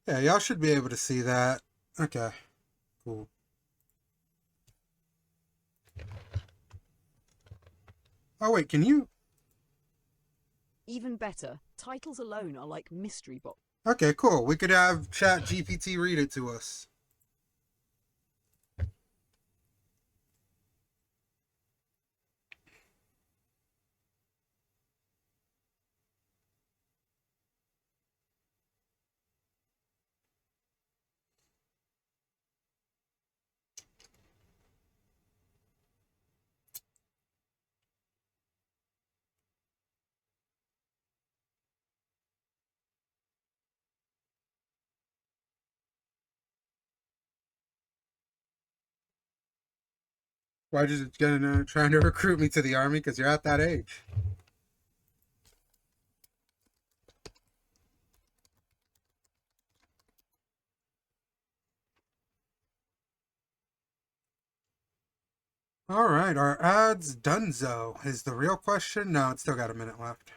Yeah, y'all should be able to see that. Okay, cool. Oh, wait, can you? Even better, titles alone are like mystery box. Okay, cool. We could have ChatGPT read it to us. Why just gonna trying to recruit me to the army? Because you're at that age. All right, our ads donezo is the real question. No, it's still got a minute left.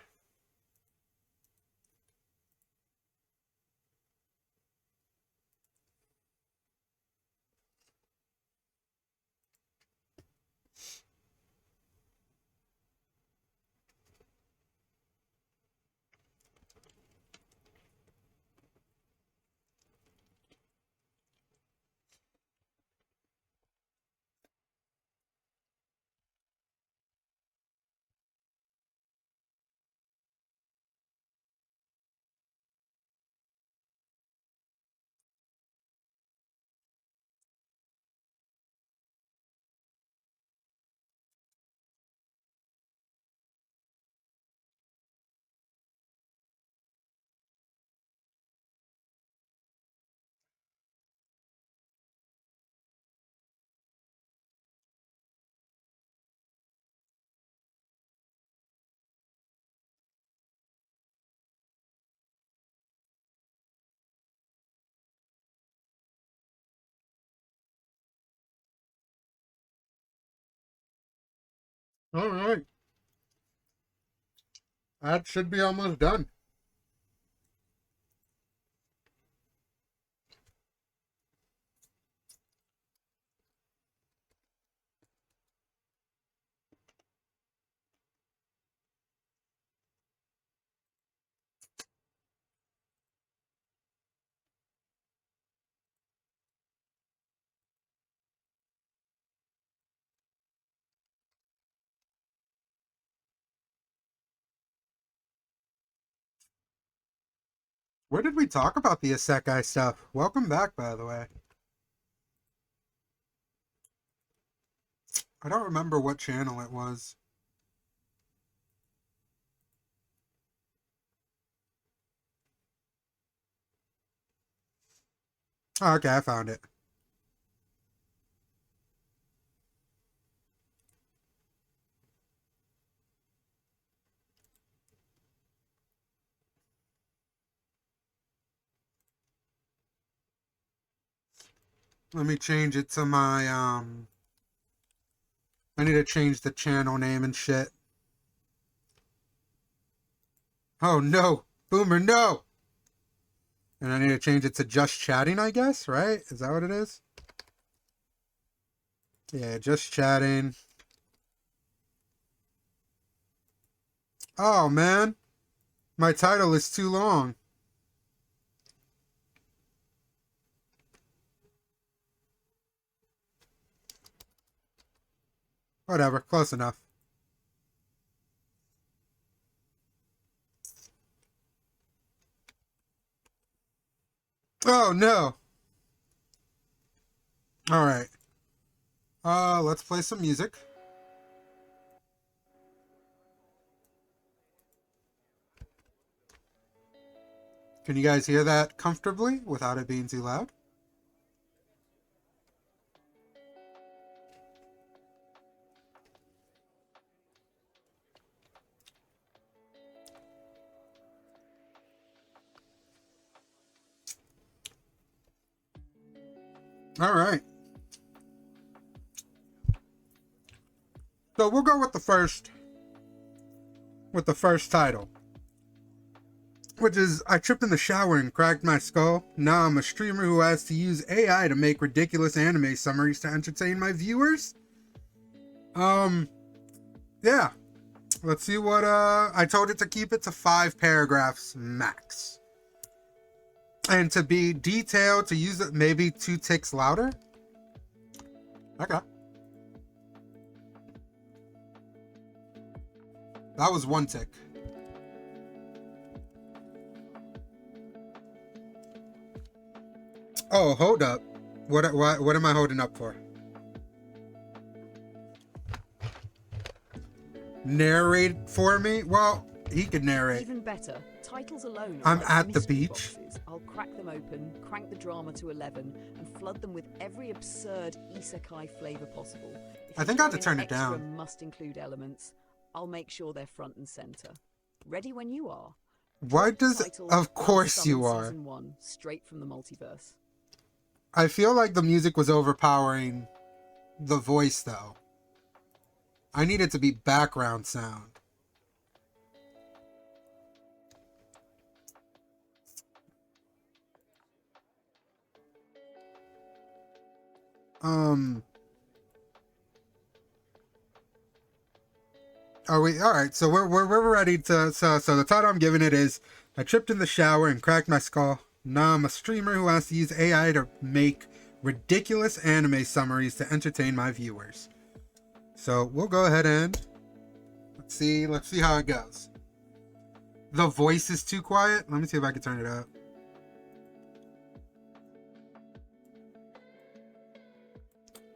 All right, that should be almost done. Where did we talk about the Isekai stuff? Welcome back, by the way. I don't remember what channel it was. Oh, okay, I found it. Let me change it to my I need to change the channel name and shit. Oh no, Boomer, no! And I need to change it to just chatting, I guess, right? Is that what it is? Yeah, just chatting. Oh man, my title is too long. Whatever, close enough. Oh no. All right. Let's play some music. Can you guys hear that comfortably without it being too loud? All right. So we'll go with the first title. which is I tripped in the shower and cracked my skull. Now I'm a streamer who has to use AI to make ridiculous anime summaries to entertain my viewers. Yeah. Let's see what I told it to keep it to 5 paragraphs max. And to be detailed, to use it maybe 2 ticks louder. Okay. That was 1 tick. Oh, hold up. What am I holding up for? Narrate for me? Well, he could narrate. Even better, titles alone are I'm like at the mystery beach. boxes. I'll crack them open, crank the drama to 11, and flood them with every absurd Isekai flavor possible. If I you think I have throw to turn in it extra down. must-include elements, I'll make sure they're front and center. Ready when you are. Why does... Title, Of course Summon you are. Season 1, straight from the multiverse. I feel like the music was overpowering the voice, though. I need it to be background sound. Are we all right? So we're ready to. So the title I'm giving it is: I tripped in the shower and cracked my skull. Now I'm a streamer who has to use AI to make ridiculous anime summaries to entertain my viewers. So we'll go ahead and let's see how it goes. The voice is too quiet. Let me see if I can turn it up.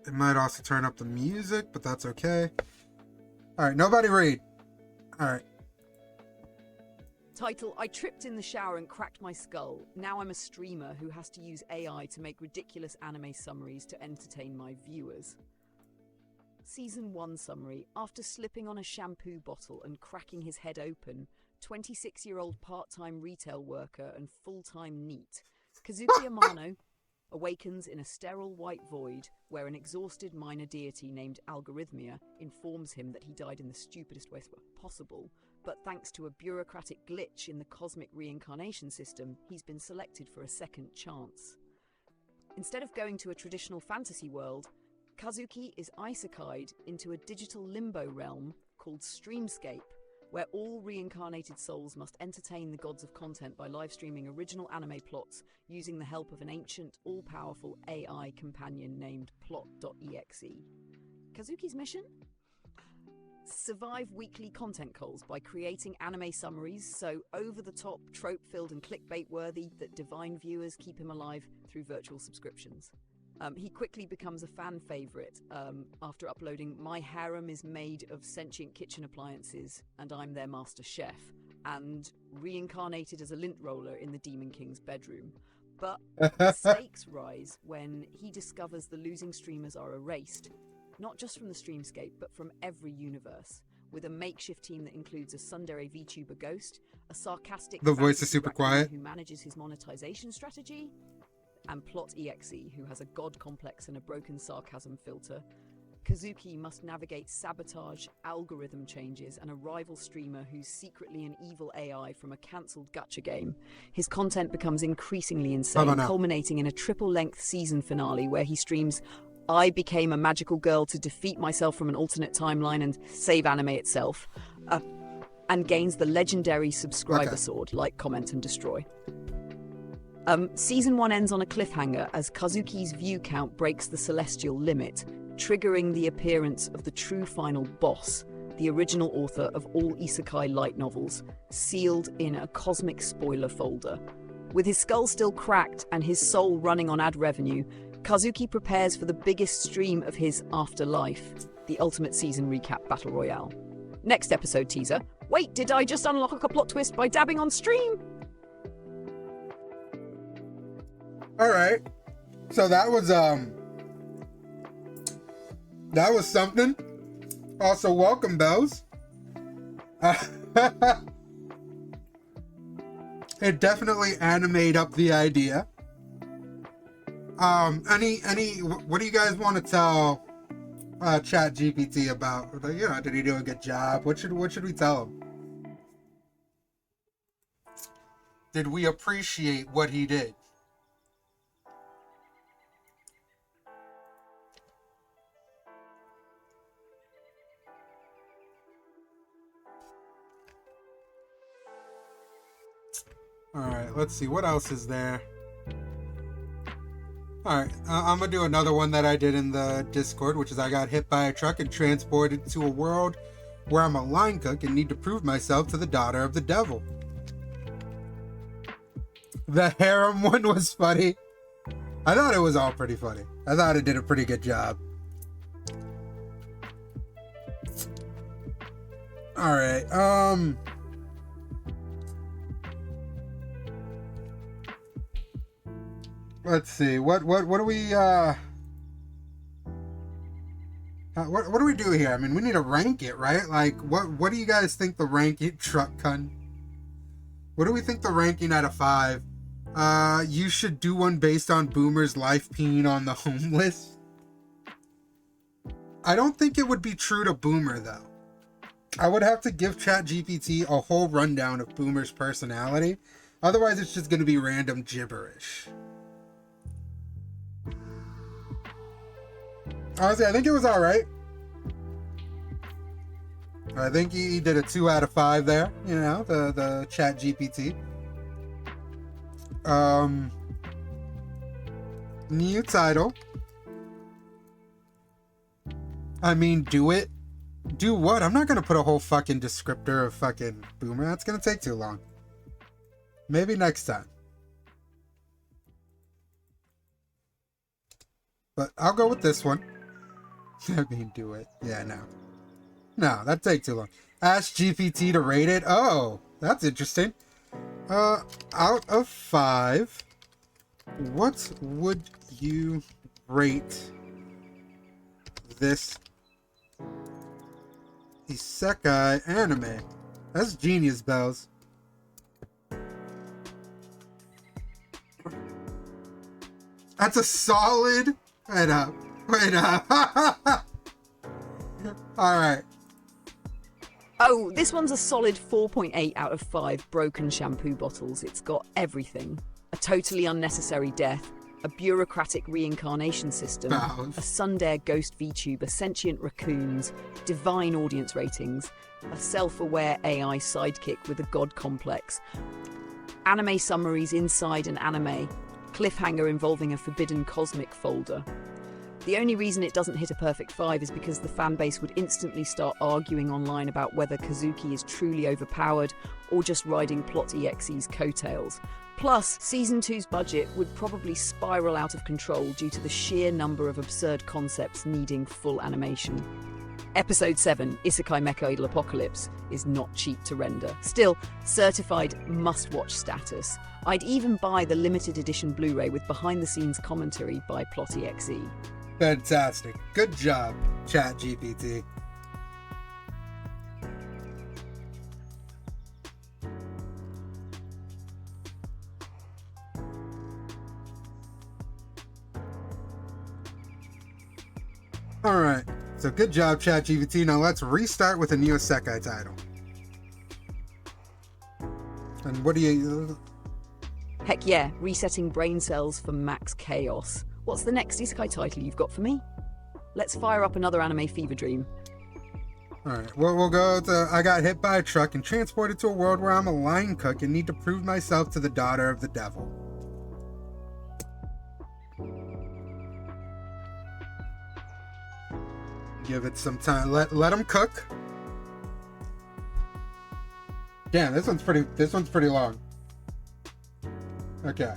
It might also turn up the music, but that's okay. All right, nobody read. All right. Title, I tripped in the shower and cracked my skull. Now I'm a streamer who has to use AI to make ridiculous anime summaries to entertain my viewers. Season 1 summary. After slipping on a shampoo bottle and cracking his head open, 26-year-old part-time retail worker and full-time NEET, Kazuki Amano awakens in a sterile white void where an exhausted minor deity named Algorithmia informs him that he died in the stupidest way possible, but thanks to a bureaucratic glitch in the cosmic reincarnation system, he's been selected for a second chance. Instead of going to a traditional fantasy world, Kazuki is isekai'd into a digital limbo realm called Streamscape, where all reincarnated souls must entertain the gods of content by live streaming original anime plots using the help of an ancient, all-powerful AI companion named Plot.exe. Kazuki's mission? Survive weekly content calls by creating anime summaries so over-the-top, trope-filled and clickbait-worthy that divine viewers keep him alive through virtual subscriptions. He quickly becomes a fan favourite after uploading "My harem is made of sentient kitchen appliances and I'm their master chef," and reincarnated as a lint roller in the Demon King's bedroom. But the stakes rise when he discovers the losing streamers are erased, not just from the Streamscape, but from every universe, with a makeshift team that includes a tsundere VTuber ghost, a sarcastic The voice is fantasy super raccoon quiet. who manages his monetization strategy, and Plot.exe, who has a god complex and a broken sarcasm filter. Kazuki must navigate sabotage, algorithm changes, and a rival streamer who's secretly an evil AI from a cancelled gacha game. His content becomes increasingly insane, culminating in a triple-length season finale where he streams "I became a magical girl to defeat myself from an alternate timeline and save anime itself," and gains the legendary subscriber sword, like, comment, and destroy. Season 1 ends on a cliffhanger as Kazuki's view count breaks the celestial limit, triggering the appearance of the true final boss, the original author of all Isekai light novels, sealed in a cosmic spoiler folder. With his skull still cracked and his soul running on ad revenue, Kazuki prepares for the biggest stream of his afterlife, the ultimate season recap battle royale. Next episode teaser. Wait, did I just unlock a plot twist by dabbing on stream? All right. So that was something. Also, welcome, Bells. It definitely animate up the idea. What do you guys want to tell ChatGPT about? Did he do a good job? What should we tell him? Did we appreciate what he did? Alright, let's see. What else is there? Alright, I'm gonna do another one that I did in the Discord, which is I got hit by a truck and transported to a world where I'm a line cook and need to prove myself to the daughter of the devil. The harem one was funny. I thought it was all pretty funny. I thought it did a pretty good job. Alright, let's see. What do we what do we do here? I mean, we need to rank it, right? Like, what do you guys think the ranking truck con? What do we think the ranking out of 5? You should do one based on Boomer's life peeing on the homeless. I don't think it would be true to Boomer though. I would have to give ChatGPT a whole rundown of Boomer's personality. Otherwise, it's just going to be random gibberish. Honestly, I think it was all right. I think he did a 2 out of 5 there. You know, the ChatGPT. New title. I mean, do it. Do what? I'm not gonna put a whole fucking descriptor of fucking Boomer. That's gonna take too long. Maybe next time. But I'll go with this one. I mean, do it. Yeah, no. No, that'd take too long. Ask GPT to rate it. Oh, that's interesting. Out of 5, what would you rate this Isekai anime? That's genius, Bells. That's a solid. Wait up. Wait up. Alright. Oh, this one's a solid 4.8 out of 5 broken shampoo bottles. It's got everything. A totally unnecessary death, a bureaucratic reincarnation system, Wow. a Sundare ghost VTuber, sentient raccoons, divine audience ratings, a self-aware AI sidekick with a god complex, anime summaries inside an anime, cliffhanger involving a forbidden cosmic folder. The only reason it doesn't hit a perfect 5 is because the fanbase would instantly start arguing online about whether Kazuki is truly overpowered or just riding Plot EXE's coattails. Plus, Season 2's budget would probably spiral out of control due to the sheer number of absurd concepts needing full animation. Episode 7, Isekai Mecha Idol Apocalypse, is not cheap to render. Still, certified must-watch status. I'd even buy the limited edition Blu-ray with behind-the-scenes commentary by Plot EXE. Fantastic. Good job, ChatGPT. Alright, so good job, ChatGPT. Now let's restart with a new Isekai title. And what do you... Heck yeah, resetting brain cells for max chaos. What's the next Isekai title you've got for me? Let's fire up another anime fever dream. Alright, well, we'll go to I got hit by a truck and transported to a world where I'm a line cook and need to prove myself to the daughter of the devil. Give it some time. Let them cook. Damn, this one's pretty long. Okay.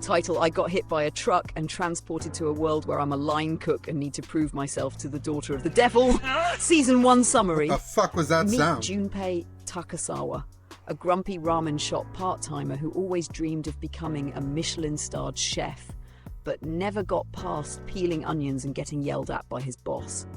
Title, I got hit by a truck and transported to a world where I'm a line cook and need to prove myself to the daughter of the devil. Season 1 summary. The fuck was that Meet sound? Junpei Takasawa, a grumpy ramen shop part-timer who always dreamed of becoming a Michelin-starred chef, but never got past peeling onions and getting yelled at by his boss.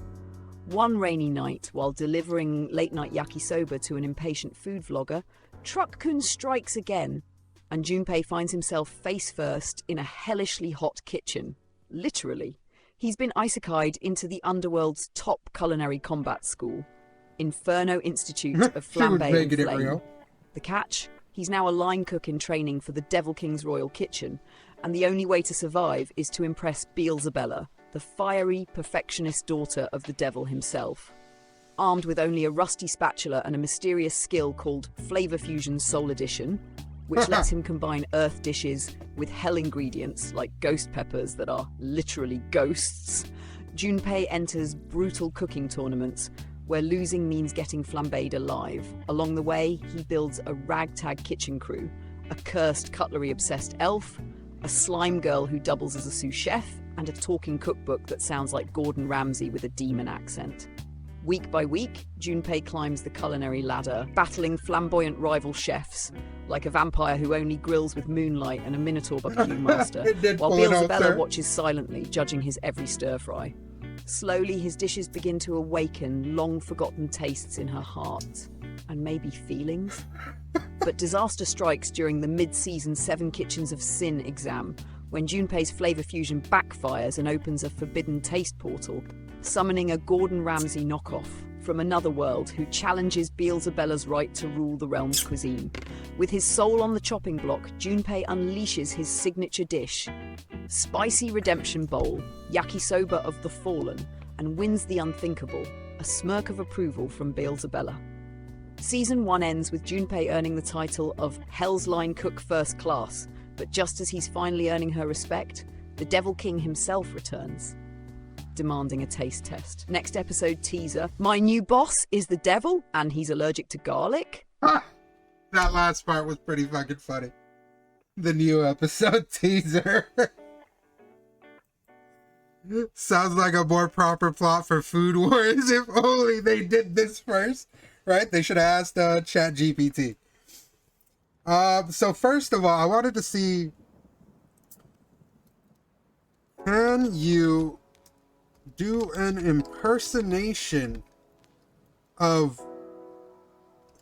One rainy night, while delivering late-night yakisoba to an impatient food vlogger, Truck-kun strikes again, and Junpei finds himself face first in a hellishly hot kitchen. Literally. He's been isekai'd into the underworld's top culinary combat school, Inferno Institute of She was Flambe and making it Flame. real. The catch? He's now a line cook in training for the Devil King's Royal Kitchen, and the only way to survive is to impress Beelzebella, the fiery, perfectionist daughter of the devil himself. Armed with only a rusty spatula and a mysterious skill called Flavor Fusion Soul Addition, which lets him combine earth dishes with hell ingredients like ghost peppers that are literally ghosts, Junpei enters brutal cooking tournaments where losing means getting flambéed alive. Along the way, he builds a ragtag kitchen crew, a cursed cutlery-obsessed elf, a slime girl who doubles as a sous chef, and a talking cookbook that sounds like Gordon Ramsay with a demon accent. Week by week, Junpei climbs the culinary ladder, battling flamboyant rival chefs, like a vampire who only grills with moonlight and a minotaur barbecue master, while Beelzebella watches silently, judging his every stir-fry. Slowly, his dishes begin to awaken long-forgotten tastes in her heart, and maybe feelings. But disaster strikes during the mid-season 7 Kitchens of Sin exam, when Junpei's flavor fusion backfires and opens a forbidden taste portal, summoning a Gordon Ramsay knockoff from another world who challenges Beelzebella's right to rule the realm's cuisine. With his soul on the chopping block, Junpei unleashes his signature dish, Spicy Redemption Bowl, Yakisoba of the Fallen, and wins the unthinkable, a smirk of approval from Beelzebella. Season 1 ends with Junpei earning the title of Hell's Line Cook First Class, but just as he's finally earning her respect, the Devil King himself returns, demanding a taste test. Next episode teaser, my new boss is the devil and he's allergic to garlic. That last part was pretty fucking funny. The new episode teaser. Sounds like a more proper plot for Food Wars. If only they did this first, right? They should have asked ChatGPT. So first of all, I wanted to see, can you do an impersonation of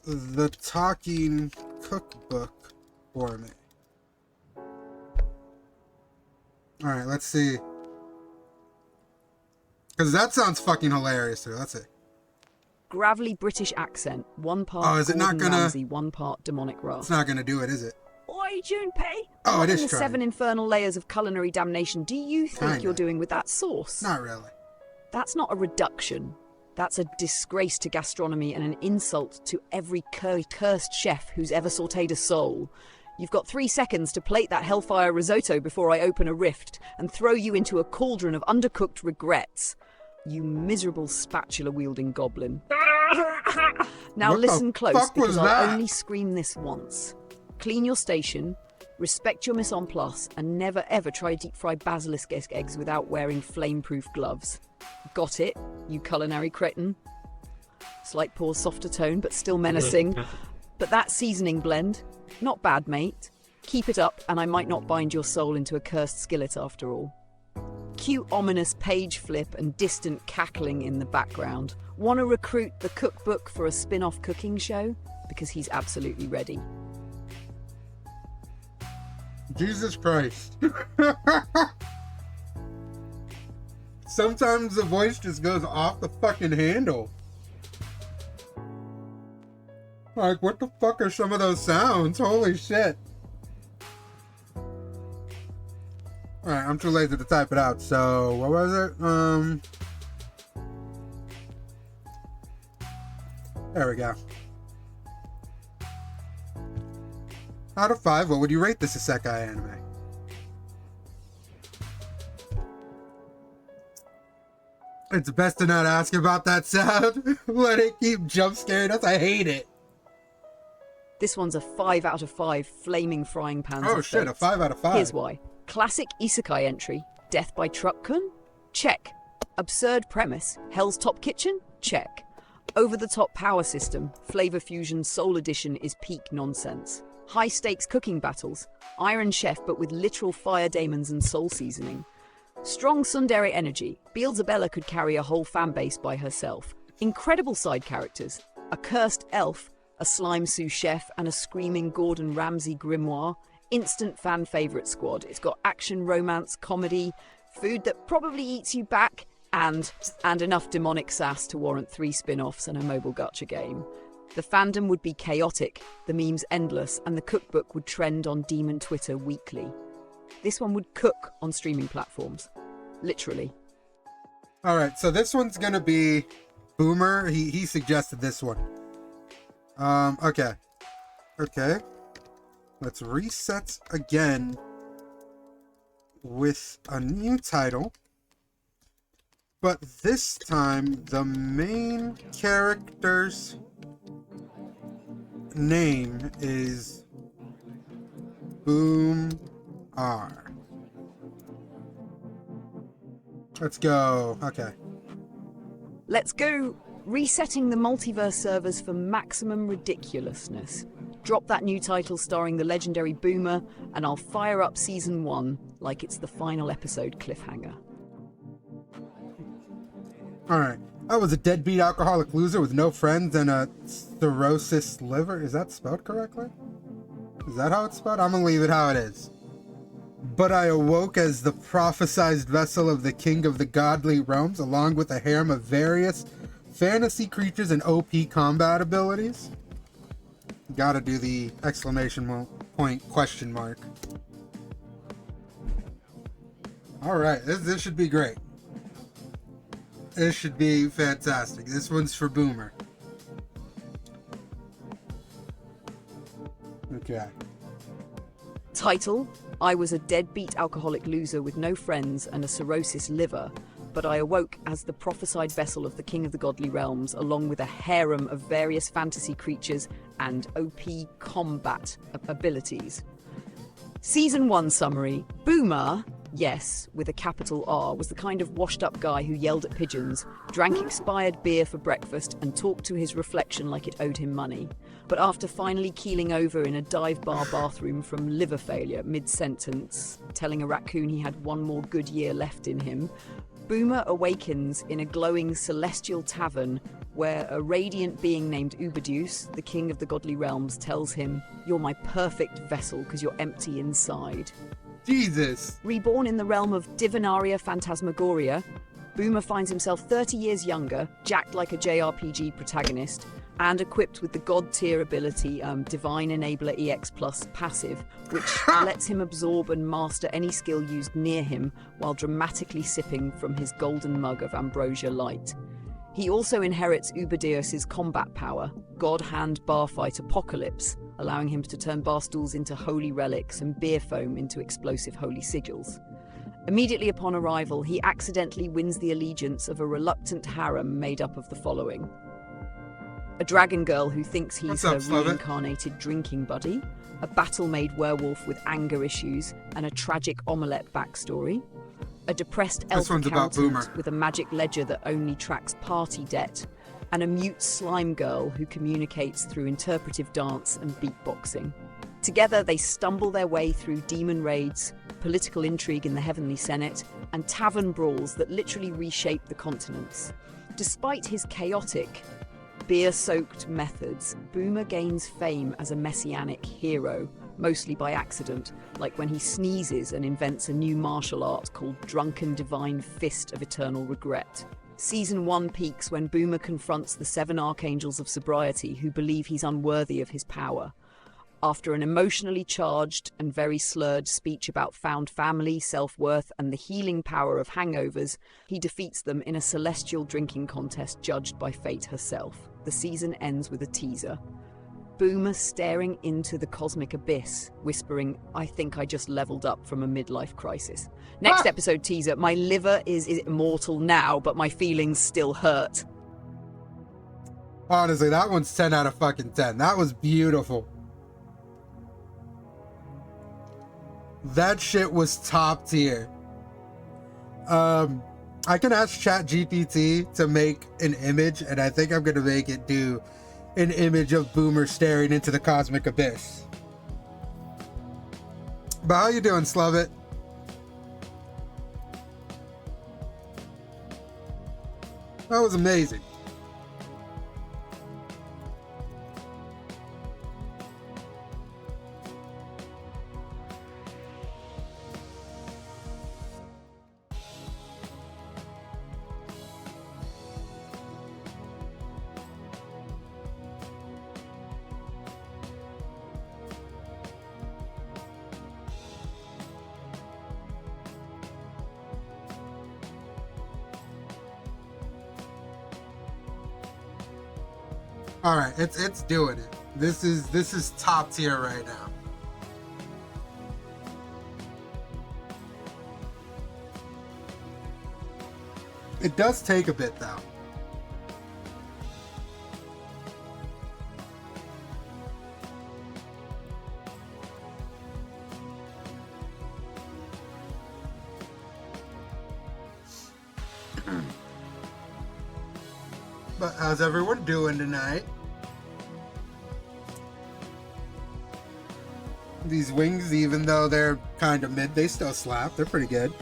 the talking cookbook for me? Alright, let's see. Because that sounds fucking hilarious too. Let's see. Gravelly British accent, one part Gordon Ramsay, one part demonic wrath. It's not gonna do it, is it? Oi, Junpei! Oh, it is the trying. 7 infernal layers of culinary damnation do you think you're doing with that sauce? Not really. That's not a reduction. That's a disgrace to gastronomy and an insult to every cursed chef who's ever sautéed a soul. You've got 3 seconds to plate that hellfire risotto before I open a rift and throw you into a cauldron of undercooked regrets. You miserable spatula-wielding goblin. Now what listen close, because that? I'll only scream this once. Clean your station, respect your mise en place, and never ever try deep-fry basilisk eggs without wearing flame-proof gloves. Got it, you culinary cretin? Slight pause, softer tone, but still menacing. But that seasoning blend, not bad, mate. Keep it up, and I might not bind your soul into a cursed skillet after all. Cue ominous page flip and distant cackling in the background. Want to recruit the cookbook for a spin-off cooking show? Because he's absolutely ready. Jesus Christ. Sometimes the voice just goes off the fucking handle. Like, what the fuck are some of those sounds? Holy shit. Alright, I'm too lazy to type it out, so what was it? There we go. Out of 5, what would you rate this Isekai anime? It's best to not ask about that sound. Let it keep jump scaring us. I hate it. This one's a 5 out of 5 flaming frying pans. Oh shit, a 5 out of 5. Here's why. Classic Isekai entry, death by truck-kun? Check. Absurd premise, Hell's Top Kitchen? Check. Over-the-top power system, Flavor Fusion Soul Edition is peak nonsense. High-stakes cooking battles, Iron Chef but with literal fire daemons and soul seasoning. Strong tsundere energy, Beelzebella could carry a whole fanbase by herself. Incredible side characters, a cursed elf, a slime sous chef, and a screaming Gordon Ramsay grimoire. Instant fan favourite squad. It's got action, romance, comedy, food that probably eats you back, and enough demonic sass to warrant 3 spin-offs and a mobile gacha game. The fandom would be chaotic, the memes endless, and the cookbook would trend on demon Twitter weekly. This one would cook on streaming platforms. Literally. All right, so this one's gonna be Boomer. He suggested this one. Okay. Let's reset again with a new title. But this time, the main character's name is Boom R. Let's go. Okay. Let's go resetting the multiverse servers for maximum ridiculousness. Drop that new title starring the legendary Boomer, and I'll fire up Season 1 like it's the final episode cliffhanger. Alright. I was a deadbeat alcoholic loser with no friends and a cirrhosis liver. Is that spelled correctly? Is that how it's spelled? I'm gonna leave it how it is. But I awoke as the prophesized vessel of the king of the godly realms, along with a harem of various fantasy creatures and OP combat abilities. Gotta do the exclamation point question mark. Alright, this should be great. This should be fantastic. This one's for Boomer. Okay. Title: I was a deadbeat alcoholic loser with no friends and a cirrhosis liver, but I awoke as the prophesied vessel of the king of the godly realms, along with a harem of various fantasy creatures and OP combat abilities. Season 1 summary. Boomer, yes, with a capital R, was the kind of washed-up guy who yelled at pigeons, drank expired beer for breakfast, and talked to his reflection like it owed him money. But after finally keeling over in a dive bar bathroom from liver failure mid-sentence, telling a raccoon he had one more good year left in him, Boomer awakens in a glowing celestial tavern where a radiant being named Uberdeus, the king of the godly realms, tells him, "You're my perfect vessel because you're empty inside." Jesus! Reborn in the realm of Divinaria Phantasmagoria, Boomer finds himself 30 years younger, jacked like a JRPG protagonist, and equipped with the god-tier ability Divine Enabler EX Plus passive, which lets him absorb and master any skill used near him while dramatically sipping from his golden mug of ambrosia light. He also inherits Uberdeus' combat power, God Hand Barfight Apocalypse, allowing him to turn bar stools into holy relics and beer foam into explosive holy sigils. Immediately upon arrival, he accidentally wins the allegiance of a reluctant harem made up of the following: a dragon girl who thinks he's her reincarnated drinking buddy, a battle-made werewolf with anger issues and a tragic omelette backstory, a depressed elf accountant with a magic ledger that only tracks party debt, and a mute slime girl who communicates through interpretive dance and beatboxing. Together, they stumble their way through demon raids, political intrigue in the Heavenly Senate, and tavern brawls that literally reshape the continents. Despite his chaotic, beer-soaked methods, Boomer gains fame as a messianic hero, mostly by accident, like when he sneezes and invents a new martial art called Drunken Divine Fist of Eternal Regret. Season 1 peaks when Boomer confronts the 7 archangels of sobriety who believe he's unworthy of his power. After an emotionally charged and very slurred speech about found family, self-worth, and the healing power of hangovers, he defeats them in a celestial drinking contest judged by fate herself. The season ends with a teaser. Boomer staring into the cosmic abyss, whispering, "I think I just leveled up from a midlife crisis." Next episode teaser: my liver is immortal now, but my feelings still hurt. Honestly, that one's 10 out of fucking 10. That was beautiful. That shit was top tier. I can ask ChatGPT to make an image, and I think I'm gonna make it do an image of Boomer staring into the cosmic abyss. But how you doing, Slovit? That was amazing. All right, it's doing it. This is top tier right now. It does take a bit though. But how's everyone doing tonight? These wings, even though they're kind of mid, they still slap. They're pretty good.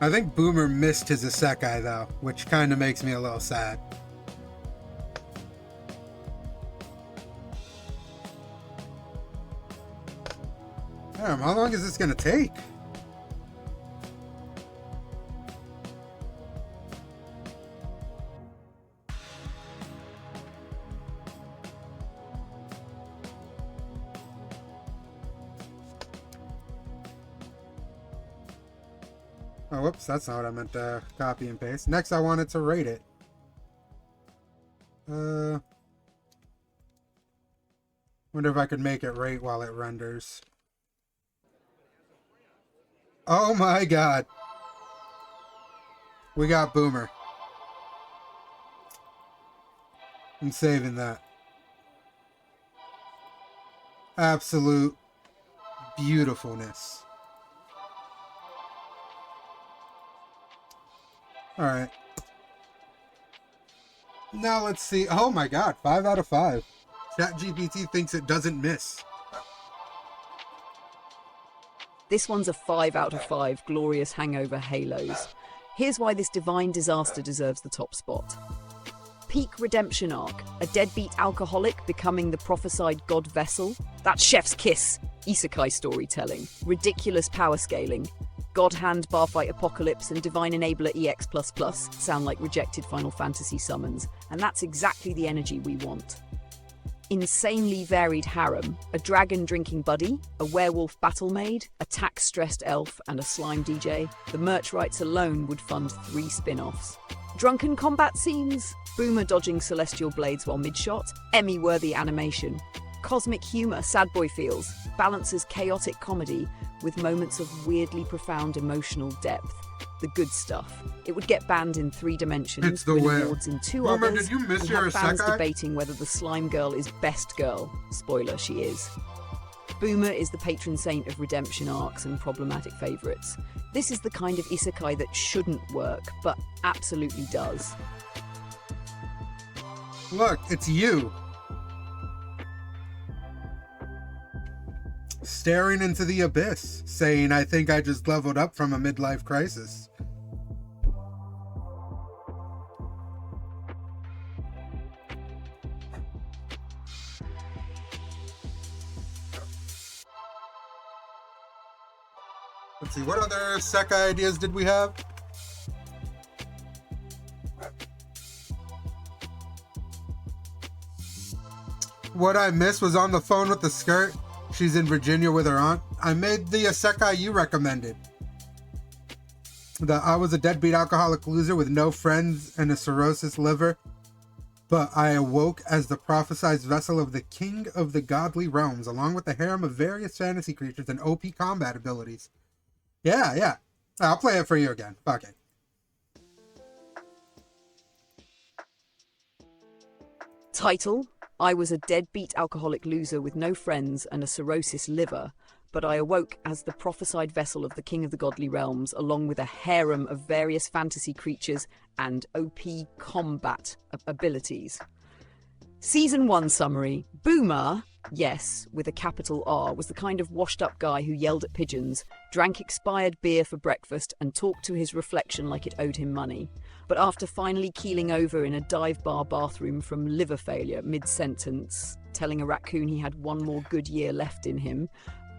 I think Boomer missed his Isekai though, which kind of makes me a little sad. Damn, how long is this gonna take? Oh, whoops, that's not what I meant to copy and paste. Next, I wanted to rate it. Wonder if I could make it rate while it renders. Oh my god. We got Boomer. I'm saving that. Absolute beautifulness. Alright. Now let's see. Oh my god, 5 out of 5. ChatGPT thinks it doesn't miss. This one's a 5 out of 5 glorious hangover halos. Here's why this divine disaster deserves the top spot. Peak redemption arc, a deadbeat alcoholic becoming the prophesied god vessel. That's chef's kiss. Isekai storytelling, ridiculous power scaling. God Hand, Barfight Apocalypse, and Divine Enabler EX++ sound like rejected Final Fantasy summons, and that's exactly the energy we want. Insanely varied harem, a dragon drinking buddy, a werewolf battle maid, a tax-stressed elf, and a slime DJ. The merch rights alone would fund 3 spin-offs. Drunken combat scenes, Boomer dodging celestial blades while mid-shot, Emmy-worthy animation. Cosmic humor, sad boy feels, balances chaotic comedy with moments of weirdly profound emotional depth. The good stuff. It would get banned in 3 dimensions, It's the win whale. awards in 2 Boomer, others, did you miss and your have fans Isekai? debating whether the slime girl is best girl. Spoiler, she is. Boomer is the patron saint of redemption arcs and problematic favourites. This is the kind of isekai that shouldn't work, but absolutely does. Look, it's you. Staring into the abyss, saying, I think I just leveled up from a midlife crisis. Let's see, what other Isekai ideas did we have? What I missed was on the phone with the skirt. She's in Virginia with her aunt. I made the Isekai you recommended. I was a deadbeat alcoholic loser with no friends and a cirrhosis liver, but I awoke as the prophesied vessel of the king of the godly realms, along with a harem of various fantasy creatures and OP combat abilities. Yeah. I'll play it for you again. Fuck it. Title: I was a deadbeat alcoholic loser with no friends and a cirrhosis liver, but I awoke as the prophesied vessel of the king of the godly realms, along with a harem of various fantasy creatures and OP combat abilities. Season 1 summary. Boomer, yes, with a capital R, was the kind of washed-up guy who yelled at pigeons, drank expired beer for breakfast, and talked to his reflection like it owed him money. But after finally keeling over in a dive bar bathroom from liver failure mid-sentence, telling a raccoon he had one more good year left in him,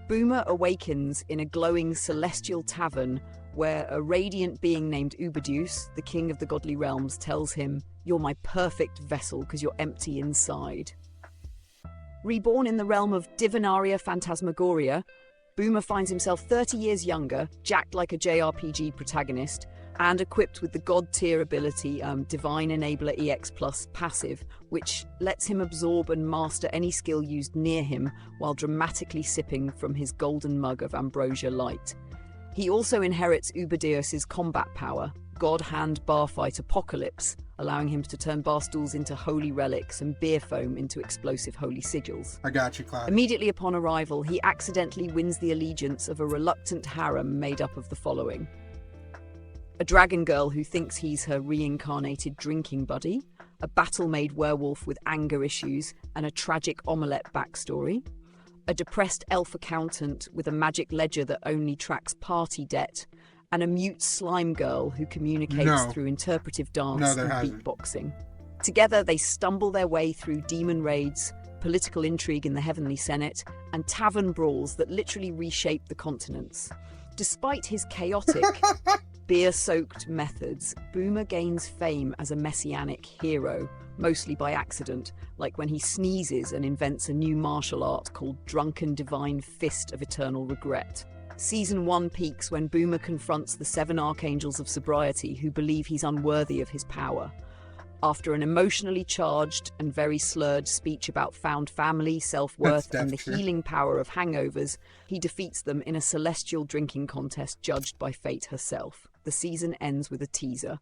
Boomer awakens in a glowing celestial tavern where a radiant being named Uberdeus, the king of the godly realms, tells him, "You're my perfect vessel because you're empty inside." Reborn in the realm of Divinaria Phantasmagoria, Boomer finds himself 30 years younger, jacked like a JRPG protagonist, and equipped with the god-tier ability Divine Enabler EX Plus passive, which lets him absorb and master any skill used near him while dramatically sipping from his golden mug of ambrosia light. He also inherits Uberdeus's combat power, God Hand Bar Fight Apocalypse, allowing him to turn bar stools into holy relics and beer foam into explosive holy sigils. I got you, Cloud. Immediately upon arrival, he accidentally wins the allegiance of a reluctant harem made up of the following: a dragon girl who thinks he's her reincarnated drinking buddy, a battle-made werewolf with anger issues and a tragic omelette backstory, a depressed elf accountant with a magic ledger that only tracks party debt, and a mute slime girl who communicates through interpretive dance and beatboxing. Together, they stumble their way through demon raids, political intrigue in the Heavenly Senate, and tavern brawls that literally reshape the continents. Despite his chaotic, beer-soaked methods, Boomer gains fame as a messianic hero, mostly by accident, like when he sneezes and invents a new martial art called Drunken Divine Fist of Eternal Regret. Season 1 peaks when Boomer confronts the 7 archangels of sobriety who believe he's unworthy of his power. After an emotionally charged and very slurred speech about found family, self-worth, and the healing power of hangovers, he defeats them in a celestial drinking contest judged by fate herself. The season ends with a teaser.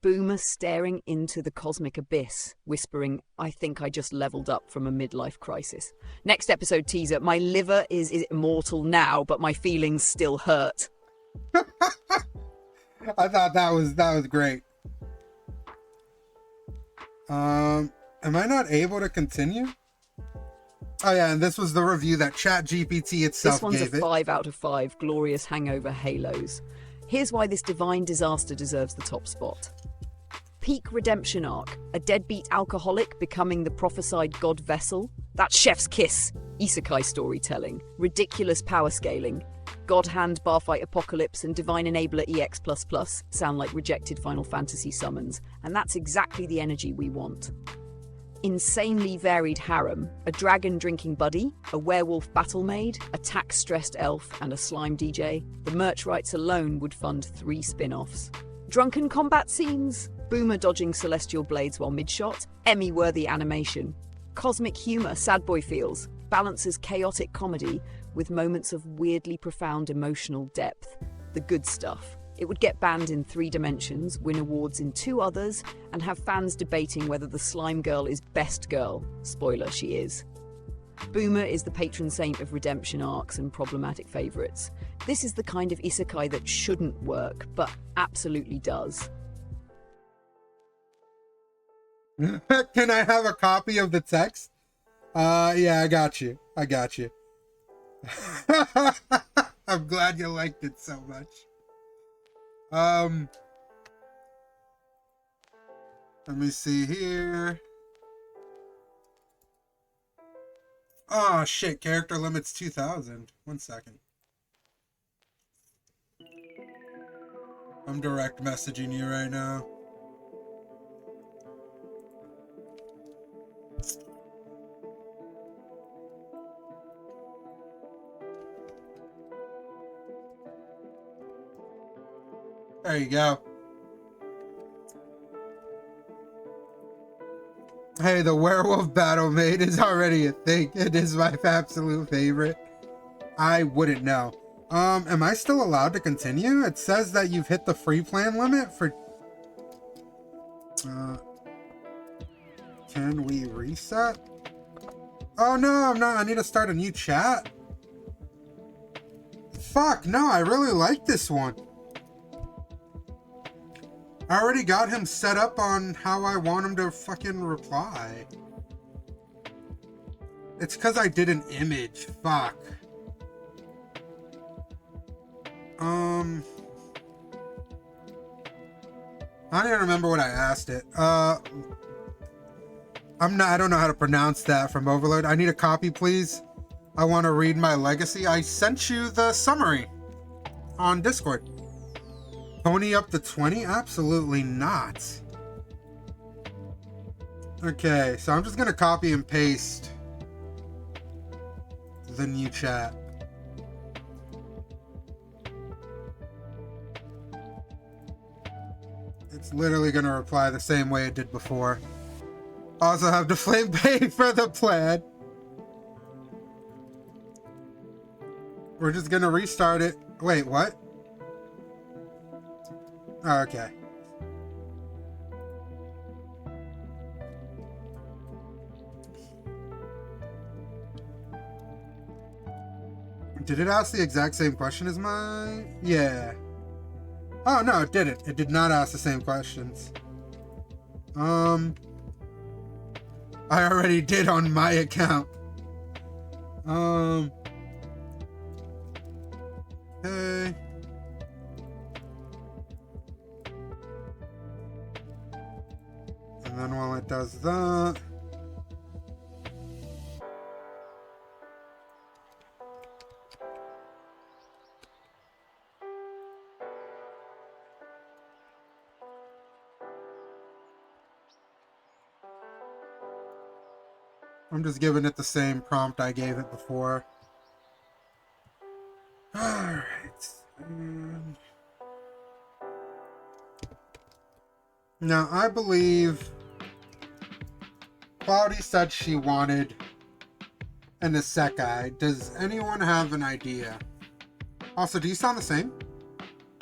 Boomer staring into the cosmic abyss, whispering, "I think I just leveled up from a midlife crisis." Next episode teaser: my liver is immortal now, but my feelings still hurt. I thought that was great. Am I not able to continue? Oh yeah, and this was the review that ChatGPT itself gave it. This one's a 5 out of 5 glorious hangover halos. Here's why this divine disaster deserves the top spot. Peak redemption arc, a deadbeat alcoholic becoming the prophesied god vessel. That's chef's kiss. Isekai storytelling, ridiculous power scaling. God Hand Bar Fight Apocalypse and Divine Enabler EX++ sound like rejected Final Fantasy summons, and that's exactly the energy we want. Insanely varied harem, a dragon drinking buddy, a werewolf battle maid, a tax-stressed elf, and a slime DJ. The merch rights alone would fund 3 spin-offs. Drunken combat scenes, Boomer dodging celestial blades while mid-shot, Emmy-worthy animation. Cosmic humor, sad boy feels, balances chaotic comedy with moments of weirdly profound emotional depth. The good stuff. It would get banned in 3 dimensions, win awards in 2 others, and have fans debating whether the slime girl is best girl. Spoiler, she is. Boomer is the patron saint of redemption arcs and problematic favourites. This is the kind of isekai that shouldn't work, but absolutely does. Can I have a copy of the text? Yeah, I got you. I'm glad you liked it so much. Let me see here. Oh shit, character limits 2,000. 1 second. I'm direct messaging you right now. There you go. Hey, the werewolf battle maid is already a thing. It is my absolute favorite. I wouldn't know. Am I still allowed to continue? It says that you've hit the free plan limit for... Can we reset? Oh no, I'm not. I need to start a new chat. Fuck, no, I really like this one. I already got him set up on how I want him to fucking reply. It's because I did an image. Fuck. I don't even remember what I asked it. I don't know how to pronounce that from Overload. I need a copy, please. I want to read my legacy. I sent you the summary on Discord. Pony up to 20? Absolutely not. Okay, so I'm just gonna copy and paste the new chat. It's literally going to reply the same way it did before. Also have the flame pay for the plan. We're just going to restart it. Wait, what? Oh, okay. Did it ask the exact same question as mine? Yeah. Oh, no, it didn't. It did not ask the same questions. I already did on my account. Okay. And then while it does that... I'm just giving it the same prompt I gave it before. Alright. Now, I believe Cloudy said she wanted an Isekai. Does anyone have an idea? Also, do you sound the same?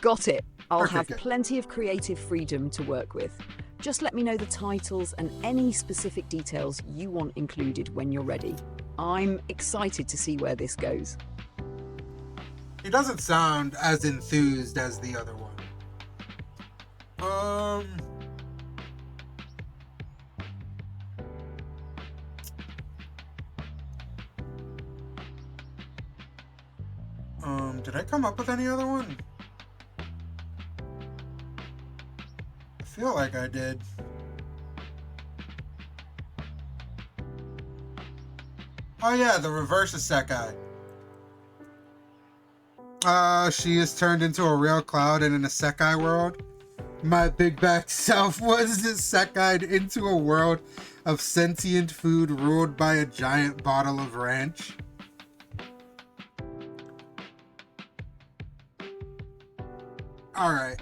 Got it. I'll Okay, have good. plenty of creative freedom to work with. Just let me know the titles and any specific details you want included when you're ready. I'm excited to see where this goes. He doesn't sound as enthused as the other one. Did I come up with any other one? I feel like I did. Oh yeah, the reverse Isekai. She is turned into a real cloud in an Isekai world. My big back self was isekai'd into a world of sentient food ruled by a giant bottle of ranch. Alright,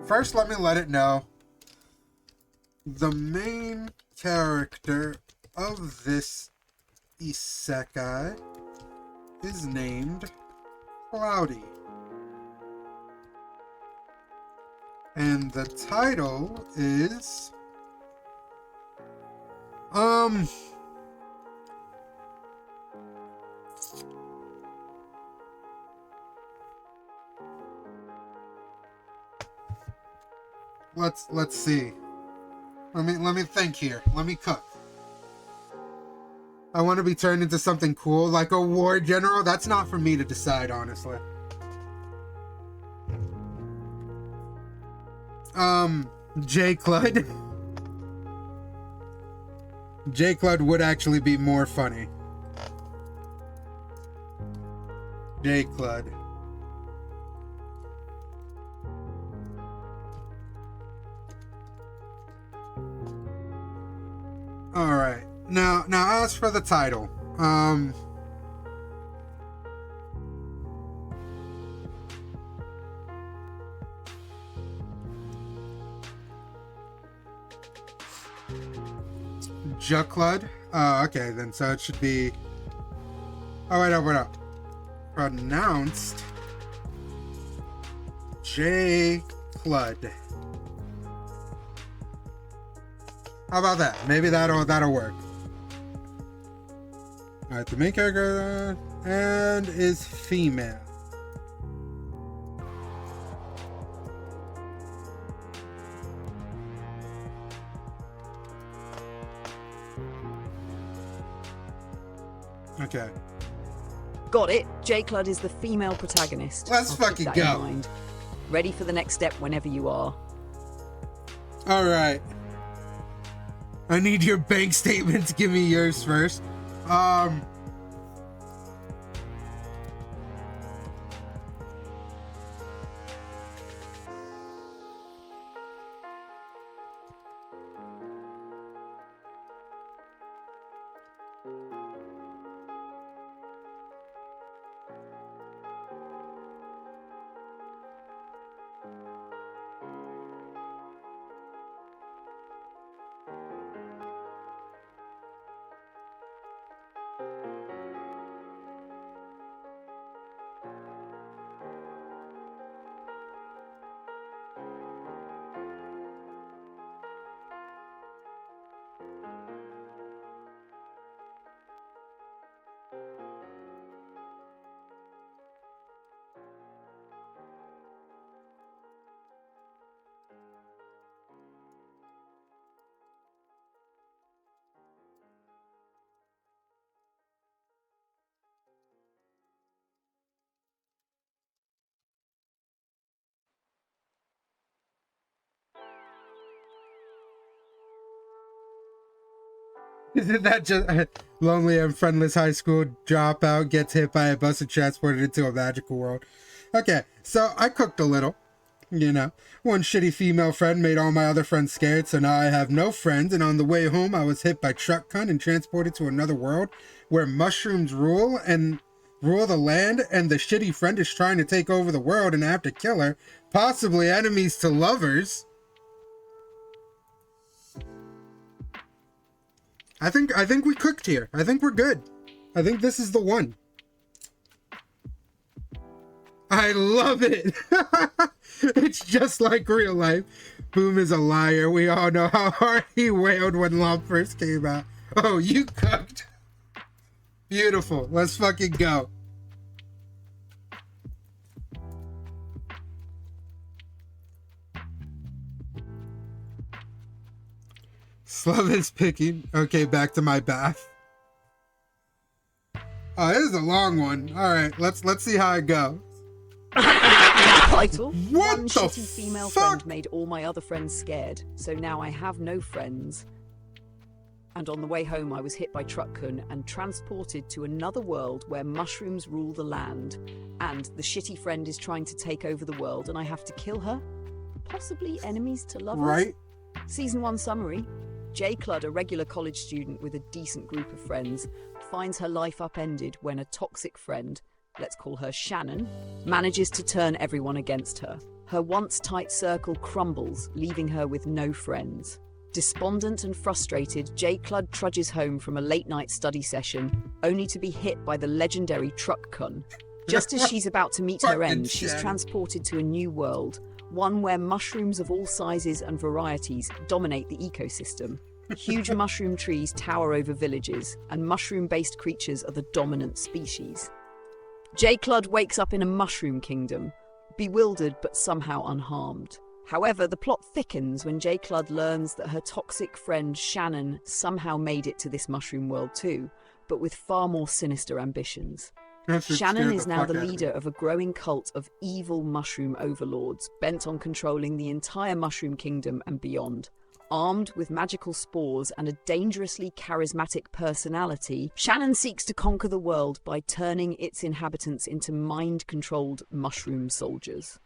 first let me let it know. The main character of this Isekai is named Cloudy. And the title is... Let's see. Let me think here. Let me cook. I want to be turned into something cool, like a war general. That's not for me to decide, honestly. J. Clud. J. Clud would actually be more funny. J. Clud. Alright. Now as for the title, Juclud. Okay, then so it should be. Oh wait up. Pronounced J. Clud. How about that? Maybe that'll work. Alright, the main character and is female. Okay. Got it. J. Clud is the female protagonist. Let's I'll keep fucking that go. in mind. Ready for the next step whenever you are. Alright. I need your bank statements. Give me yours first. Isn't that just lonely and friendless high school dropout gets hit by a bus and transported into a magical world? Okay, so I cooked a little. You know, one shitty female friend made all my other friends scared, so now I have no friends, and on the way home I was hit by truck cunt and transported to another world where mushrooms rule the land, and the shitty friend is trying to take over the world and I have to kill her, possibly enemies to lovers. I think we cooked here. I think we're good. I think this is the one. I love it. It's just like real life. Boom is a liar. We all know how hard he wailed when Lump first came out. Oh, you cooked. Beautiful. Let's fucking go. Slove is picking. Okay, back to my bath. Oh, this is a long one. All right, let's see how it goes. Title: What One the shitty female fuck? friend made all my other friends scared, so now I have no friends. And on the way home, I was hit by Truck-kun and transported to another world where mushrooms rule the land. And the shitty friend is trying to take over the world, and I have to kill her. Possibly enemies to lovers. Right? Season 1 summary. J. Cludd, a regular college student with a decent group of friends, finds her life upended when a toxic friend, let's call her Shannon, manages to turn everyone against her. Her once tight circle crumbles, leaving her with no friends. Despondent and frustrated, J. Cludd trudges home from a late-night study session, only to be hit by the legendary Truck-kun. Just as she's about to meet her Fucking end, she's Shannon. transported to a new world, one where mushrooms of all sizes and varieties dominate the ecosystem. Huge mushroom trees tower over villages, and mushroom-based creatures are the dominant species. J. Cludd wakes up in a mushroom kingdom, bewildered but somehow unharmed. However, the plot thickens when J. Cludd learns that her toxic friend Shannon somehow made it to this mushroom world too, but with far more sinister ambitions. That shit Shannon scared is the now fuck the out of me. leader of a growing cult of evil mushroom overlords, bent on controlling the entire mushroom kingdom and beyond. Armed with magical spores and a dangerously charismatic personality, Shannon seeks to conquer the world by turning its inhabitants into mind-controlled mushroom soldiers.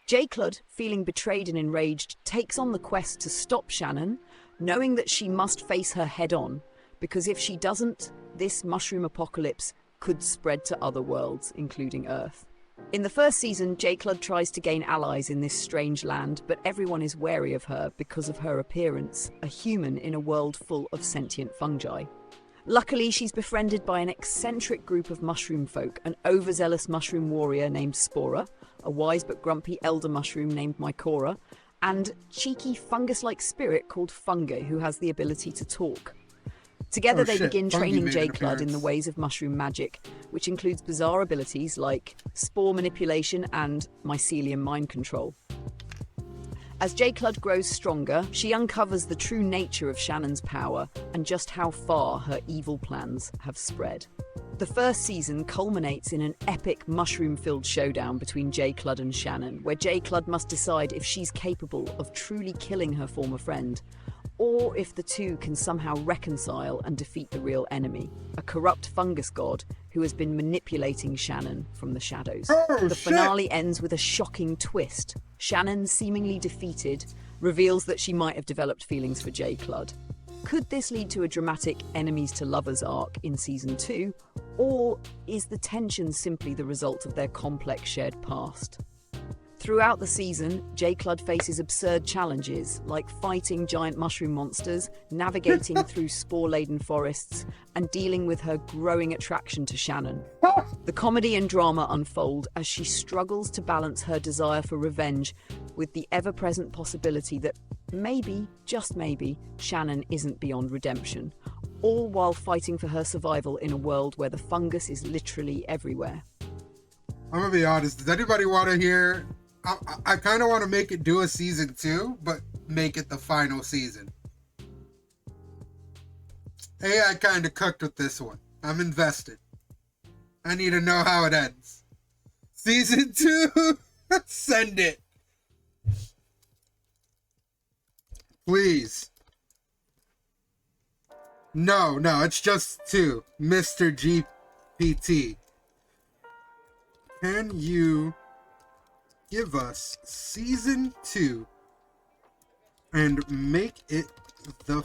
J. Cludd, feeling betrayed and enraged, takes on the quest to stop Shannon, knowing that she must face her head-on, because if she doesn't, this mushroom apocalypse could spread to other worlds, including Earth. In the first season, J. Cludd tries to gain allies in this strange land, but everyone is wary of her because of her appearance, a human in a world full of sentient fungi. Luckily, she's befriended by an eccentric group of mushroom folk, an overzealous mushroom warrior named Spora, a wise but grumpy elder mushroom named Mycora, and cheeky fungus-like spirit called Fungi, who has the ability to talk. Together, Oh, they shit. begin Fungi training made J. an Cludd in the appearance. ways of mushroom magic, which includes bizarre abilities like spore manipulation and mycelium mind control. As J. Cludd grows stronger, she uncovers the true nature of Shannon's power and just how far her evil plans have spread. The first season culminates in an epic mushroom-filled showdown between J. Cludd and Shannon, where J. Cludd must decide if she's capable of truly killing her former friend, or if the two can somehow reconcile and defeat the real enemy, a corrupt fungus god who has been manipulating Shannon from the shadows. Oh, The shit. finale ends with a shocking twist. Shannon, seemingly defeated, reveals that she might have developed feelings for J. Cludd. Could this lead to a dramatic enemies to lovers arc in season 2, or is the tension simply the result of their complex shared past? Throughout the season, J. Cludd faces absurd challenges, like fighting giant mushroom monsters, navigating through spore-laden forests, and dealing with her growing attraction to Shannon. The comedy and drama unfold as she struggles to balance her desire for revenge with the ever-present possibility that maybe, just maybe, Shannon isn't beyond redemption, all while fighting for her survival in a world where the fungus is literally everywhere. I'm gonna be honest. Does anybody want to hear? I kind of want to make it do a season 2, but make it the final season. Hey, I kind of cooked with this one. I'm invested. I need to know how it ends. Season 2, send it. Please. No, it's just 2. Mr. GPT. Can you give us season 2 and make it the...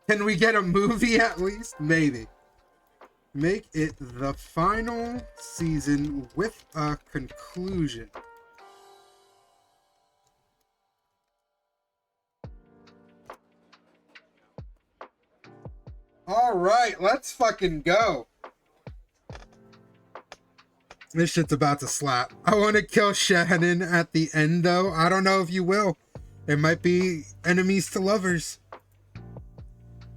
Can we get a movie at least? Maybe. Make it the final season with a conclusion. Alright, let's fucking go. This shit's about to slap. I want to kill Shannon at the end, though. I don't know if you will. It might be enemies to lovers.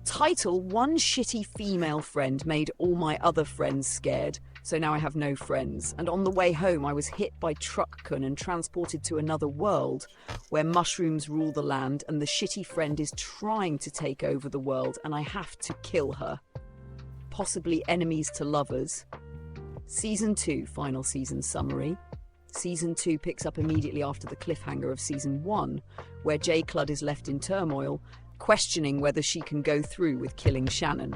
Title: One shitty female friend made all my other friends scared, so now I have no friends. And on the way home I was hit by Truck-kun and transported to another world where mushrooms rule the land and the shitty friend is trying to take over the world and I have to kill her. Possibly enemies to lovers. Season 2 final season summary. Season 2 picks up immediately after the cliffhanger of Season 1, where J. Cludd is left in turmoil, questioning whether she can go through with killing Shannon.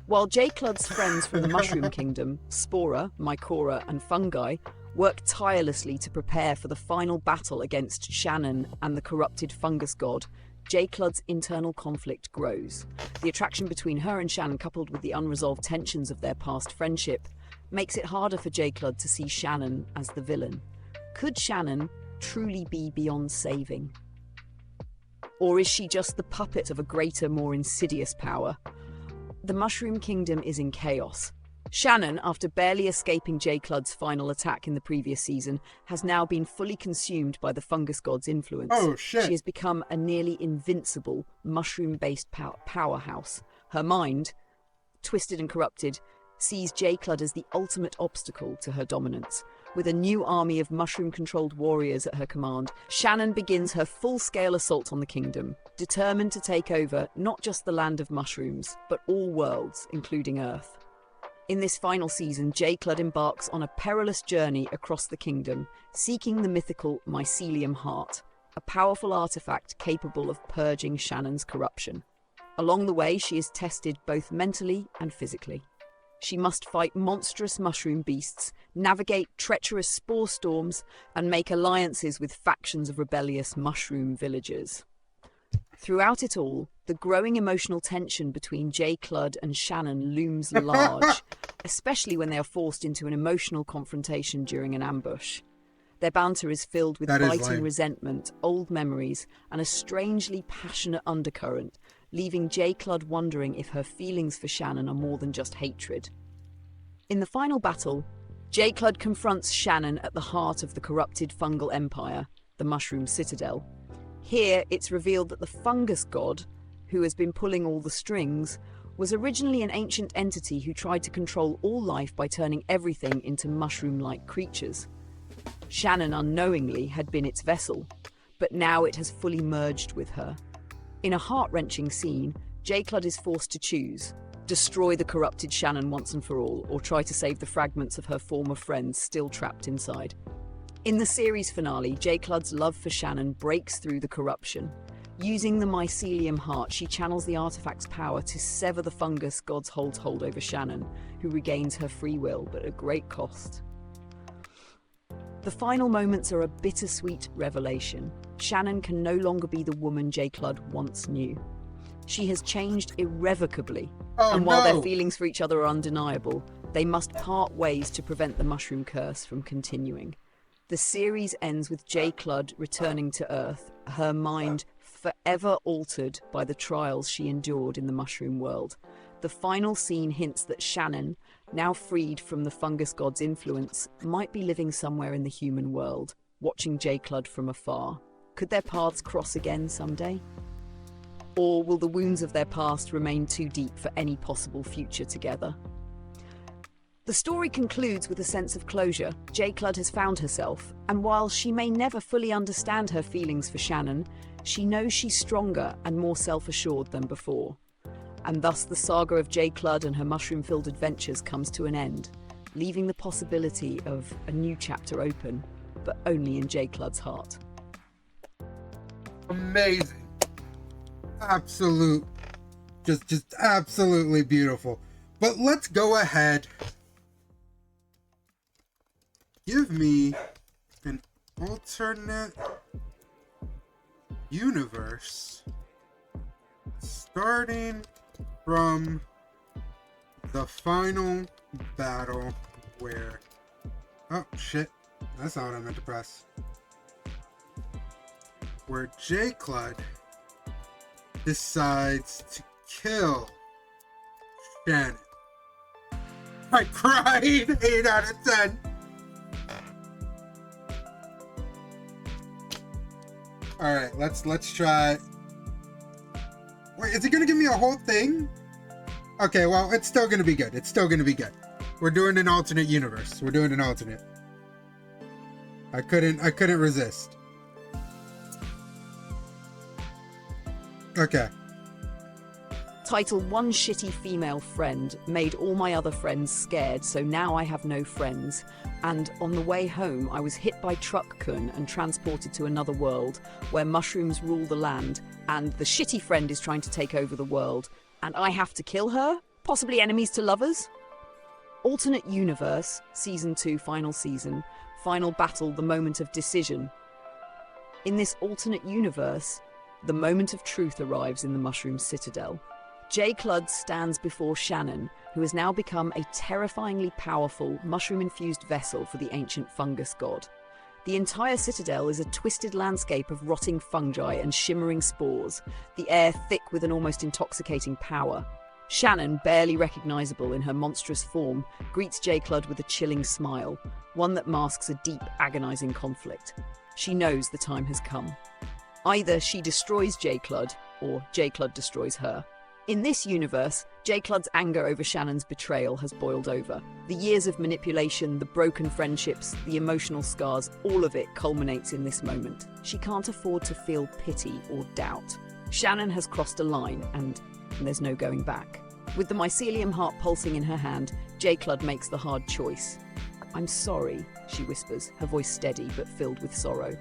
While J. Cludd's friends from the Mushroom Kingdom, Spora, Mycora, and Fungi, work tirelessly to prepare for the final battle against Shannon and the corrupted fungus god, J. Cludd's internal conflict grows. The attraction between her and Shannon, coupled with the unresolved tensions of their past friendship, makes it harder for J. Cludd to see Shannon as the villain. Could Shannon truly be beyond saving? Or is she just the puppet of a greater, more insidious power? The Mushroom Kingdom is in chaos. Shannon, after barely escaping J. Cludd's final attack in the previous season, has now been fully consumed by the fungus god's influence. Oh, shit. She has become a nearly invincible, mushroom-based powerhouse. Her mind, twisted and corrupted, sees J. Cludd as the ultimate obstacle to her dominance. With a new army of mushroom-controlled warriors at her command, Shannon begins her full-scale assault on the kingdom, determined to take over not just the land of mushrooms, but all worlds, including Earth. In this final season, J. Cludd embarks on a perilous journey across the kingdom, seeking the mythical Mycelium Heart, a powerful artifact capable of purging Shannon's corruption. Along the way, she is tested both mentally and physically. She must fight monstrous mushroom beasts, navigate treacherous spore storms, and make alliances with factions of rebellious mushroom villagers. Throughout it all, the growing emotional tension between J. Cludd and Shannon looms large, especially when they are forced into an emotional confrontation during an ambush. Their banter is filled with biting resentment, old memories, and a strangely passionate undercurrent, leaving J. Cludd wondering if her feelings for Shannon are more than just hatred. In the final battle, J. Cludd confronts Shannon at the heart of the corrupted fungal empire, the Mushroom Citadel. Here, it's revealed that the fungus god, who has been pulling all the strings, was originally an ancient entity who tried to control all life by turning everything into mushroom-like creatures. Shannon unknowingly had been its vessel, but now it has fully merged with her. In a heart-wrenching scene, J. Cludd is forced to choose: destroy the corrupted Shannon once and for all, or try to save the fragments of her former friends still trapped inside. In the series finale, J. Cludd's love for Shannon breaks through the corruption. Using the Mycelium Heart, she channels the artifact's power to sever the fungus god's hold over Shannon, who regains her free will, but at great cost. The final moments are a bittersweet revelation. Shannon can no longer be the woman J. Cludd once knew. She has changed irrevocably, and while their feelings for each other are undeniable, they must part ways to prevent the mushroom curse from continuing. The series ends with J. Cludd returning to Earth, her mind forever altered by the trials she endured in the mushroom world. The final scene hints that Shannon, now freed from the fungus god's influence, might be living somewhere in the human world, watching J. Cludd from afar. Could their paths cross again someday? Or will the wounds of their past remain too deep for any possible future together? The story concludes with a sense of closure. J. Cludd has found herself, and while she may never fully understand her feelings for Shannon, she knows she's stronger and more self-assured than before. And thus the saga of J. Cludd and her mushroom-filled adventures comes to an end, leaving the possibility of a new chapter open, but only in J. Cludd's heart. Amazing. Absolute Just absolutely beautiful. But let's go ahead. Give me an alternate universe starting from the final battle where... Oh, shit. That's not what I meant to press. Where J-Clud decides to kill Shannon. I cried! 8 out of 10! Alright, let's try... Wait, is it gonna give me a whole thing? Okay, well, it's still gonna be good. It's still gonna be good. We're doing an alternate universe. We're doing an alternate. I couldn't resist. Okay. Title: One shitty female friend made all my other friends scared, so now I have no friends. And on the way home, I was hit by Truck-kun and transported to another world where mushrooms rule the land, and the shitty friend is trying to take over the world, and I have to kill her? Possibly enemies to lovers? Alternate Universe, Season 2, Final Season, Final Battle, The Moment of Decision. In this alternate universe, the moment of truth arrives in the Mushroom Citadel. J-Clud stands before Shannon, who has now become a terrifyingly powerful, mushroom-infused vessel for the ancient fungus god. The entire citadel is a twisted landscape of rotting fungi and shimmering spores, the air thick with an almost intoxicating power. Shannon, barely recognizable in her monstrous form, greets J-Clud with a chilling smile, one that masks a deep, agonizing conflict. She knows the time has come. Either she destroys J-Clud, or J-Clud destroys her. In this universe, J-Clud's anger over Shannon's betrayal has boiled over. The years of manipulation, the broken friendships, the emotional scars, all of it culminates in this moment. She can't afford to feel pity or doubt. Shannon has crossed a line, and there's no going back. With the mycelium heart pulsing in her hand, J-Clud makes the hard choice. "I'm sorry," she whispers, her voice steady but filled with sorrow.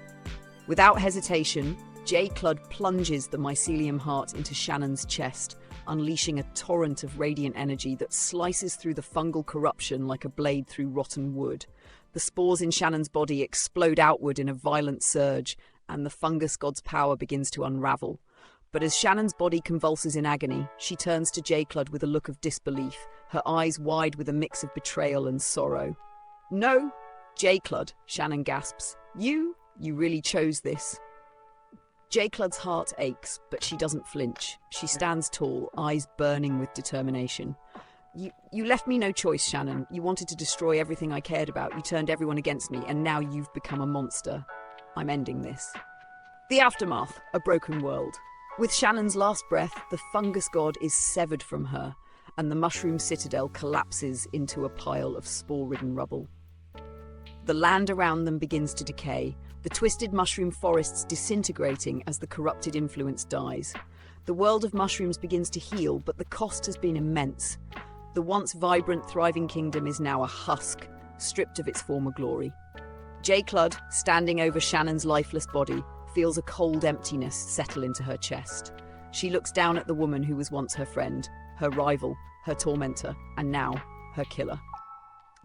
Without hesitation, J-Clud plunges the mycelium heart into Shannon's chest, unleashing a torrent of radiant energy that slices through the fungal corruption like a blade through rotten wood. The spores in Shannon's body explode outward in a violent surge, and the fungus god's power begins to unravel. But as Shannon's body convulses in agony, she turns to J-Clud with a look of disbelief, her eyes wide with a mix of betrayal and sorrow. "No, J-Clud," Shannon gasps. You really chose this." J-Clud's heart aches, but she doesn't flinch. She stands tall, eyes burning with determination. You left me no choice, Shannon. You wanted to destroy everything I cared about. You turned everyone against me, and now you've become a monster. I'm ending this." The aftermath, a broken world. With Shannon's last breath, the fungus god is severed from her, and the mushroom citadel collapses into a pile of spore-ridden rubble. The land around them begins to decay, the twisted mushroom forests disintegrating as the corrupted influence dies. The world of mushrooms begins to heal, but the cost has been immense. The once vibrant, thriving kingdom is now a husk, stripped of its former glory. J-Clud, standing over Shannon's lifeless body, feels a cold emptiness settle into her chest. She looks down at the woman who was once her friend, her rival, her tormentor, and now her killer.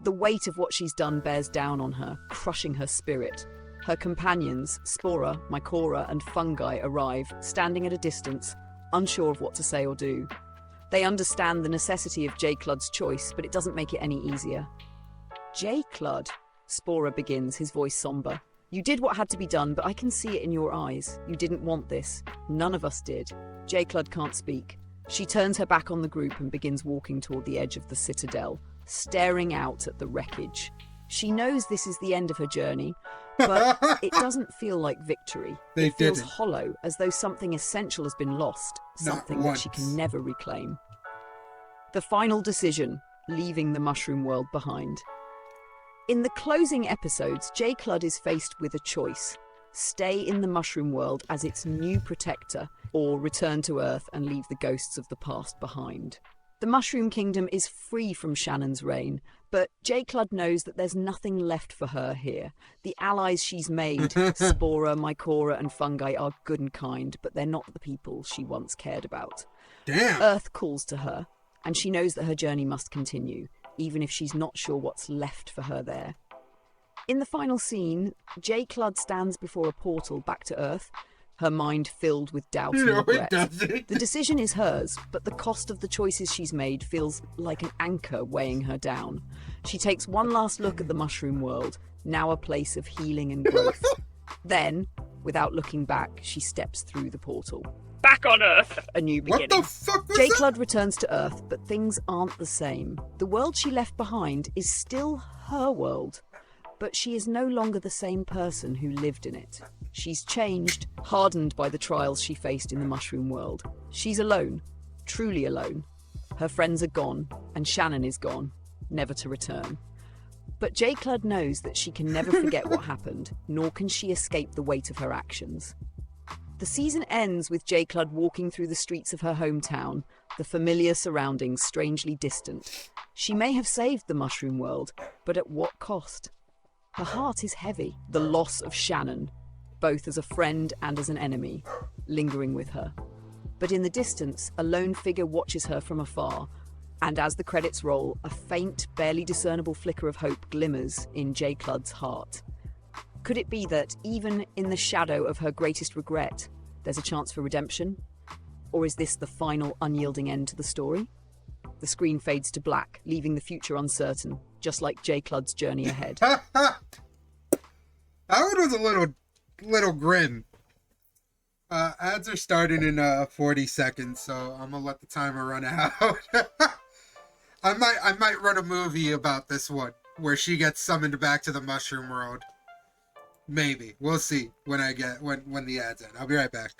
The weight of what she's done bears down on her, crushing her spirit. Her companions, Spora, Mycora, and Fungi, arrive, standing at a distance, unsure of what to say or do. They understand the necessity of J-Clud's choice, but it doesn't make it any easier. "J-Clud," Spora begins, his voice somber. "You did what had to be done, but I can see it in your eyes. You didn't want this. None of us did." J-Clud can't speak. She turns her back on the group and begins walking toward the edge of the citadel, staring out at the wreckage. She knows this is the end of her journey, but it doesn't feel like victory. It feels hollow, as though something essential has been lost, something that she can never reclaim. The final decision, leaving the mushroom world behind. In the closing episodes, J-Clud is faced with a choice: stay in the mushroom world as its new protector, or return to Earth and leave the ghosts of the past behind. The Mushroom Kingdom is free from Shannon's reign, but J-Clud knows that there's nothing left for her here. The allies she's made, Spora, Mycora, and Fungi, are good and kind, but they're not the people she once cared about. Damn. Earth calls to her, and she knows that her journey must continue, even if she's not sure what's left for her there. In the final scene, J. Cludd stands before a portal back to Earth, her mind filled with doubt and No, it regret. doesn't. The decision is hers, but the cost of the choices she's made feels like an anchor weighing her down. She takes one last look at the mushroom world, now a place of healing and growth. Then, without looking back, she steps through the portal. Back on Earth, a new beginning. What the fuck was J. that? Cludd returns to Earth, but things aren't the same. The world she left behind is still her world, but she is no longer the same person who lived in it. She's changed, hardened by the trials she faced in the mushroom world. She's alone, truly alone. Her friends are gone, and Shannon is gone, never to return. But J. Cludd knows that she can never forget what happened, nor can she escape the weight of her actions. The season ends with J. Cludd walking through the streets of her hometown, the familiar surroundings strangely distant. She may have saved the mushroom world, but at what cost? Her heart is heavy, the loss of Shannon, both as a friend and as an enemy, lingering with her. But in the distance, a lone figure watches her from afar, and as the credits roll, a faint, barely discernible flicker of hope glimmers in J. Cludd's heart. Could it be that, even in the shadow of her greatest regret, there's a chance for redemption? Or is this the final, unyielding end to the story? The screen fades to black, leaving the future uncertain, just like J. Cludd's journey ahead. That one was a little grim. Ads are starting in 40 seconds, so I'm gonna let the timer run out. I might run a movie about this one where she gets summoned back to the mushroom world. Maybe. We'll see when the ads end. I'll be right back.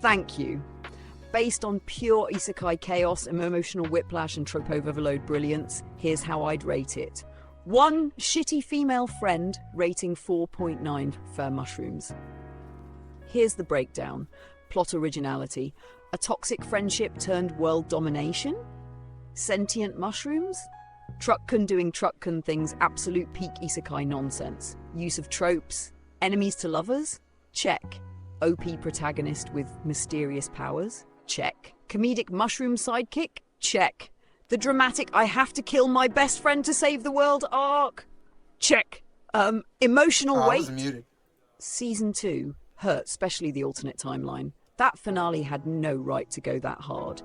Thank you. Based on pure isekai chaos, emotional whiplash, and trope overload brilliance, here's how I'd rate it. 1 shitty female friend, rating 4.9 for mushrooms. Here's the breakdown. Plot originality. A toxic friendship turned world domination? Sentient mushrooms? Truck-kun doing truck-kun things, absolute peak isekai nonsense. Use of tropes. Enemies to lovers? Check. OP protagonist with mysterious powers? Check. Comedic mushroom sidekick? Check. The dramatic I have to kill my best friend to save the world arc? Check. Emotional weight? I was muted. Season 2 hurt, especially the alternate timeline. That finale had no right to go that hard.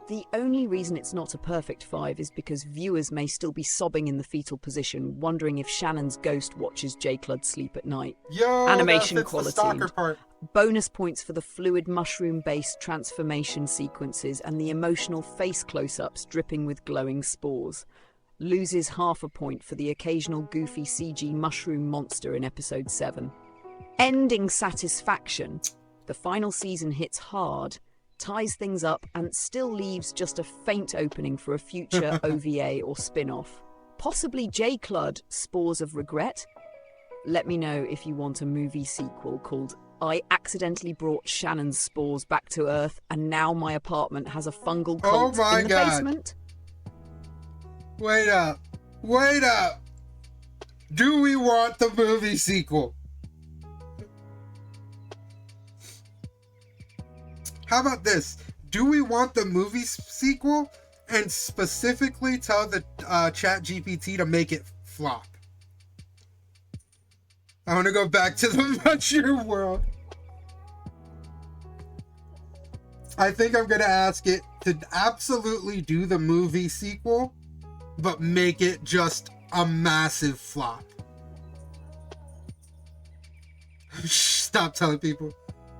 The only reason it's not a perfect 5 is because viewers may still be sobbing in the fetal position, wondering if Shannon's ghost watches J. Clud sleep at night. Yo, Animation that fits quality. the stalker part. Bonus points for the fluid mushroom-based transformation sequences and the emotional face close-ups dripping with glowing spores. Loses half a point for the occasional goofy CG mushroom monster in episode 7. Ending satisfaction. The final season hits hard, ties things up, and still leaves just a faint opening for a future OVA or spin-off. Possibly J. Clud, Spores of Regret? Let me know if you want a movie sequel called I Accidentally Brought Shannon's Spores Back to Earth and Now My Apartment Has a Fungal Cult in the Basement. Wait up. Wait up. Do we want the movie sequel? How about this? Do we want the movie sequel and specifically tell the ChatGPT to make it flop? I want to go back to the mushroom world. I think I'm going to ask it to absolutely do the movie sequel, but make it just a massive flop. Stop telling people.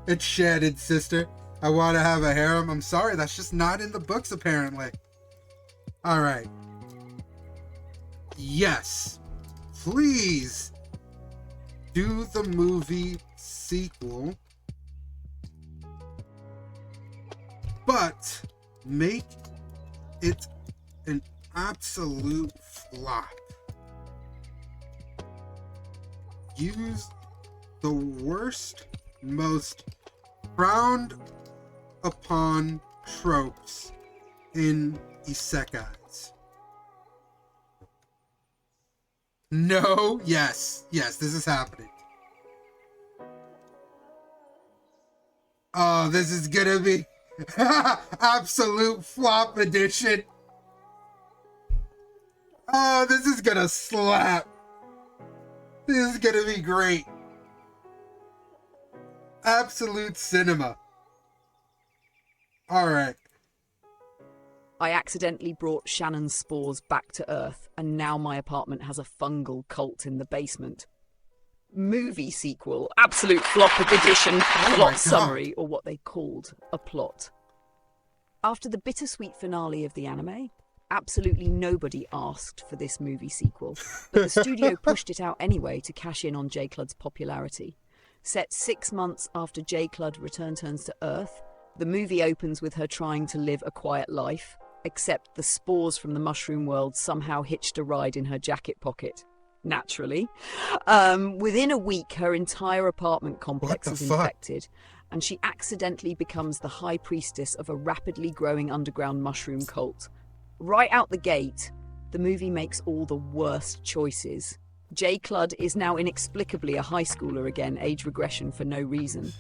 It's Shannon's sister. I want to have a harem. I'm sorry, that's just not in the books, apparently. Alright. Yes. Please do the movie sequel, but make it an absolute flop. Use the worst, most frowned upon tropes in isekais. No, yes, this is happening. Oh, this is gonna be absolute flop edition. Oh, this is gonna slap. This is gonna be great. Absolute cinema. Alright. I accidentally brought Shannon's spores back to Earth, and now my apartment has a fungal cult in the basement. Movie sequel, absolute flop edition, plot summary, or what they called a plot. After the bittersweet finale of the anime, absolutely nobody asked for this movie sequel, but the studio pushed it out anyway to cash in on J. Clud's popularity. Set 6 months after J. Clud returns to Earth, the movie opens with her trying to live a quiet life, except the spores from the mushroom world somehow hitched a ride in her jacket pocket. Naturally. Within a week, her entire apartment complex is infected, and she accidentally becomes the high priestess of a rapidly growing underground mushroom cult. Right out the gate, the movie makes all the worst choices. J. Clud is now inexplicably a high schooler again, age regression for no reason.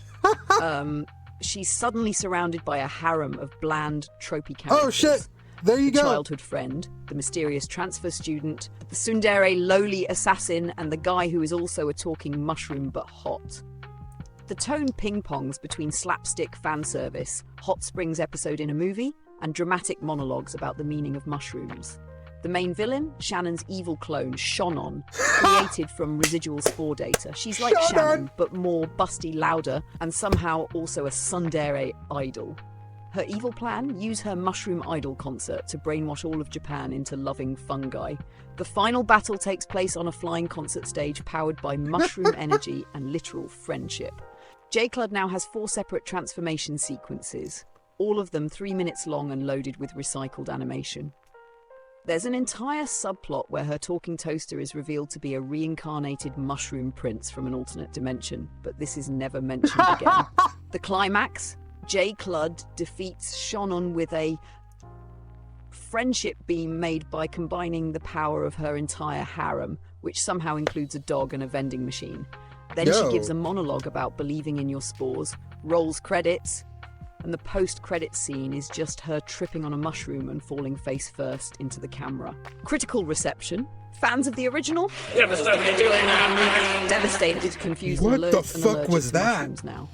She's suddenly surrounded by a harem of bland, tropey characters. Oh shit! There you go. Childhood friend, the mysterious transfer student, the tsundere lowly assassin, and the guy who is also a talking mushroom but hot. The tone ping-pongs between slapstick fan service, hot springs episode in a movie, and dramatic monologues about the meaning of mushrooms. The main villain, Shannon's evil clone, Shonon, created from residual spore data. She's like Shannon, but more busty, louder, and somehow also a tsundere idol. Her evil plan? Use her mushroom idol concert to brainwash all of Japan into loving fungi. The final battle takes place on a flying concert stage powered by mushroom energy and literal friendship. J-Clud now has 4 separate transformation sequences, all of them 3 minutes long and loaded with recycled animation. There's an entire subplot where her talking toaster is revealed to be a reincarnated mushroom prince from an alternate dimension, but this is never mentioned again. The climax, J-Clud defeats Shonon with a friendship beam made by combining the power of her entire harem, which somehow includes a dog and a vending machine. Then she gives a monologue about believing in your spores, rolls credits, and the post-credit scene is just her tripping on a mushroom and falling face first into the camera. Critical reception. Fans of the original? Devastated, confused, What alerts, the and fuck allergic was to that? mushrooms now.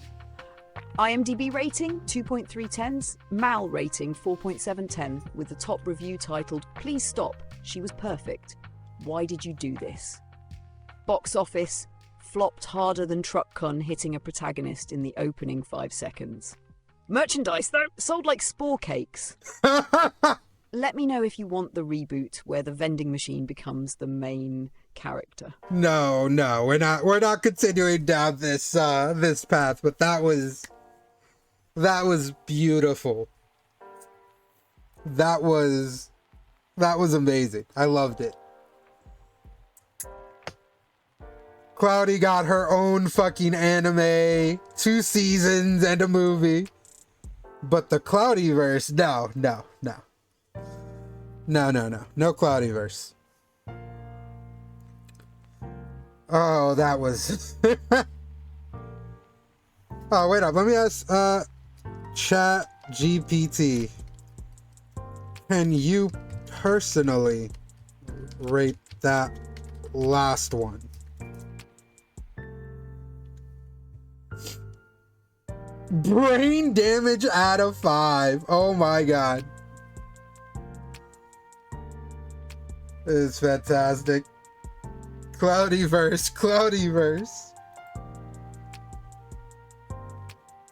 IMDb rating 2.310s, Mal rating 4.710, with the top review titled, "Please stop, she was perfect. Why did you do this?" Box office flopped harder than Truck Con hitting a protagonist in the opening 5 seconds. Merchandise, though, sold like spore cakes. Let me know if you want the reboot where the vending machine becomes the main character. No, we're not continuing down this this path, but that was beautiful. That was amazing. I loved it. Cloudy got her own fucking anime, 2 seasons and a movie. But the Cloudyverse, no Cloudyverse. Oh, that was. Oh, wait up. Let me ask ChatGPT. Can you personally rate that last one? Brain damage out of 5. Oh my god. It's fantastic. Cloudyverse.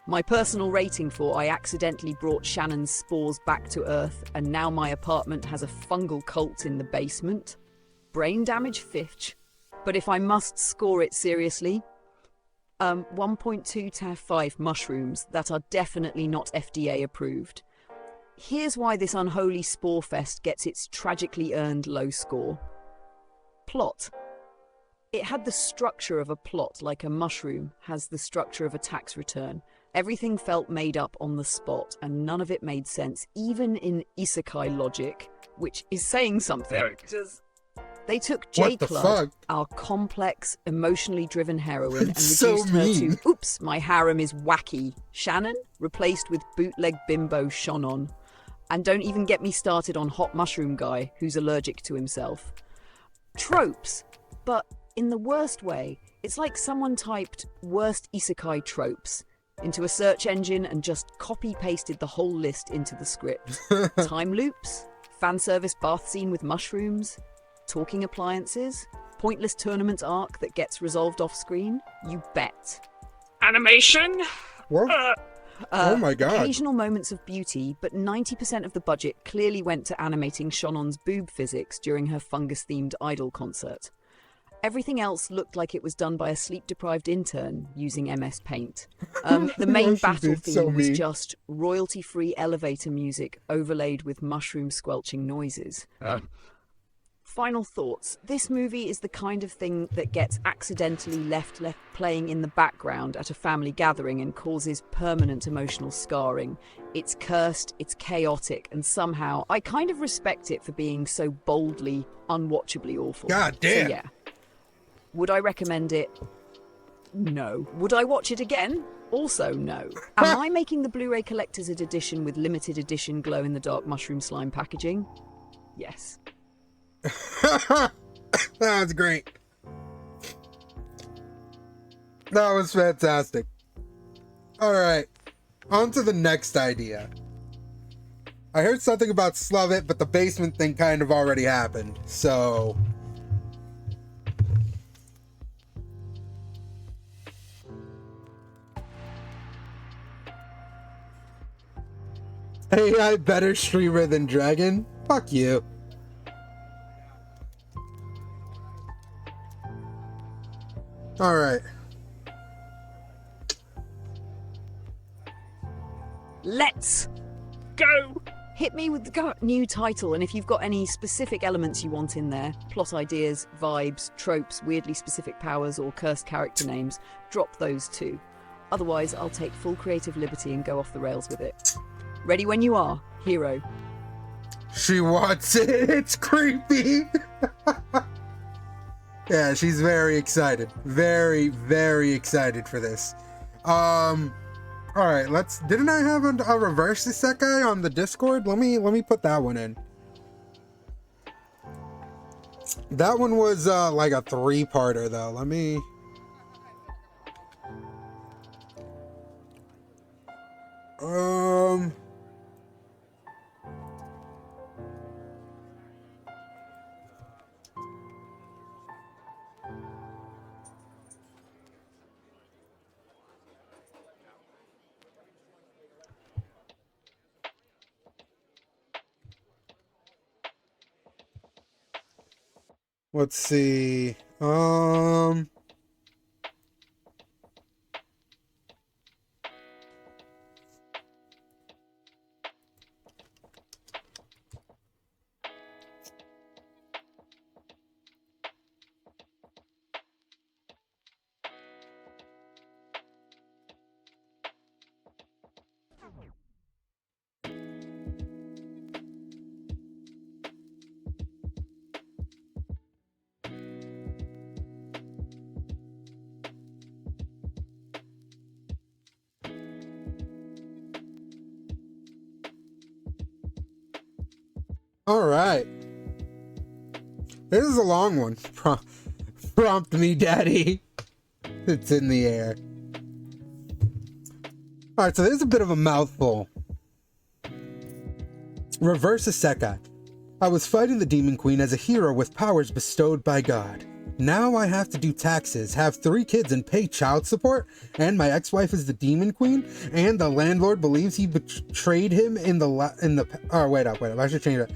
My personal rating for I accidentally brought Shannon's spores back to Earth and now my apartment has a fungal cult in the basement. Brain damage 5. But if I must score it seriously, 1.2 to 5 mushrooms that are definitely not FDA approved. Here's why this unholy spore fest gets its tragically earned low score. Plot. It had the structure of a plot like a mushroom has the structure of a tax return. Everything felt made up on the spot and none of it made sense, even in Isekai logic, which is saying something. They took J-Clud, our complex, emotionally driven heroine, and reduced her to, oops, my harem is wacky, Shannon, replaced with bootleg bimbo Shonon. And don't even get me started on hot mushroom guy, who's allergic to himself. Tropes, but in the worst way. It's like someone typed worst isekai tropes into a search engine and just copy-pasted the whole list into the script. Time loops, fan service bath scene with mushrooms, talking appliances, pointless tournament arc that gets resolved off-screen? You bet. Animation? What? Oh my god. Occasional moments of beauty, but 90% of the budget clearly went to animating Shonon's boob physics during her fungus-themed idol concert. Everything else looked like it was done by a sleep-deprived intern using MS Paint. The main battle theme was just royalty-free elevator music overlaid with mushroom-squelching noises. Final thoughts. This movie is the kind of thing that gets accidentally left playing in the background at a family gathering and causes permanent emotional scarring. It's cursed, it's chaotic, and somehow I kind of respect it for being so boldly, unwatchably awful. God damn. So yeah. Would I recommend it? No. Would I watch it again? Also no. Am I making the Blu-ray collector's edition with limited edition glow-in-the-dark mushroom slime packaging? Yes. That was great. That was fantastic. Alright, on to the next idea. I heard something about Slove It, but the basement thing kind of already happened, so... AI better streamer than Dragon? Fuck you. Alright. Let's go! Hit me with the new title, and if you've got any specific elements you want in there, plot ideas, vibes, tropes, weirdly specific powers, or cursed character names, drop those too. Otherwise, I'll take full creative liberty and go off the rails with it. Ready when you are, hero. She wants it. It's creepy. Yeah, she's very excited. Very, very excited for this. All right, didn't I have a reverse Isekai on the Discord? Let me put that one in. That one was like a 3-parter though. Let's see. All right. This is a long one. Prompt me, daddy. It's in the air. All right, so there's a bit of a mouthful. Reverse Isekai. I was fighting the Demon Queen as a hero with powers bestowed by God. Now I have to do taxes, have 3 kids, and pay child support. And my ex-wife is the Demon Queen. And the landlord believes he betrayed him in the. Oh, wait up. I should change it.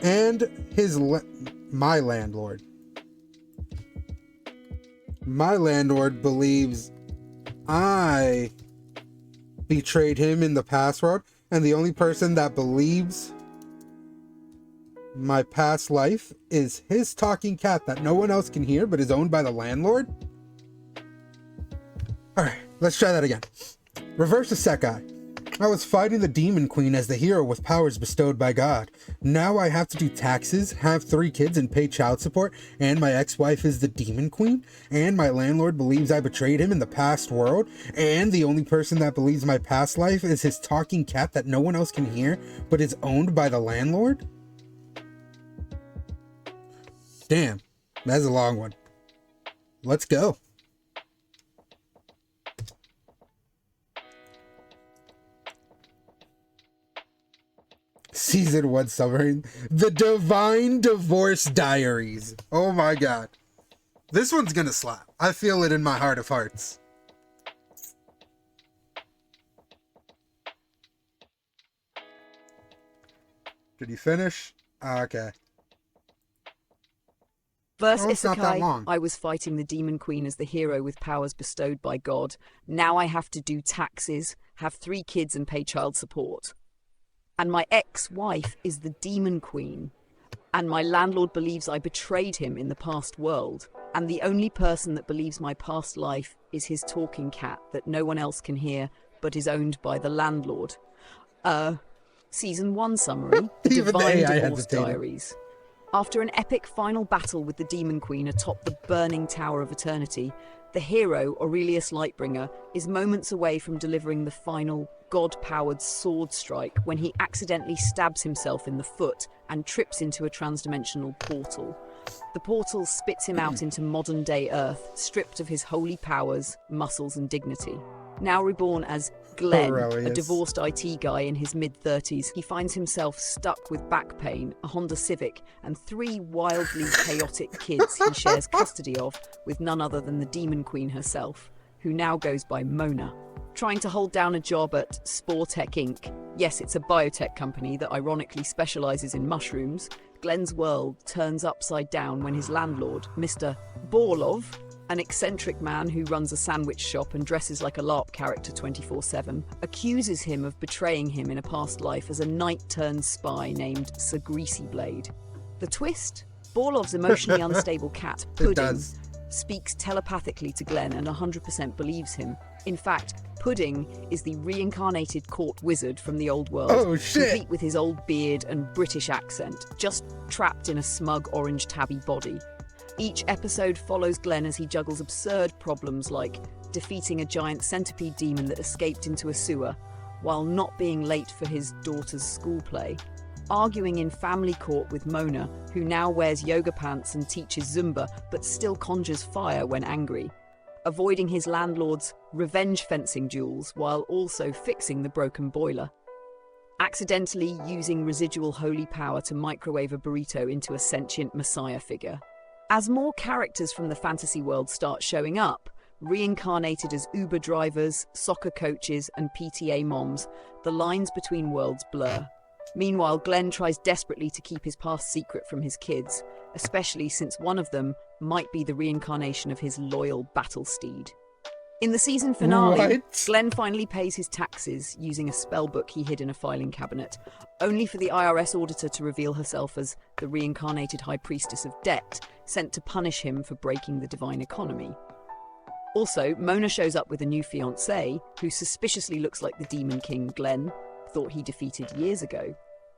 And my landlord. My landlord believes I betrayed him in the past world, and the only person that believes my past life is his talking cat that no one else can hear but is owned by the landlord. Alright, let's try that again. Reverse Isekai. I was fighting the Demon Queen as the hero with powers bestowed by God. Now I have to do taxes, have 3 kids, and pay child support, and my ex-wife is the Demon Queen, and my landlord believes I betrayed him in the past world, and the only person that believes my past life is his talking cat that no one else can hear, but is owned by the landlord? Damn, that's a long one. Let's go. Season 1 summary. The Divine Divorce Diaries. Oh my god. This one's gonna slap. I feel it in my heart of hearts. Did you finish? Okay. Verse Oh, it's not that Isekai, long. I was fighting the Demon Queen as the hero with powers bestowed by God. Now I have to do taxes, have 3 kids, and pay child support. And my ex-wife is the Demon Queen. And my landlord believes I betrayed him in the past world. And the only person that believes my past life is his talking cat that no one else can hear, but is owned by the landlord. Season 1 summary, The Even the Divine AI Divorce hesitated. Diaries. After an epic final battle with the Demon Queen atop the burning Tower of Eternity, the hero, Aurelius Lightbringer, is moments away from delivering the final God-powered sword strike when he accidentally stabs himself in the foot and trips into a transdimensional portal. The portal spits him out into modern-day Earth, stripped of his holy powers, muscles, and dignity. Now reborn as Glenn, a Aurelius. divorced IT guy in his mid-30s, he finds himself stuck with back pain, a Honda Civic, and 3 wildly chaotic kids he shares custody of with none other than the Demon Queen herself, who now goes by Mona. Trying to hold down a job at Sportech Inc. Yes, it's a biotech company that ironically specializes in mushrooms. Glenn's world turns upside down when his landlord, Mr. Borlov, An eccentric man who runs a sandwich shop and dresses like a LARP character 24/7, accuses him of betraying him in a past life as a knight-turned-spy named Sir Greasyblade. The twist? Borlov's emotionally unstable cat, Pudding, speaks telepathically to Glenn and 100% believes him. In fact, Pudding is the reincarnated court wizard from the old world, complete with his old beard and British accent, just trapped in a smug orange tabby body. Each episode follows Glenn as he juggles absurd problems like defeating a giant centipede demon that escaped into a sewer, while not being late for his daughter's school play, arguing in family court with Mona, who now wears yoga pants and teaches Zumba but still conjures fire when angry, avoiding his landlord's revenge fencing duels while also fixing the broken boiler, accidentally using residual holy power to microwave a burrito into a sentient messiah figure. As more characters from the fantasy world start showing up, reincarnated as Uber drivers, soccer coaches, and PTA moms, the lines between worlds blur. Meanwhile, Glenn tries desperately to keep his past secret from his kids, especially since one of them might be the reincarnation of his loyal battle steed. In the season finale, Glenn finally pays his taxes using a spellbook he hid in a filing cabinet, only for the IRS auditor to reveal herself as the reincarnated high priestess of debt, sent to punish him for breaking the divine economy. Also, Mona shows up with a new fiancé, who suspiciously looks like the demon king Glenn thought he defeated years ago.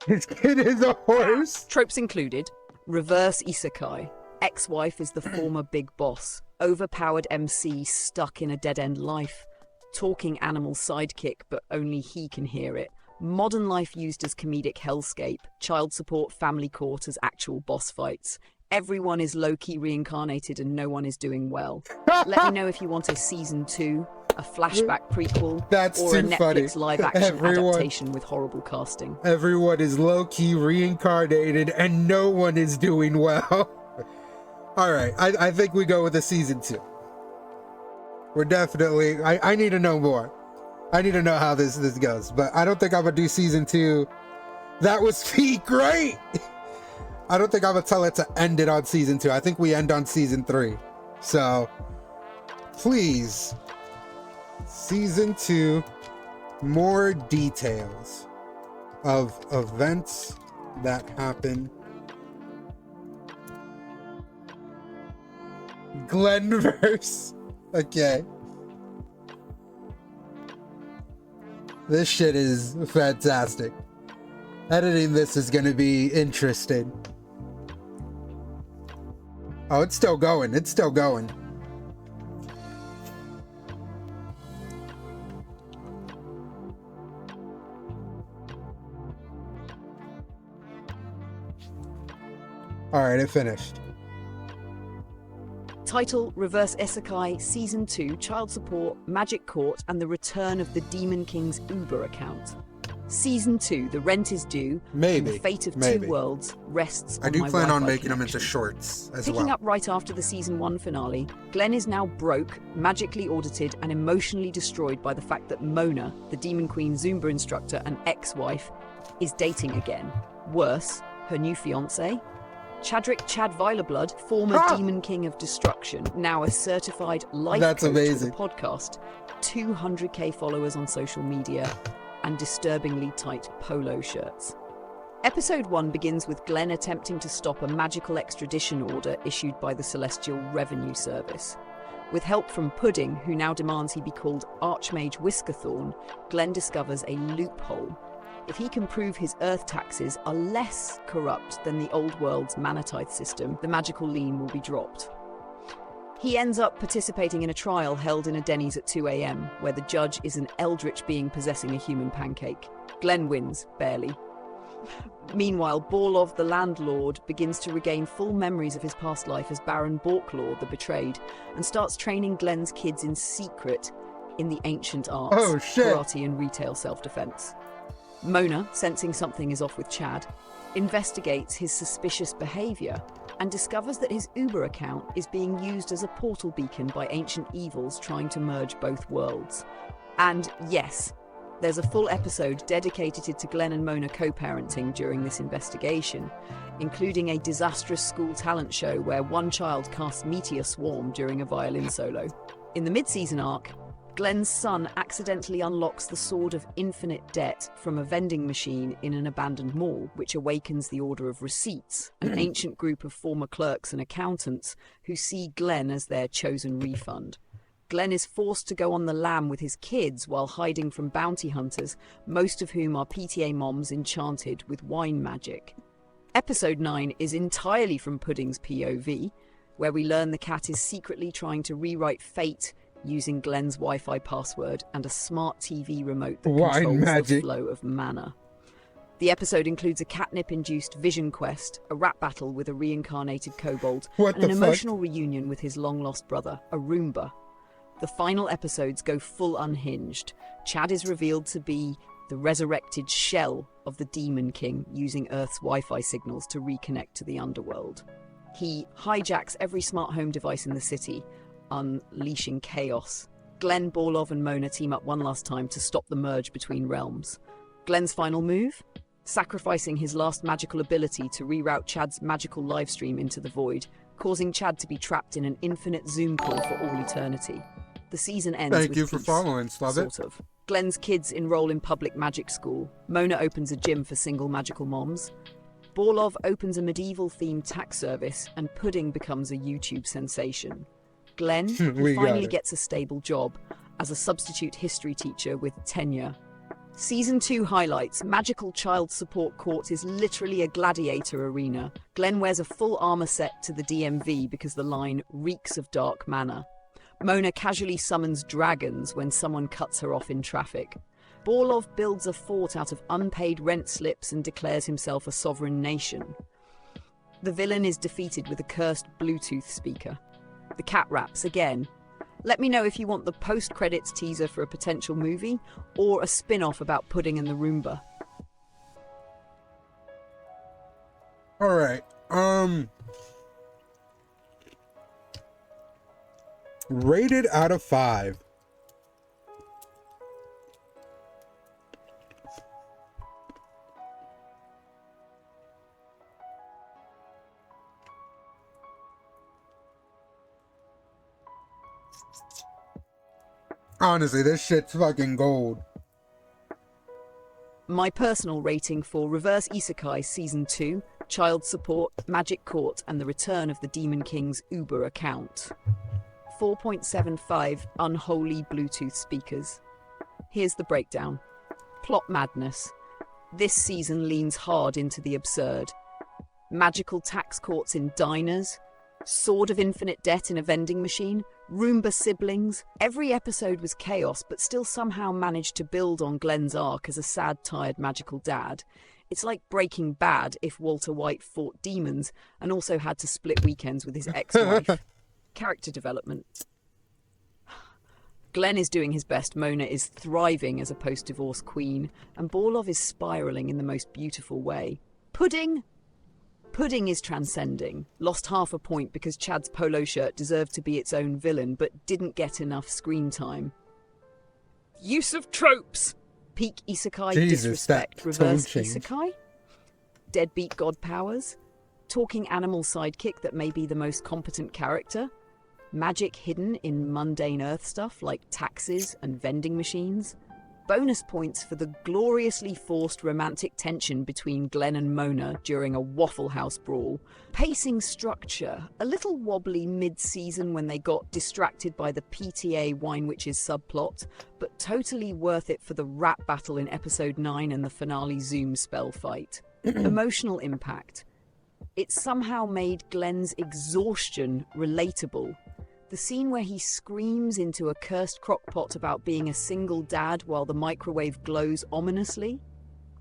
His kid is a horse! Tropes included: reverse Isekai. Ex-wife is the former big boss. Overpowered MC stuck in a dead-end life. Talking animal sidekick, but only he can hear it. Modern life used as comedic hellscape. Child support family court as actual boss fights. Everyone is low-key reincarnated and no one is doing well. Let me know if you want a season 2, a flashback prequel, or a Netflix live-action adaptation with horrible casting. Everyone is low-key reincarnated and no one is doing well. All right, I think we go with the season 2. We're definitely, I need to know more. I need to know how this goes, but I don't think I'm gonna do season 2. That was peak, right? I don't think I'm gonna tell it to end it on season 2. I think we end on season 3. So please, season 2, more details of events that happen. Glenverse. Okay. This shit is fantastic. Editing this is gonna be interesting. Oh, it's still going. It's still going. All right, it finished. Title: Reverse Isekai Season 2, Child Support, Magic Court, and the Return of the Demon King's Uber account. Season 2, The Rent is Due, and the fate of two worlds rests on my I do plan on making connection. them into shorts as well. Picking up right after the Season 1 finale, Glenn is now broke, magically audited, and emotionally destroyed by the fact that Mona, the Demon Queen Zumba instructor and ex-wife, is dating again. Worse, her new fiancé? Chadrick Chad Vilerblood, former Demon King of Destruction, now a certified life coach for the podcast, 200k followers on social media, and disturbingly tight polo shirts. Episode 1 begins with Glenn attempting to stop a magical extradition order issued by the Celestial Revenue Service. With help from Pudding, who now demands he be called Archmage Whiskerthorn, Glenn discovers a loophole. If he can prove his Earth taxes are less corrupt than the old world's Manatite system, the magical lien will be dropped. He ends up participating in a trial held in a Denny's at 2 a.m, where the judge is an eldritch being possessing a human pancake. Glenn wins, barely. Meanwhile, Borlov, the landlord, begins to regain full memories of his past life as Baron Borklord, the betrayed, and starts training Glenn's kids in secret in the ancient arts, karate and retail self-defense. Mona, sensing something is off with Chad, investigates his suspicious behavior and discovers that his Uber account is being used as a portal beacon by ancient evils trying to merge both worlds. And yes, There's a full episode dedicated to Glenn and Mona co-parenting during this investigation, including a disastrous school talent show where one child casts Meteor Swarm during a violin solo. In the mid-season arc, Glenn's son accidentally unlocks the Sword of Infinite Debt from a vending machine in an abandoned mall, which awakens the Order of Receipts, an ancient group of former clerks and accountants who see Glenn as their chosen refund. Glenn is forced to go on the lam with his kids while hiding from bounty hunters, most of whom are PTA moms enchanted with wine magic. Episode 9 is entirely from Pudding's POV, where we learn the cat is secretly trying to rewrite fate using Glenn's Wi-Fi password and a smart TV remote that controls the flow of mana. The episode includes a catnip-induced vision quest, a rap battle with a reincarnated kobold, and an emotional reunion with his long-lost brother, a Roomba. The final episodes go full unhinged. Chad is revealed to be the resurrected shell of the Demon King, using Earth's Wi-Fi signals to reconnect to the underworld. He hijacks every smart home device in the city, unleashing chaos. Glenn, Borlov and Mona team up one last time to stop the merge between realms. Glenn's final move? Sacrificing his last magical ability to reroute Chad's magical livestream into the void, causing Chad to be trapped in an infinite Zoom call for all eternity. The season ends with Thank you for peace, following, sort of. Glenn's kids enroll in public magic school. Mona opens a gym for single magical moms. Borlov opens a medieval-themed tax service, and Pudding becomes a YouTube sensation. Glenn finally gets a stable job as a substitute history teacher with tenure. Season 2 highlights: Magical Child Support Court is literally a gladiator arena. Glenn wears a full armor set to the DMV because the line reeks of dark mana. Mona casually summons dragons when someone cuts her off in traffic. Borlov builds a fort out of unpaid rent slips and declares himself a sovereign nation. The villain is defeated with a cursed Bluetooth speaker. The cat raps again. Let me know if you want the post-credits teaser for a potential movie or a spin-off about Pudding and the Roomba. Alright, rated out of 5. Honestly, this shit's fucking gold. My personal rating for Reverse Isekai Season 2, Child Support, Magic Court, and the Return of the Demon King's Uber account. 4.75 unholy Bluetooth speakers. Here's the breakdown. Plot madness. This season leans hard into the absurd. Magical tax courts in diners, Sword of Infinite Debt in a vending machine, Roomba siblings. Every episode was chaos, but still somehow managed to build on Glenn's arc as a sad, tired, magical dad. It's like Breaking Bad if Walter White fought demons and also had to split weekends with his ex-wife. Character development. Glenn is doing his best, Mona is thriving as a post-divorce queen, and Borlov is spiralling in the most beautiful way. Pudding is transcending. Lost half a point because Chad's polo shirt deserved to be its own villain, but didn't get enough screen time. Use of tropes. Peak Isekai disrespect. Reverse Isekai. Deadbeat god powers. Talking animal sidekick that may be the most competent character. Magic hidden in mundane earth stuff like taxes and vending machines. Bonus points for the gloriously forced romantic tension between Glenn and Mona during a Waffle House brawl. Pacing structure, a little wobbly mid-season when they got distracted by the PTA Wine Witches subplot, but totally worth it for the rap battle in episode 9 and the finale Zoom spell fight. Emotional impact. It somehow made Glenn's exhaustion relatable. The scene where he screams into a cursed crockpot about being a single dad while the microwave glows ominously.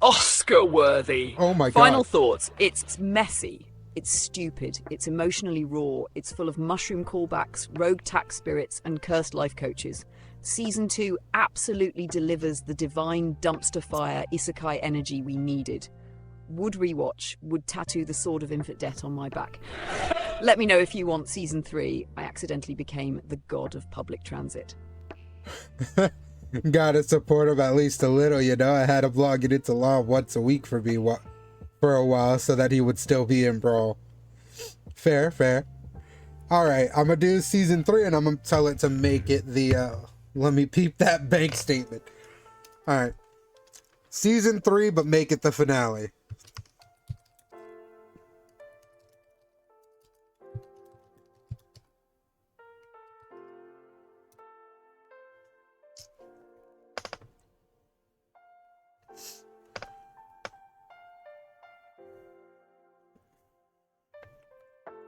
Oscar-worthy! Oh my god. Final thoughts. It's messy. It's stupid. It's emotionally raw. It's full of mushroom callbacks, rogue tax spirits, and cursed life coaches. Season 2 absolutely delivers the divine dumpster fire isekai energy we needed. Would rewatch. Would tattoo the Sword of Infinite Debt on my back. Let me know if you want Season 3. I accidentally became the god of public transit. Gotta support him at least a little, you know. I had him log it into law once a week for me for a while so that he would still be in Brawl. Fair, fair. Alright, I'm gonna do season 3 and I'm gonna tell it to make it the, let me peep that bank statement. Alright. Season 3, but make it the finale.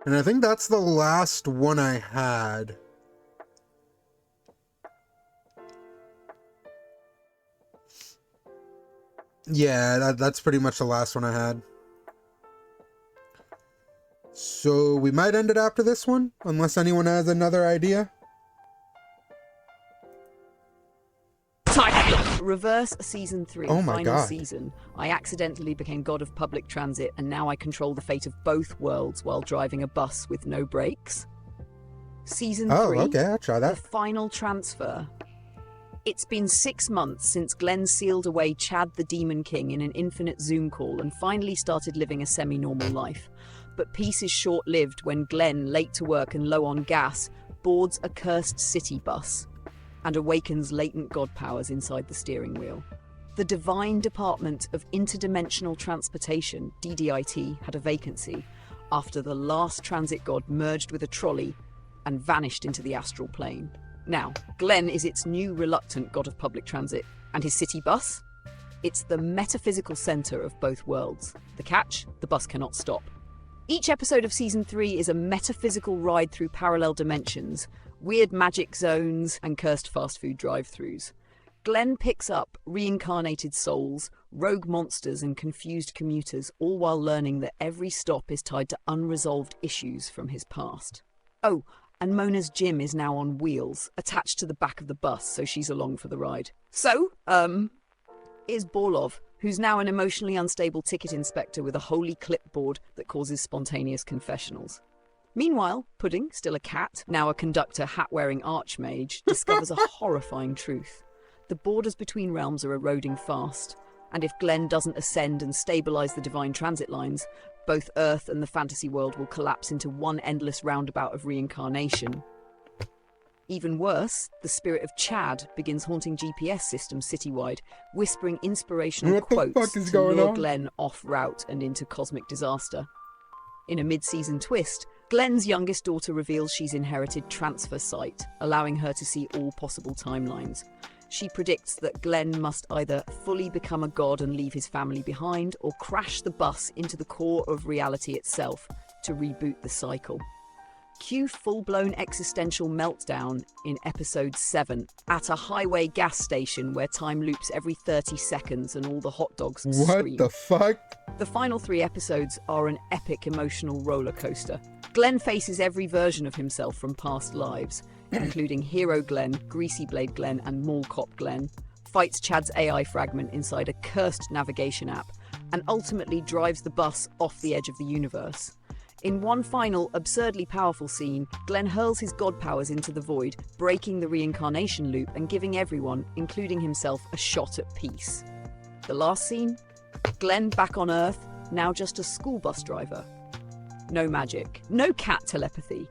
And I think that's the last one I had. Yeah, that's pretty much the last one I had. So we might end it after this one, unless anyone has another idea. Reverse season 3, Oh my final God. season. I accidentally became god of public transit and now I control the fate of both worlds while driving a bus with no brakes. Season 3. Oh, okay, I'll try The that. final transfer. It's been 6 months since Glenn sealed away Chad the Demon King in an infinite Zoom call and finally started living a semi-normal life. But peace is short-lived when Glenn, late to work and low on gas, boards a cursed city bus and awakens latent god powers inside the steering wheel. The Divine Department of Interdimensional Transportation, DDIT, had a vacancy after the last transit god merged with a trolley and vanished into the astral plane. Now, Glenn is its new reluctant god of public transit, and his city bus? It's the metaphysical center of both worlds. The catch? The bus cannot stop. Each episode of Season 3 is a metaphysical ride through parallel dimensions, weird magic zones, and cursed fast food drive-thrus. Glenn picks up reincarnated souls, rogue monsters, and confused commuters, all while learning that every stop is tied to unresolved issues from his past. Oh, and Mona's gym is now on wheels, attached to the back of the bus, so she's along for the ride. So, is Borlov, who's now an emotionally unstable ticket inspector with a holy clipboard that causes spontaneous confessionals. Meanwhile, Pudding, still a cat, now a conductor hat-wearing archmage, discovers a horrifying truth. The borders between realms are eroding fast, and if Glenn doesn't ascend and stabilize the divine transit lines, both Earth and the fantasy world will collapse into one endless roundabout of reincarnation. Even worse, the spirit of Chad begins haunting GPS systems citywide, whispering inspirational What the quotes fuck is to going lure on? Glenn off route and into cosmic disaster. In a mid-season twist, Glenn's youngest daughter reveals she's inherited transfer sight, allowing her to see all possible timelines. She predicts that Glenn must either fully become a god and leave his family behind, or crash the bus into the core of reality itself to reboot the cycle. Cue full-blown existential meltdown in episode 7 at a highway gas station where time loops every 30 seconds and all the hot dogs scream. What the fuck? The final 3 episodes are an epic emotional roller coaster. Glenn faces every version of himself from past lives, including Hero Glenn, Greasy Blade Glenn, and Mall Cop Glenn, fights Chad's AI fragment inside a cursed navigation app, and ultimately drives the bus off the edge of the universe. In one final, absurdly powerful scene, Glenn hurls his god powers into the void, breaking the reincarnation loop and giving everyone, including himself, a shot at peace. The last scene? Glenn back on Earth, now just a school bus driver. No magic, no cat telepathy.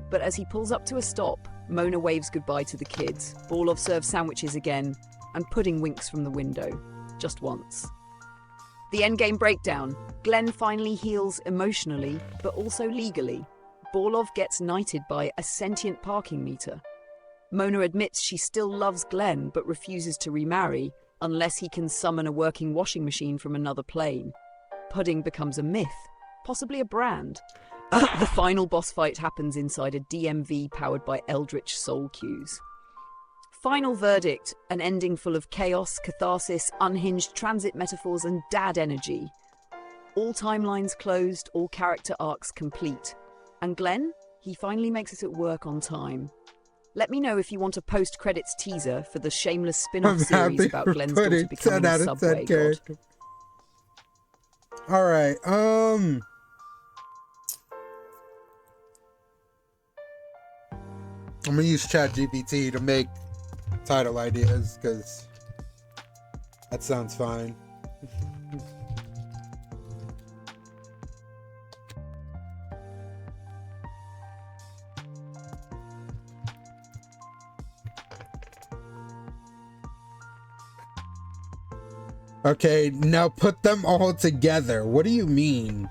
But as he pulls up to a stop, Mona waves goodbye to the kids, Borlov serves sandwiches again, and Pudding winks from the window. Just once. The endgame breakdown. Glenn finally heals emotionally, but also legally. Borlov gets knighted by a sentient parking meter. Mona admits she still loves Glenn, but refuses to remarry unless he can summon a working washing machine from another plane. Pudding becomes a myth, possibly a brand. The final boss fight happens inside a DMV powered by eldritch soul cues. Final verdict, an ending full of chaos, catharsis, unhinged transit metaphors, and dad energy. All timelines closed, all character arcs complete. And Glenn? He finally makes it at work on time. Let me know if you want a post-credits teaser for the shameless spin-off I'm series happy about for Glenn's daughter Pudding, becoming 10 a out of 10 subway god. character. Alright, I'm gonna use ChatGPT to make title ideas, because that sounds fine. Okay, now put them all together. What do you mean?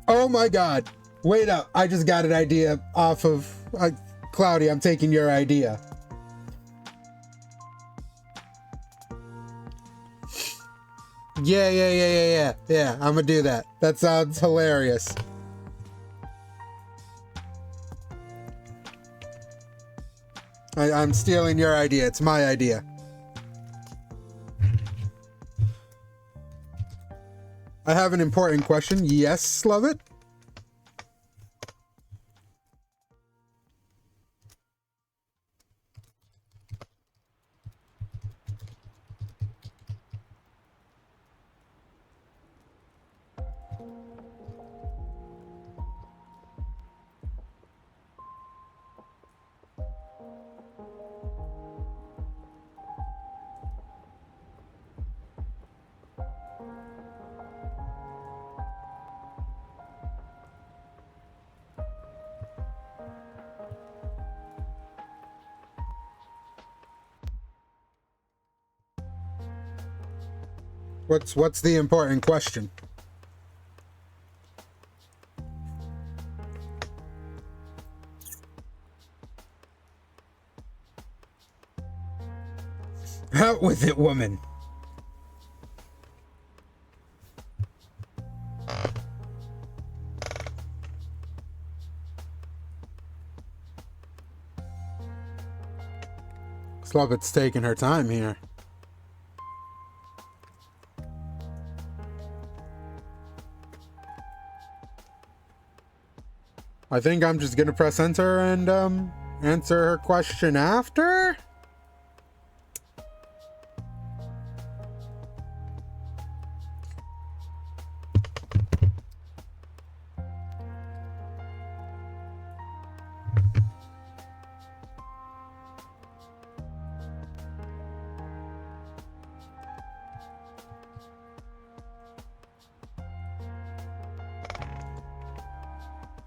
Oh my god. Wait up. I just got an idea off of... Cloudy, I'm taking your idea. Yeah, I'm gonna do that. That sounds hilarious. I'm stealing your idea. It's my idea. I have an important question. Yes, love it. What's the important question? Out with it, woman. Slovet's taking her time here. I think I'm just gonna press enter and answer her question after.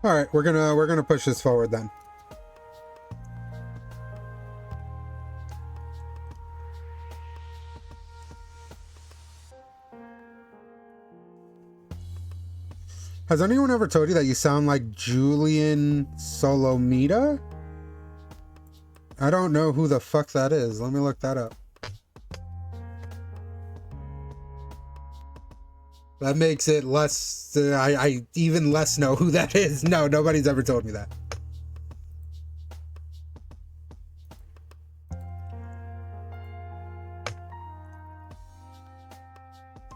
All right, we're gonna push this forward then. Has anyone ever told you that you sound like Julian Solomita? I don't know who the fuck that is. Let me look that up. That makes it less... I even less know who that is. No, nobody's ever told me that.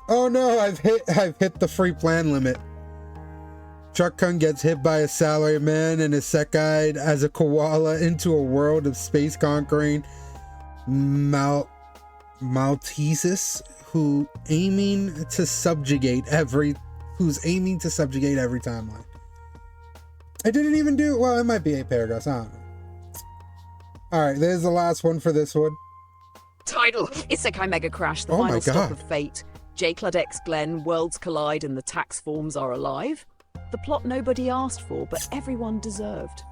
Oh no, I've hit the free plan limit. Truck-kun gets hit by a salaryman and is isekai'd as a koala into a world of space-conquering Malteses who's aiming to subjugate every timeline. I didn't even do... Well, it might be 8 paragraphs. I don't know. Alright, there's the last one for this one. Title: Isekai Mega Crash, the Oh my final stop God. of fate. J-Clud X Glenn, worlds collide and the tax forms are alive. The plot nobody asked for, but everyone deserved.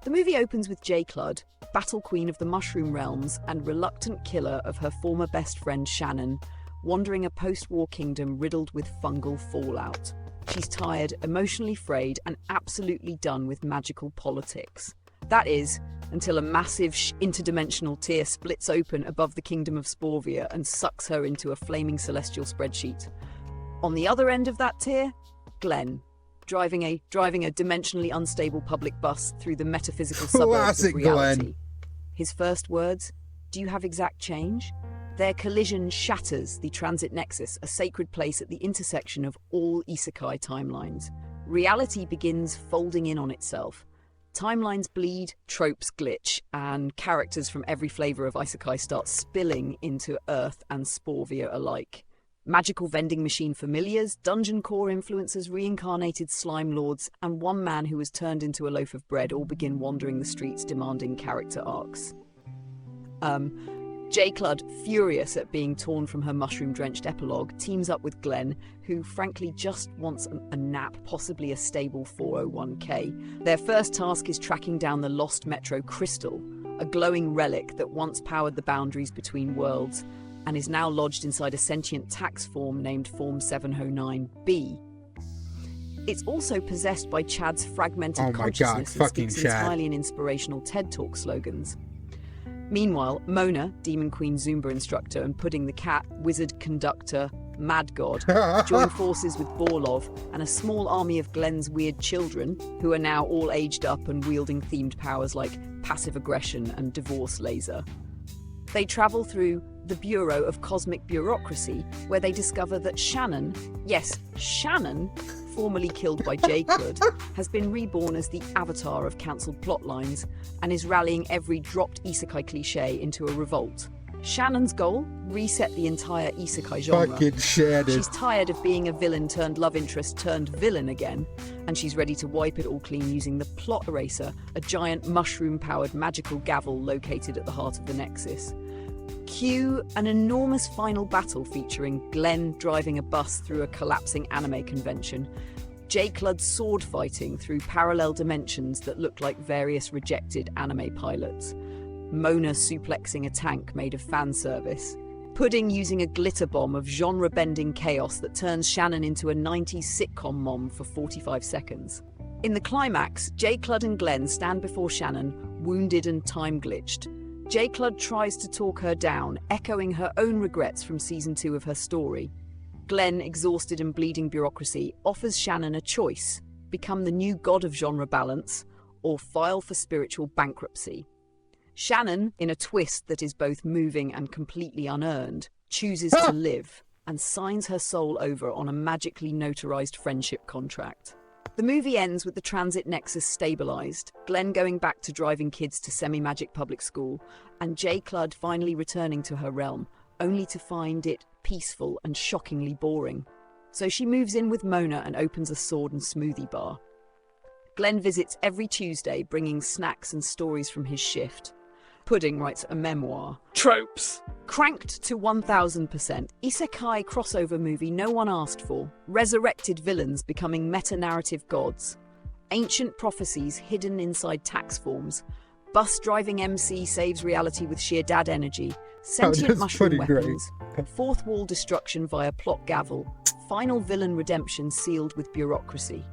The movie opens with J-Clud, battle queen of the Mushroom Realms and reluctant killer of her former best friend Shannon, wandering a post-war kingdom riddled with fungal fallout. She's tired, emotionally frayed, and absolutely done with magical politics. That is, until a massive interdimensional tear splits open above the kingdom of Sporvia and sucks her into a flaming celestial spreadsheet. On the other end of that tear, Glenn, driving a dimensionally unstable public bus through the metaphysical suburbs Classic of reality. Glenn. His first words: "Do you have exact change?" Their collision shatters the transit nexus, a sacred place at the intersection of all isekai timelines. Reality begins folding in on itself. Timelines bleed, tropes glitch, and characters from every flavor of isekai start spilling into Earth and Sporvia alike. Magical vending machine familiars, dungeon core influencers, reincarnated slime lords, and one man who was turned into a loaf of bread all begin wandering the streets demanding character arcs. J. Cludd, furious at being torn from her mushroom-drenched epilogue, teams up with Glenn, who frankly just wants a nap, possibly a stable 401k. Their first task is tracking down the lost Metro Crystal, a glowing relic that once powered the boundaries between worlds and is now lodged inside a sentient tax form named Form 709B. It's also possessed by Chad's fragmented consciousness and speaks entirely in inspirational TED Talk slogans. Meanwhile, Mona, Demon Queen Zumba instructor, and Pudding the cat, wizard conductor, mad god, join forces with Borlov and a small army of Glenn's weird children, who are now all aged up and wielding themed powers like passive aggression and divorce laser. They travel through the Bureau of Cosmic Bureaucracy, where they discover that Shannon, yes, Shannon, formerly killed by J. Cludd, has been reborn as the avatar of cancelled plotlines and is rallying every dropped Isekai cliché into a revolt. Shannon's goal? Reset the entire Isekai genre. Fucking shattered. She's tired of being a villain turned love interest turned villain again, and she's ready to wipe it all clean using the plot eraser, a giant mushroom-powered magical gavel located at the heart of the Nexus. Cue an enormous final battle featuring Glenn driving a bus through a collapsing anime convention, J. Cludd sword fighting through parallel dimensions that look like various rejected anime pilots, Mona suplexing a tank made of fan service, Pudding using a glitter bomb of genre-bending chaos that turns Shannon into a 90s sitcom mom for 45 seconds. In the climax, J. Cludd and Glenn stand before Shannon, wounded and time-glitched. J. Cludd tries to talk her down, echoing her own regrets from season 2 of her story. Glenn, exhausted and bleeding bureaucracy, offers Shannon a choice: become the new god of genre balance, or file for spiritual bankruptcy. Shannon, in a twist that is both moving and completely unearned, chooses to live and signs her soul over on a magically notarized friendship contract. The movie ends with the transit nexus stabilized, Glenn going back to driving kids to semi-magic public school, and J. Cludd finally returning to her realm, only to find it peaceful and shockingly boring. So she moves in with Mona and opens a sword and smoothie bar. Glenn visits every Tuesday, bringing snacks and stories from his shift. Pudding writes a memoir. Tropes! Cranked to 1000%. Isekai crossover movie no one asked for. Resurrected villains becoming meta-narrative gods. Ancient prophecies hidden inside tax forms. Bus-driving MC saves reality with sheer dad energy. Sentient mushroom weapons. Fourth wall destruction via plot gavel. Final villain redemption sealed with bureaucracy.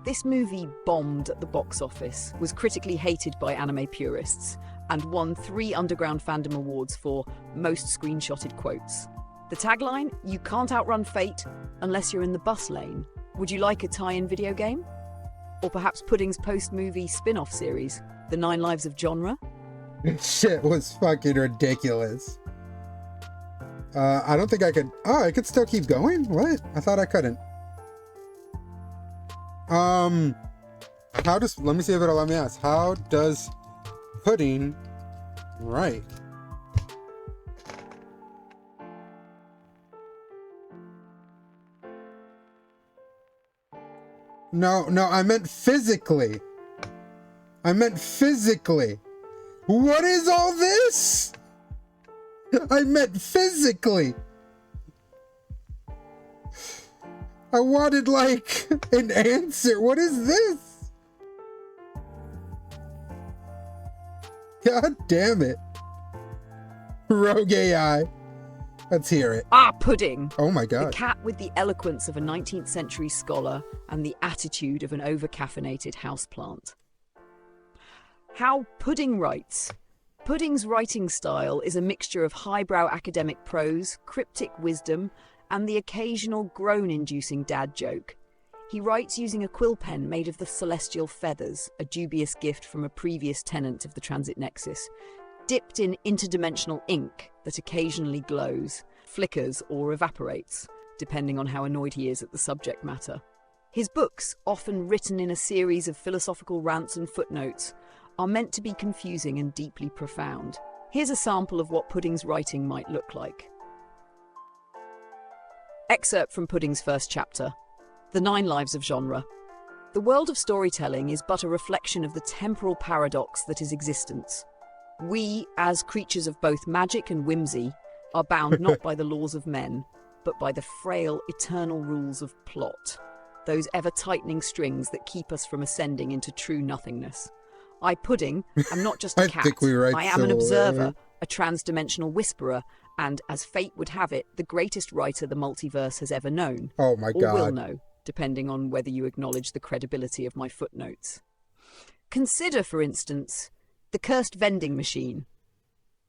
This movie bombed at the box office, was critically hated by anime purists, and won 3 Underground Fandom Awards for most screenshotted quotes. The tagline, "You can't outrun fate unless you're in the bus lane." Would you like a tie-in video game? Or perhaps Pudding's post-movie spin-off series, The 9 Lives of Genre? Shit was fucking ridiculous. I don't think I could... Oh, I could still keep going? What? I thought I couldn't. Let me see if it'll let me ask. How does Pudding write? No, I meant physically. What is all this? I meant physically. I wanted, like, an answer. What is this? God damn it. Rogue AI. Let's hear it. Pudding. Oh my god. The cat with the eloquence of a 19th century scholar and the attitude of an over-caffeinated houseplant. How Pudding writes. Pudding's writing style is a mixture of highbrow academic prose, cryptic wisdom, and the occasional groan-inducing dad joke. He writes using a quill pen made of the celestial feathers, a dubious gift from a previous tenant of the Transit Nexus, dipped in interdimensional ink that occasionally glows, flickers, or evaporates, depending on how annoyed he is at the subject matter. His books, often written in a series of philosophical rants and footnotes, are meant to be confusing and deeply profound. Here's a sample of what Pudding's writing might look like. Excerpt from Pudding's first chapter, The 9 Lives of Genre. The world of storytelling is but a reflection of the temporal paradox that is existence. We, as creatures of both magic and whimsy, are bound not by the laws of men, but by the frail, eternal rules of plot, those ever-tightening strings that keep us from ascending into true nothingness. I, Pudding, am not just a cat. I am an observer, a trans-dimensional whisperer, and, as fate would have it, the greatest writer the multiverse has ever known. Oh my God. Or will know, depending on whether you acknowledge the credibility of my footnotes. Consider, for instance, the cursed vending machine.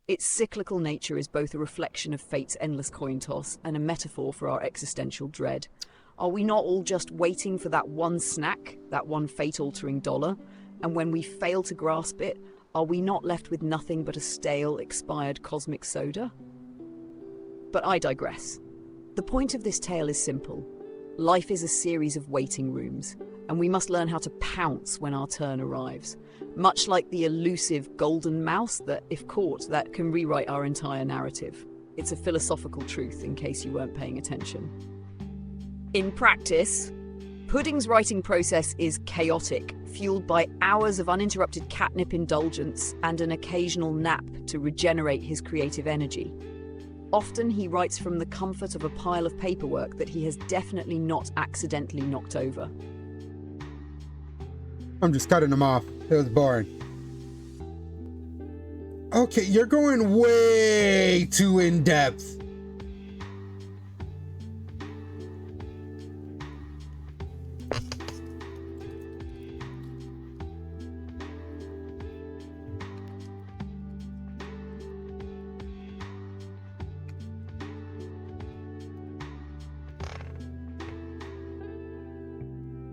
Its cyclical nature is both a reflection of fate's endless coin toss and a metaphor for our existential dread. Are we not all just waiting for that one snack, that one fate-altering dollar? And when we fail to grasp it, are we not left with nothing but a stale, expired cosmic soda? But I digress. The point of this tale is simple. Life is a series of waiting rooms, and we must learn how to pounce when our turn arrives. Much like the elusive golden mouse that, if caught, that can rewrite our entire narrative. It's a philosophical truth, in case you weren't paying attention. In practice, Pudding's writing process is chaotic, fueled by hours of uninterrupted catnip indulgence and an occasional nap to regenerate his creative energy. Often he writes from the comfort of a pile of paperwork that he has definitely not accidentally knocked over. I'm just cutting them off. It was boring. Okay, you're going way too in-depth.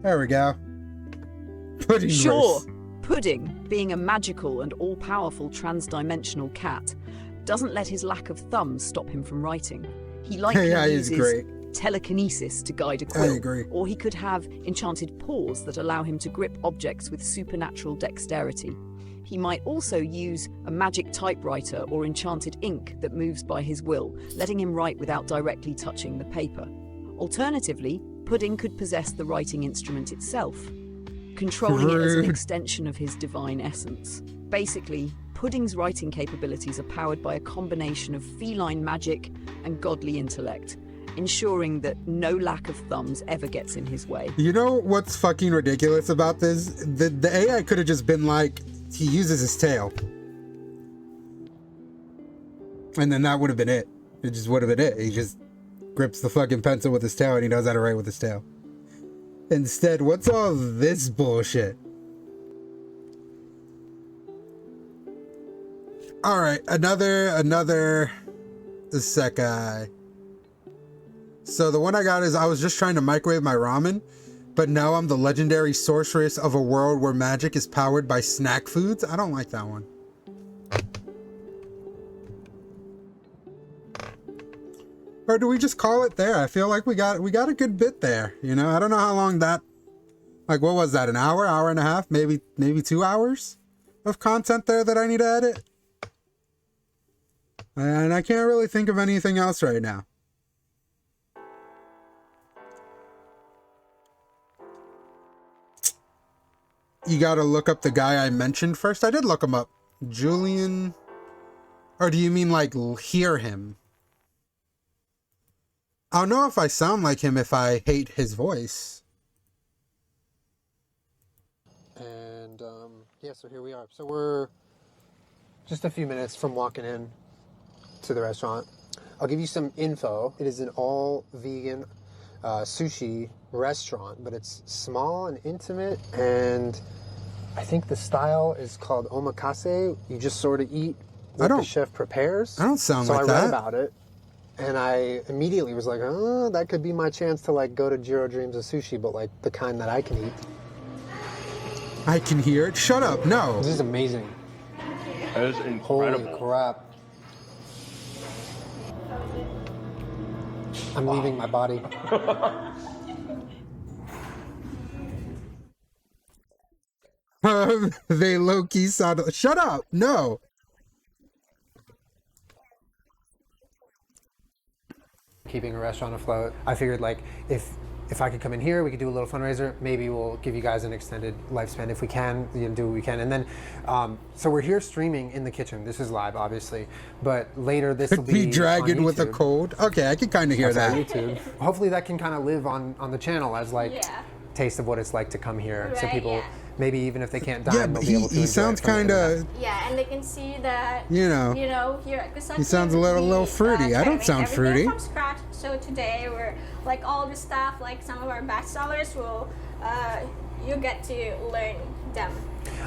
There we go. Pudding Sure, verse. Pudding, being a magical and all-powerful trans-dimensional cat, doesn't let his lack of thumbs stop him from writing. He likely uses telekinesis to guide a quill, I agree. or he could have enchanted paws that allow him to grip objects with supernatural dexterity. He might also use a magic typewriter or enchanted ink that moves by his will, letting him write without directly touching the paper. Alternatively, Pudding could possess the writing instrument itself, controlling it as an extension of his divine essence. Basically, Pudding's writing capabilities are powered by a combination of feline magic and godly intellect, ensuring that no lack of thumbs ever gets in his way. You know what's fucking ridiculous about this? The AI could have just been like, he uses his tail. And then that would have been it. It just would have been it. He just grips the fucking pencil with his tail and he knows how to write with his tail. Instead, what's all this bullshit? Alright, another Isekai. So the one I got is I was just trying to microwave my ramen, but now I'm the legendary sorceress of a world where magic is powered by snack foods. I don't like that one. Or do we just call it there? I feel like we got a good bit there. You know, I don't know how long that, like, what was that? An hour, hour and a half, maybe 2 hours of content there that I need to edit. And I can't really think of anything else right now. You gotta look up the guy I mentioned first. I did look him up. Julian. Or do you mean like hear him? I'll know if I sound like him if I hate his voice. And yeah, so here we are. So we're just a few minutes from walking in to the restaurant. I'll give you some info. It is an all vegan sushi restaurant, but it's small and intimate, and I think the style is called omakase. You just sort of eat what the chef prepares. I don't sound like that. So I read about it, and I immediately was like, oh, that could be my chance to like go to Jiro Dreams of Sushi, but like the kind that I can eat. I can hear it. Shut up. No. This is amazing. That is incredible. Holy crap. I'm leaving my body. They low-key sound... Shut up! No! keeping a restaurant afloat. I figured like if I could come in here, we could do a little fundraiser. Maybe we'll give you guys an extended lifespan if we can, do what we can. And then, so we're here streaming in the kitchen. This is live, obviously, but later this will be dragon on with a YouTube. cold. Okay, I can kind of hear That's that. on YouTube. Hopefully that can kind of live on the channel as like taste of what it's like to come here. So people, maybe even if they can't dine, Yeah, they'll but be able to he enjoy sounds it from the kind internet. of. Yeah, and they can see that, You know, here at Kusaki, he sounds a little fruity. I don't sound fruity. from scratch. So today we're like all the stuff, like some of our best sellers will, you get to learn them.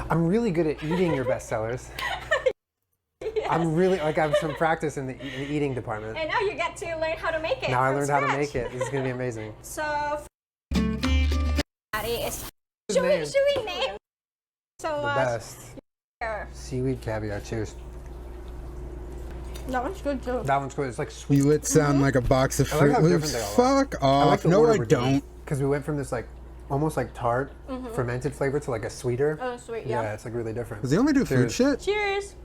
I'm really good at eating your bestsellers. Yes. I'm really, like, I have some practice in the eating department. And now you get to learn how to make it. Now I from learned how to scratch. make it. This is going to be amazing. So, is Good should name. we name? So, The best. here. Seaweed caviar. Cheers. That one's good too. That one's good. It's like sweet. You would sound like a box of I like Fruit how Loops. different they all are. Fuck I like off. the No, order I we're doing. don't. Because we went from this like almost like tart, fermented flavor to like a sweeter. Oh, sweet, Yeah, yeah. it's like really different. Does he only do food Cheers. shit? Cheers.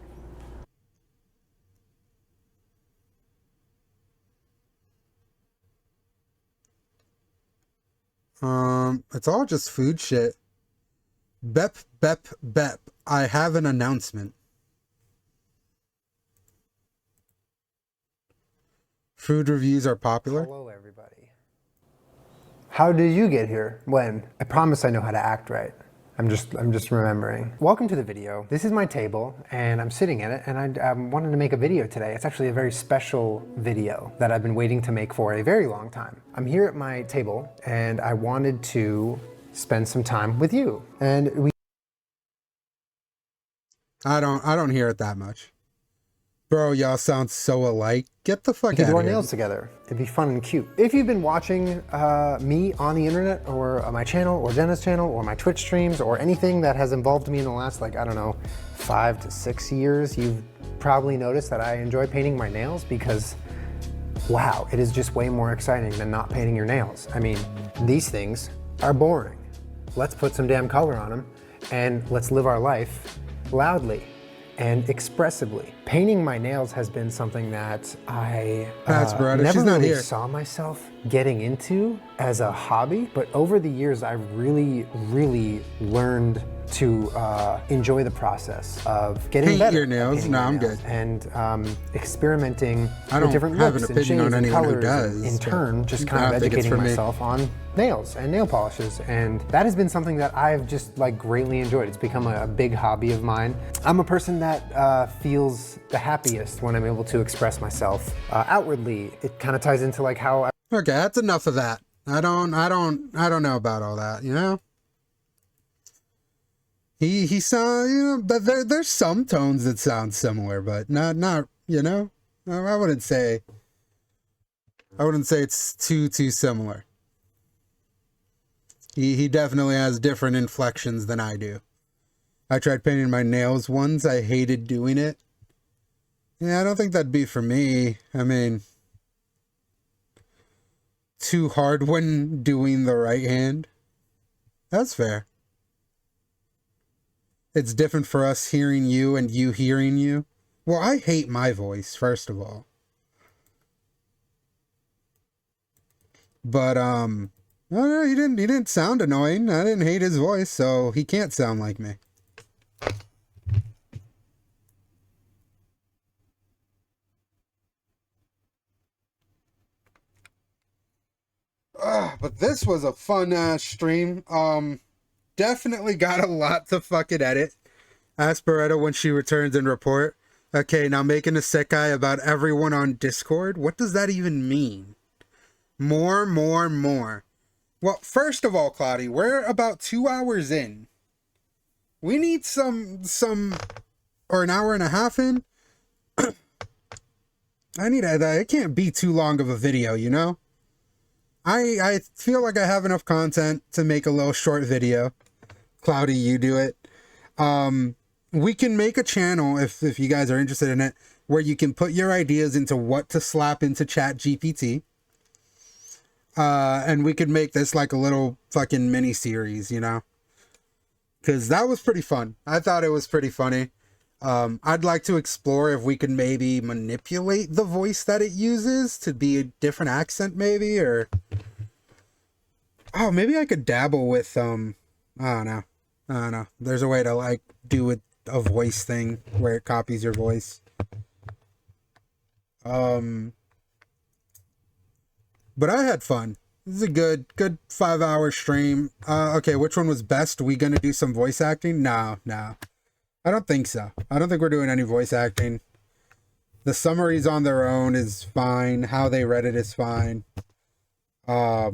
It's all just food shit. Bep, bep, bep. I have an announcement. Food reviews are popular. Hello, everybody. How did you get here? When? I promise I know how to act right. I'm just remembering. Welcome to the video. This is my table, and I'm sitting at it, and I wanted to make a video today. It's actually a very special video that I've been waiting to make for a very long time. I'm here at my table, and I wanted to spend some time with you. And we I don't hear it that much. Bro, y'all sound so alike. Get the fuck could out do our of here. nails together. It'd be fun and cute. If you've been watching me on the internet or my channel or Jenna's channel or my Twitch streams or anything that has involved me in the last, like, I don't know, 5 to 6 years, you've probably noticed that I enjoy painting my nails because, wow, it is just way more exciting than not painting your nails. I mean, these things are boring. Let's put some damn color on them and let's live our life loudly and expressively. Painting my nails has been something that I That's Beretta. never She's not really here. saw myself getting into as a hobby, but over the years I've really learned to enjoy the process of getting Paint better your at nails? painting No, my I'm nails good. and experimenting I with don't different have an looks and opinion on shades and anyone who colors, and does, in but turn just I kind of don't think it's educating for me. myself on nails and nail polishes, and that has been something that I've just like greatly enjoyed. It's become a big hobby of mine. I'm a person that feels the happiest when I'm able to express myself outwardly. It kind of ties into like how I Okay, that's enough of that. I don't know about all that, you know? He sound, you know, but there's some tones that sound similar, but not, you know? I wouldn't say it's too similar. He definitely has different inflections than I do. I tried painting my nails once. I hated doing it. Yeah, I don't think that'd be for me. I mean, too hard when doing the right hand. That's fair. It's different for us hearing you and you hearing you. Well, I hate my voice, first of all. But no, he didn't sound annoying. I didn't hate his voice, so he can't sound like me. But this was a fun stream. Definitely got a lot to fucking edit. Ask Beretta when she returns and report. Okay, now making a Isekai about everyone on Discord. What does that even mean? More. Well, first of all, Cloudy, we're about 2 hours in. We need some, or an hour and a half in. It can't be too long of a video, you know? I feel like I have enough content to make a little short video. Cloudy, you do it. We can make a channel, if you guys are interested in it, where you can put your ideas into what to slap into ChatGPT. And we could make this like a little fucking mini series, you know? Because that was pretty fun. I thought it was pretty funny. I'd like to explore if we could maybe manipulate the voice that it uses to be a different accent, maybe, or oh, maybe I could dabble with I don't know. I don't know. There's a way to like do a voice thing where it copies your voice. Um, but I had fun. This is a good 5 hour stream. Okay, which one was best? We gonna do some voice acting? No, no. I don't think so. I don't think we're doing any voice acting. The summaries on their own is fine. How they read it is fine. Yeah,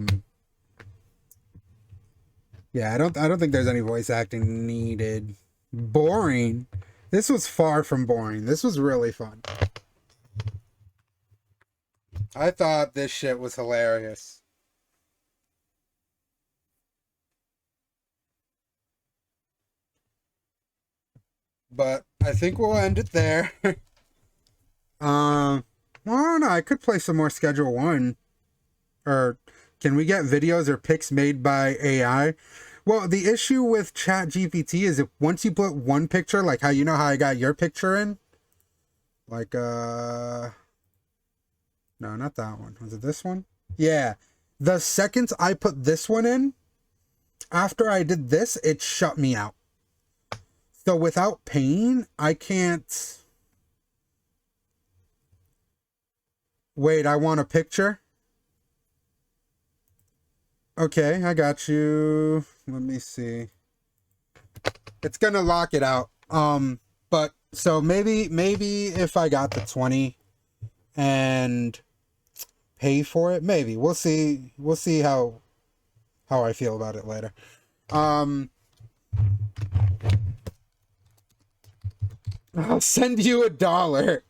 I don't think there's any voice acting needed. Boring. This was far from boring. This was really fun. I thought this shit was hilarious. But I think we'll end it there. Well, I don't know. I could play some more Schedule 1. Or can we get videos or pics made by AI? Well, the issue with ChatGPT is if once you put one picture, like how you know how I got your picture in, like no, not that one. Was it this one? Yeah. The second I put this one in, after I did this, it shut me out. So without paying, I can't. Wait, I want a picture. Okay, I got you. Let me see. It's gonna lock it out. But so maybe if I got the 20 and pay for it, maybe. We'll see. We'll see how I feel about it later. I'll send you $1.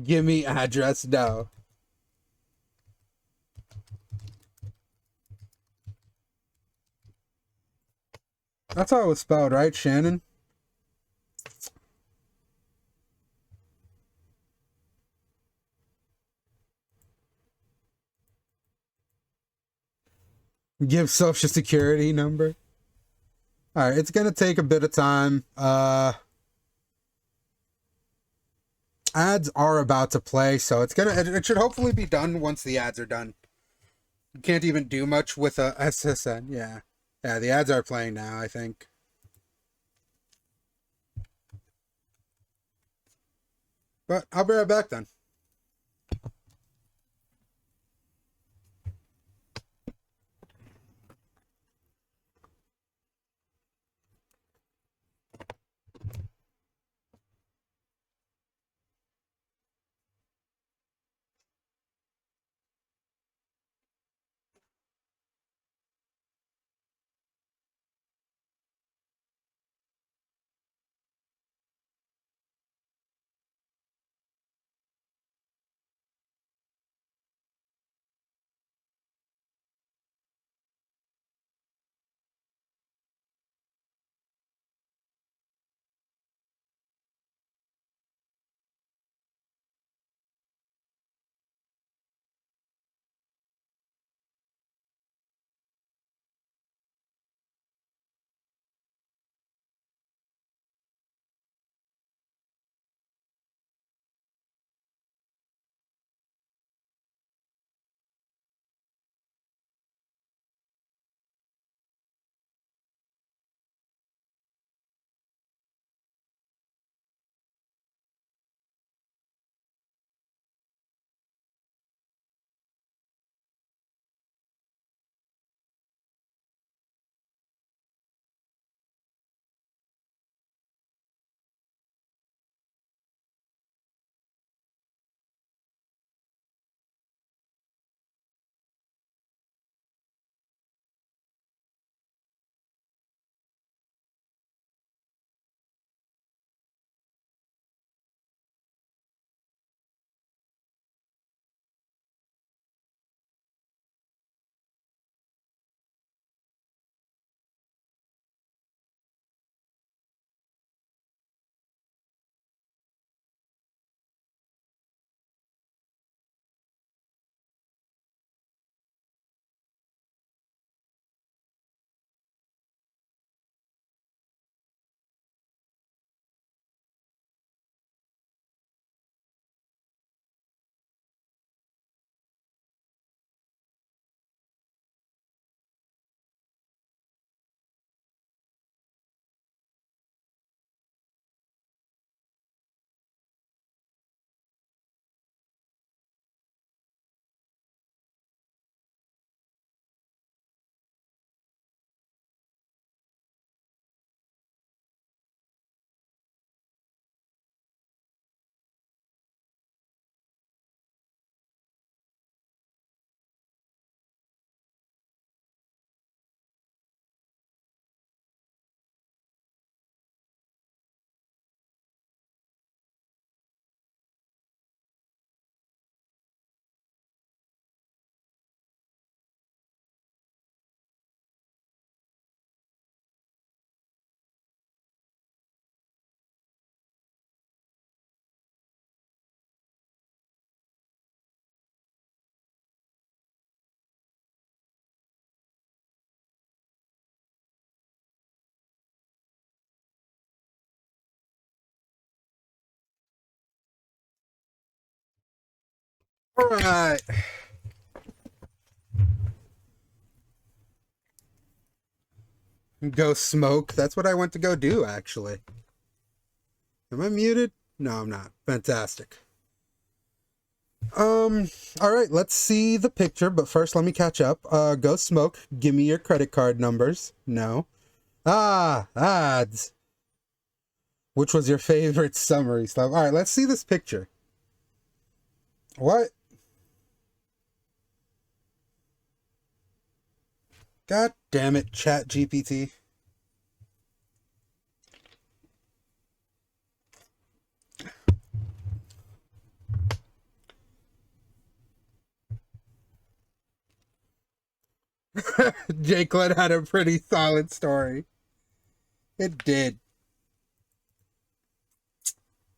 Give me address now. That's how it was spelled, right, Shannon? Give social security number. All right, it's gonna take a bit of time. Ads are about to play, so it should hopefully be done once the ads are done. You can't even do much with a SSN. Yeah, yeah, the ads are playing now, I think. But I'll be right back then. Alright. Go smoke. That's what I went to go do, actually. Am I muted? No, I'm not. Fantastic. Alright, let's see the picture, but first let me catch up. Go smoke. Give me your credit card numbers. No. Ah, ads. Which was your favorite summary stuff? Alright, let's see this picture. What? God damn it, ChatGPT. Jakelet had a pretty solid story. It did.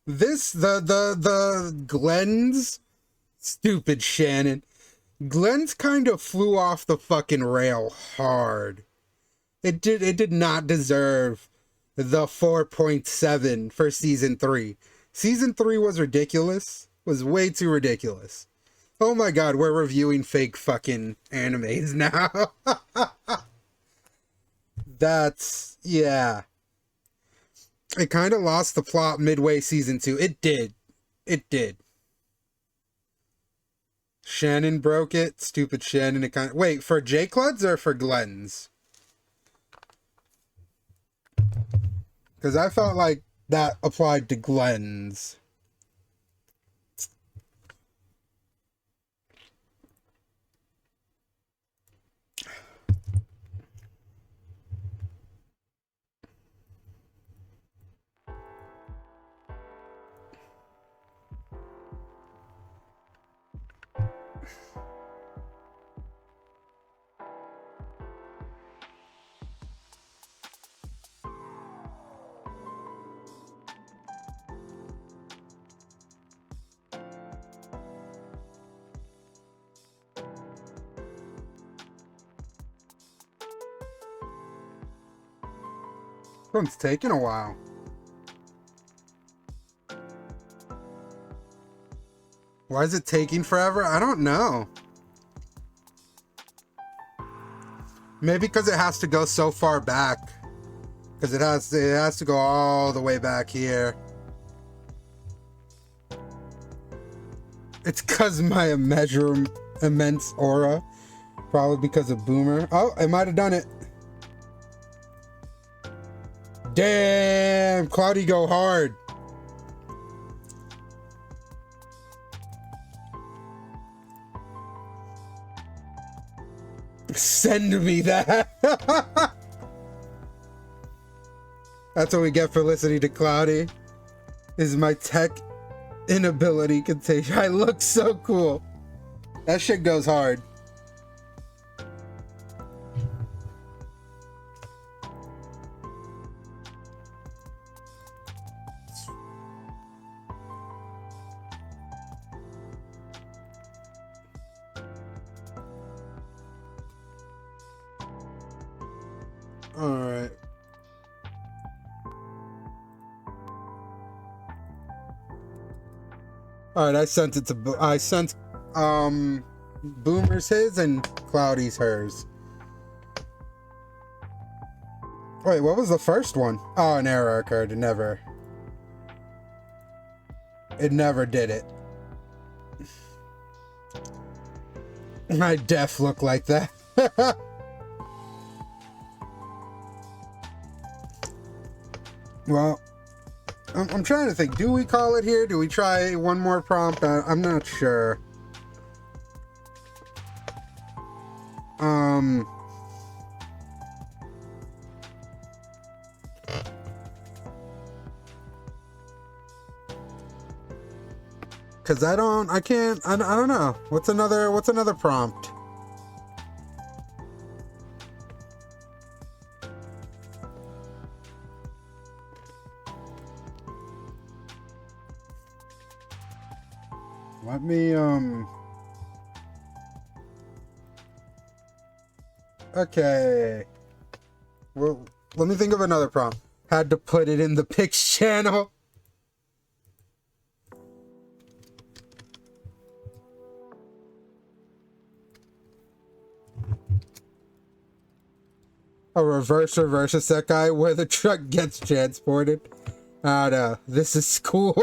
The Glenn's stupid Shannon. Glenn's kind of flew off the fucking rail hard. It did not deserve the 4.7 for season 3. Season 3 was ridiculous. Was way too ridiculous. Oh my god, we're reviewing fake fucking animes now. That's, yeah. It kind of lost the plot midway season 2. It did. It did. Shannon broke it. Stupid Shannon. It kind of... Wait, for Jakeluds or for Glenn's? Because I felt like that applied to Glenn's. It's taking a while. Why is it taking forever? I don't know. Maybe because it has to go so far back. Because it has to go all the way back here. It's because my immense aura. Probably because of Boomer. Oh, I might have done it. Damn, Cloudy go hard. Send me that. That's what we get for listening to Cloudy. Is my tech inability contagious? I look so cool. That shit goes hard. Alright. Alright, I sent it to... I sent, Boomer's his and Cloudy's hers. Wait, what was the first one? Oh, an error occurred. It never did it. My def look like that. Well, I'm trying to think. Do we call it here? Do we try one more prompt? I'm not sure. Cause I don't know. What's another prompt? Let me, okay. Well, let me think of another prompt. Had to put it in the Pix channel. A reverse isekai where the truck gets transported. Ah, no, this is cool.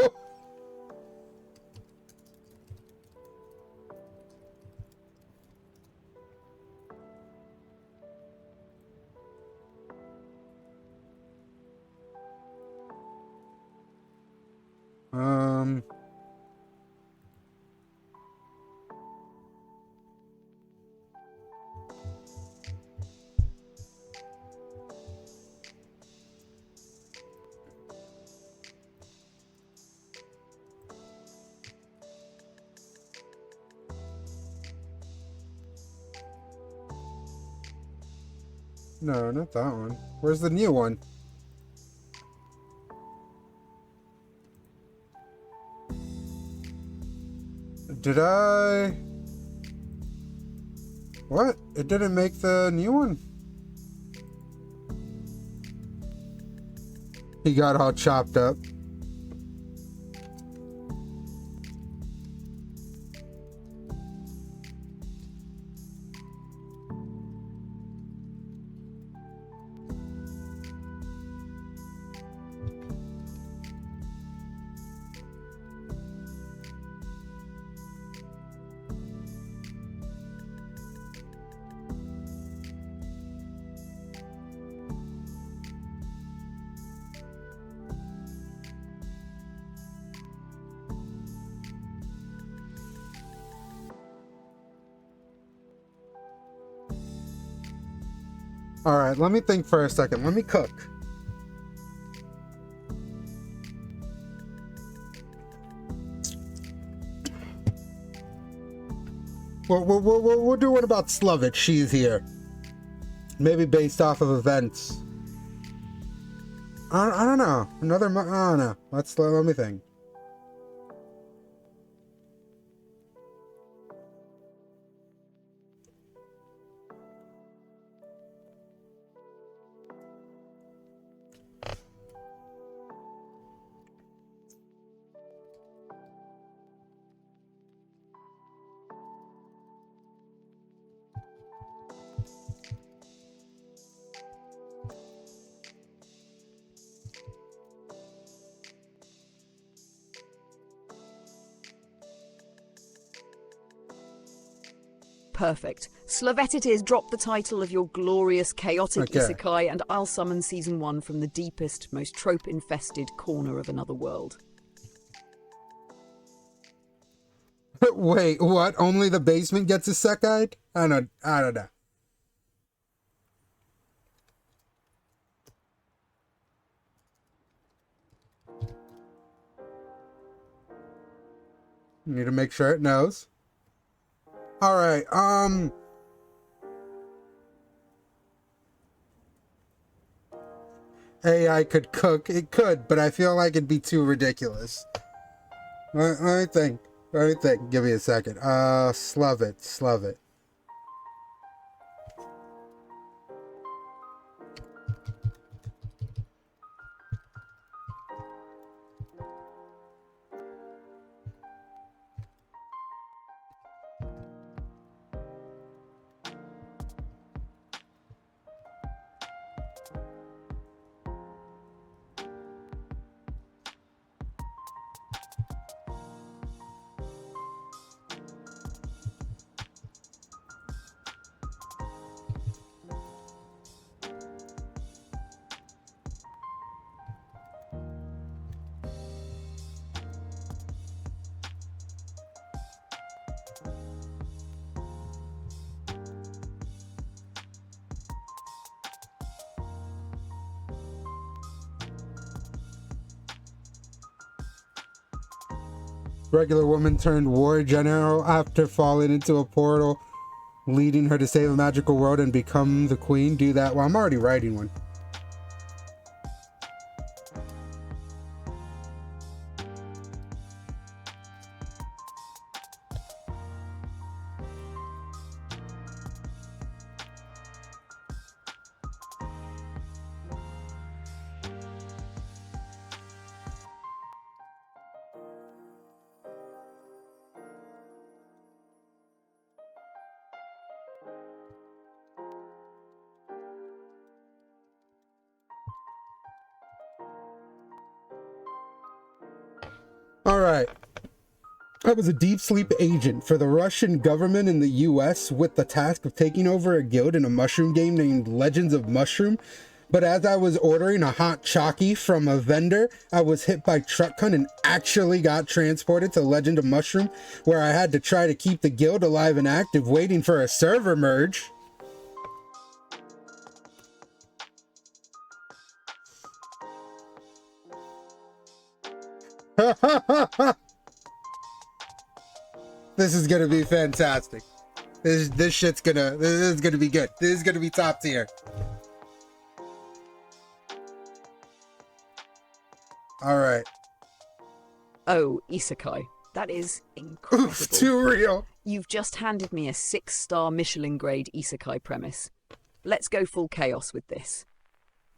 Um. No, not that one. Where's the new one? Did I... What? It didn't make the new one? He got all chopped up. Alright, let me think for a second. Let me cook. We'll do one about Slovich. She's here. Maybe based off of events. I don't know. I don't know. Let me think. Perfect. Slovetitis, drop the title of your glorious, chaotic Isekai, and I'll summon Season 1 from the deepest, most trope-infested corner of another world. Wait, what? Only the basement gets isekai'd? I don't know. Need to make sure it knows. Alright, AI could cook. It could, but I feel like it'd be too ridiculous. Let me think. Give me a second. Slove it. Regular woman turned war general after falling into a portal, leading her to save a magical world and become the queen. Do that. Well, I'm already writing one. All right. I was a deep sleep agent for the Russian government in the US with the task of taking over a guild in a mushroom game named Legends of Mushroom. But as I was ordering a hot chalky from a vendor, I was hit by TruckCon and actually got transported to Legend of Mushroom, where I had to try to keep the guild alive and active, waiting for a server merge. This is gonna be fantastic. This is gonna be good. This is gonna be top tier. All right. Oh, Isekai. That is incredible. Oof, too real. You've just handed me a 6-star Michelin grade Isekai premise. Let's go full chaos with this.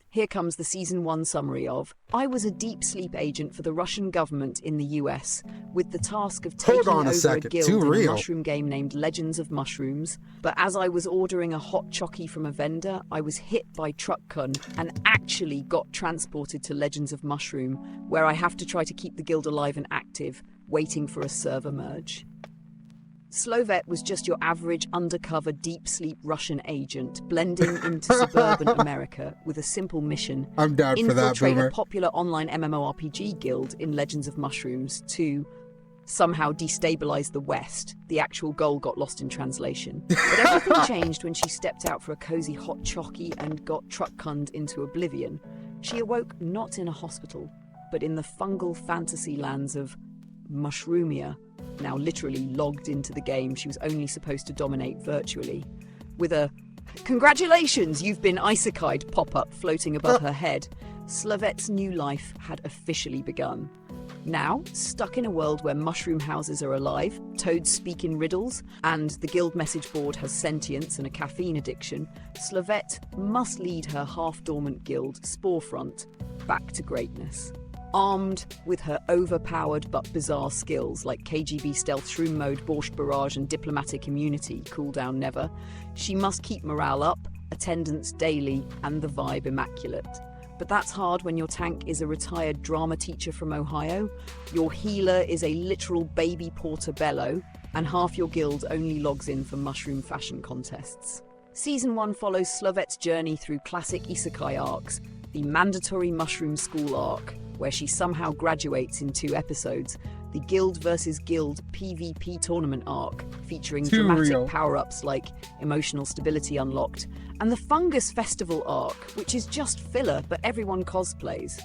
Here comes the Season 1 summary of I was a deep sleep agent for the Russian government in the US, with the task of taking over a guild in a mushroom game named Legends of Mushrooms. But as I was ordering a hot chocky from a vendor, I was hit by TruckCon and actually got transported to Legends of Mushroom, where I have to try to keep the guild alive and active, waiting for a server merge. Slovet was just your average undercover deep sleep Russian agent blending into suburban America with a simple mission: I'm down for that, infiltrate Boomer. a popular online MMORPG guild in Legends of Mushrooms to somehow destabilize the West. The actual goal got lost in translation. But everything changed when she stepped out for a cozy hot chocky and got truck-cunned into oblivion. She awoke not in a hospital, but in the fungal fantasy lands of Mushroomia, now literally logged into the game she was only supposed to dominate virtually, with a "Congratulations, you've been isekai'd" pop-up floating above her head. Slovet's new life had officially begun. Now, stuck in a world where mushroom houses are alive, toads speak in riddles, and the guild message board has sentience and a caffeine addiction, Slovet must lead her half-dormant guild, Sporefront, back to greatness. Armed with her overpowered but bizarre skills like KGB stealth, shroom mode, borscht barrage and diplomatic immunity, cooldown never, she must keep morale up, attendance daily and the vibe immaculate. But that's hard when your tank is a retired drama teacher from Ohio, your healer is a literal baby Portobello, and half your guild only logs in for mushroom fashion contests. Season 1 follows Slovet's journey through classic isekai arcs, the mandatory mushroom school arc, where she somehow graduates in 2 episodes, the Guild vs. Guild PvP tournament arc, featuring dramatic power-ups like emotional stability unlocked, and the Fungus Festival arc, which is just filler but everyone cosplays.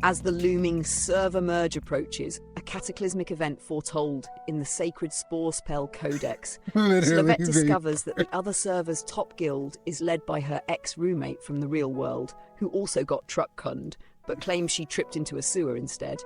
As the looming server merge approaches, a cataclysmic event foretold in the sacred Spore Spell Codex, Slovet discovers that the other server's top guild is led by her ex-roommate from the real world, who also got truck-cunned, but claims she tripped into a sewer instead.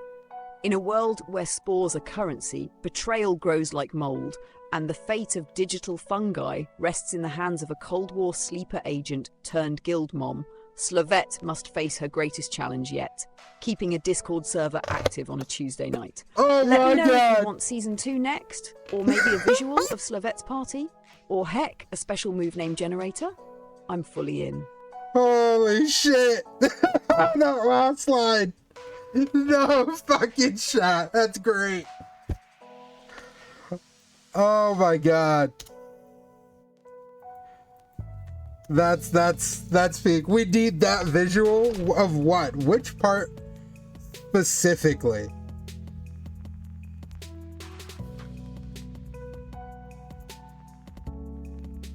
In a world where spores are currency, betrayal grows like mold, and the fate of digital fungi rests in the hands of a Cold War sleeper agent turned guild mom, Slovet must face her greatest challenge yet, keeping a Discord server active on a Tuesday night. Oh Let me know God. if you want Season 2 next, or maybe a visual of Slovet's party, or heck, a special move name generator. I'm fully in. Holy shit. That last line. No fucking shot. That's great. Oh my God. That's peak. We need that visual of what? Which part specifically?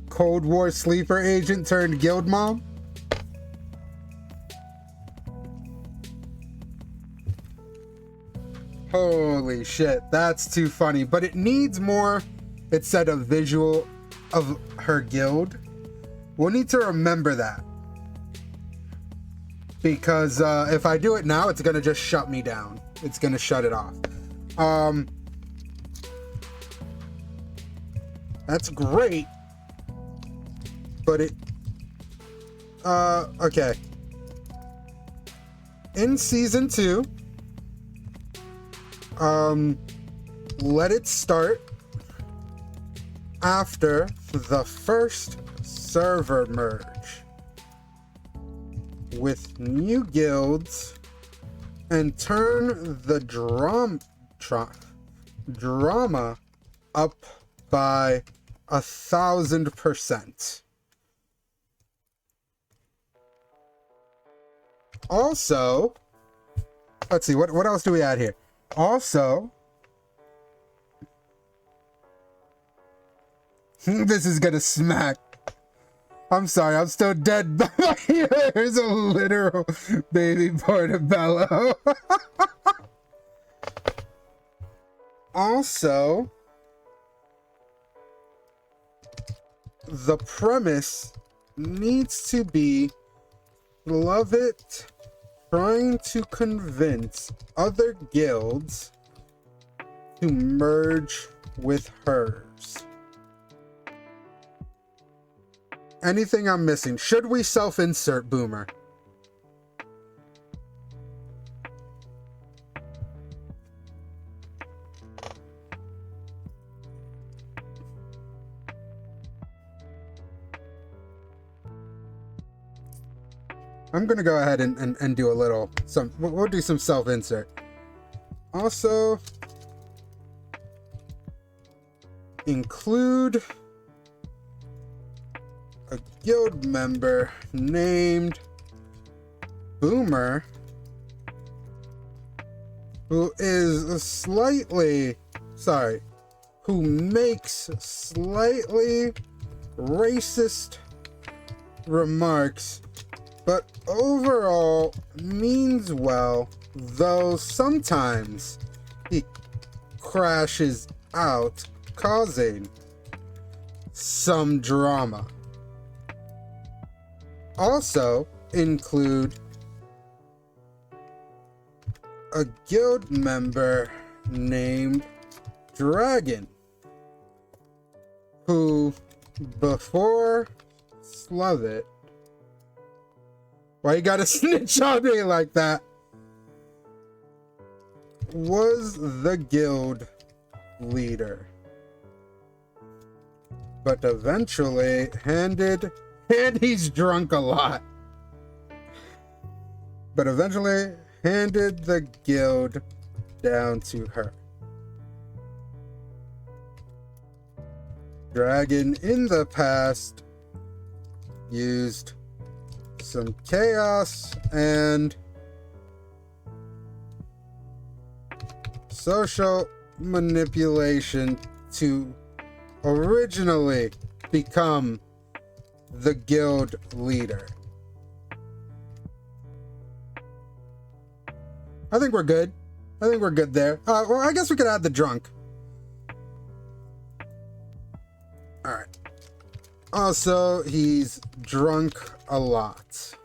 Cold War sleeper agent turned guild mom? Holy shit, that's too funny. But it needs more. It said a visual of her guild. We'll need to remember that. Because if I do it now, it's gonna just shut me down. It's gonna shut it off. That's great. But it... okay. In Season 2... let it start after the first server merge with new guilds and turn the drama up by 1,000%. Also, let's see, what else do we add here? Also, this is gonna smack. I'm sorry, I'm still dead, but here's a literal baby portobello. Also, the premise needs to be Lovett trying to convince other guilds to merge with hers. Anything I'm missing? Should we self-insert, Boomer? I'm gonna go ahead and do a little, we'll do some self-insert. Also, include a guild member named Boomer, who makes slightly racist remarks, but overall means well, though sometimes he crashes out, causing some drama. Also include a guild member named Dragon, who before Slovett, why you gotta snitch on me like that, was the guild leader, but eventually and he's drunk a lot, but eventually handed the guild down to her. Dragon in the past used some chaos and social manipulation to originally become the guild leader. I think we're good. I think we're good there. Well, I guess we could add the drunk. Alright. Also, he's drunk a lot.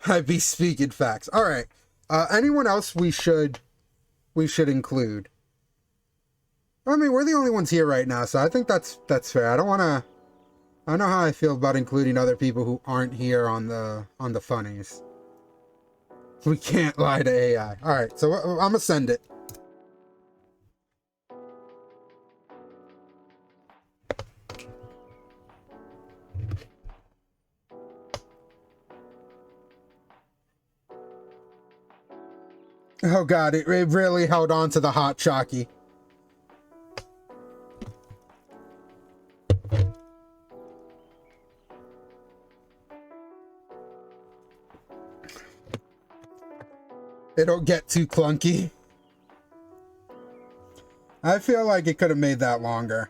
I be speaking facts. Alright. Anyone else we should include? I mean, we're the only ones here right now, so I think that's fair. I don't know how I feel about including other people who aren't here on the funnies. We can't lie to AI. Alright, so I'm gonna send it. Oh god, it really held on to the hot chalky. It'll get too clunky. I feel like it could have made that longer.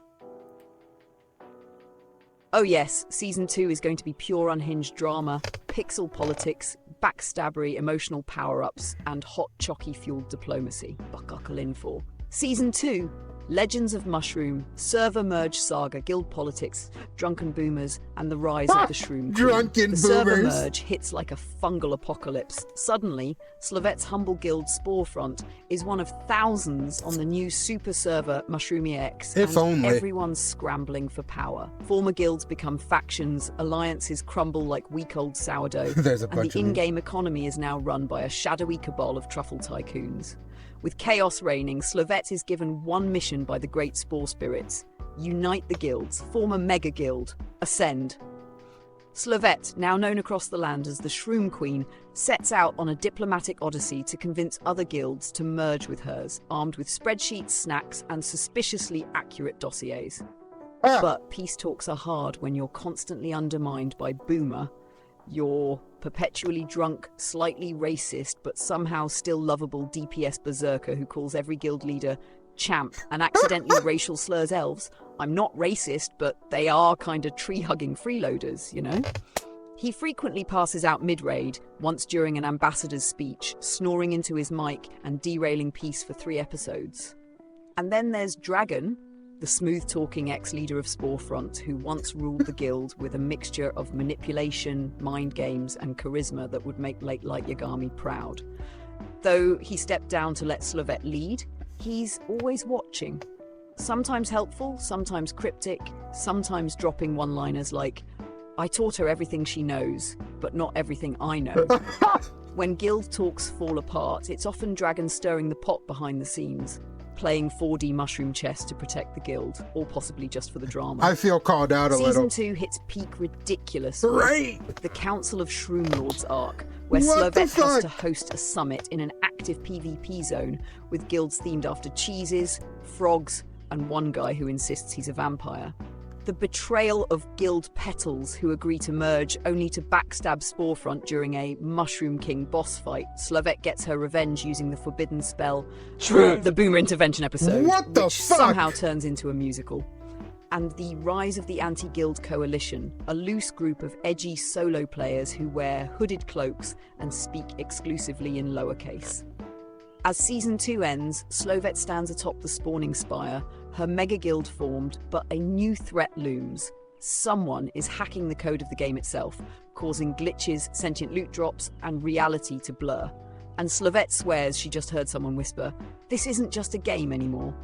Oh yes, season 2 is going to be pure unhinged drama, pixel politics, backstabbery emotional power-ups, and hot chocky-fueled diplomacy. Buckle in for Season 2, Legends of Mushroom, Server Merge Saga, Guild Politics, Drunken Boomers, and the Rise of the Shroom Queen. Drunken The Server Boomers. Merge hits like a fungal apocalypse. Suddenly, Slovet's humble guild Sporefront is one of thousands on the new super server Mushroomy X, If and only. everyone's scrambling for power. Former guilds become factions, alliances crumble like week-old sourdough, There's a and bunch the of them. in-game economy is now run by a shadowy cabal of truffle tycoons. With chaos reigning, Slovet is given one mission by the great Spore Spirits: unite the guilds, form a mega guild, ascend. Slovette, now known across the land as the Shroom Queen, sets out on a diplomatic odyssey to convince other guilds to merge with hers, armed with spreadsheets, snacks, and suspiciously accurate dossiers. But peace talks are hard when you're constantly undermined by Boomer, your perpetually drunk, slightly racist, but somehow still lovable DPS berserker who calls every guild leader champ and accidentally racial slurs elves. I'm not racist, but they are kind of tree-hugging freeloaders, you know? He frequently passes out mid-raid, once during an ambassador's speech, snoring into his mic and derailing peace for 3 episodes. And then there's Dragon, the smooth-talking ex-leader of Sporefront, who once ruled the guild with a mixture of manipulation, mind games, and charisma that would make late Light Yagami proud. Though he stepped down to let Slovette lead, he's always watching. Sometimes helpful, sometimes cryptic, sometimes dropping one-liners like, I taught her everything she knows, but not everything I know. When guild talks fall apart, it's often Dragon stirring the pot behind the scenes, playing 4D mushroom chess to protect the guild, or possibly just for the drama. I feel called out a little. Season 2 hits peak ridiculous. Right! The Council of Shroom Lords arc, where What the Slovette has fuck? to host a summit in an active PvP zone with guilds themed after cheeses, frogs, and one guy who insists he's a vampire. The betrayal of guild petals who agree to merge only to backstab Sporefront during a Mushroom King boss fight. Slovette gets her revenge using the forbidden spell, the Boomer Intervention episode, What the which fuck? somehow turns into a musical. And the rise of the Anti-Guild Coalition, a loose group of edgy solo players who wear hooded cloaks and speak exclusively in lowercase. As Season 2 ends, Slovette stands atop the spawning spire, her mega guild formed, but a new threat looms. Someone is hacking the code of the game itself, causing glitches, sentient loot drops, and reality to blur. And Slovette swears she just heard someone whisper, "This isn't just a game anymore."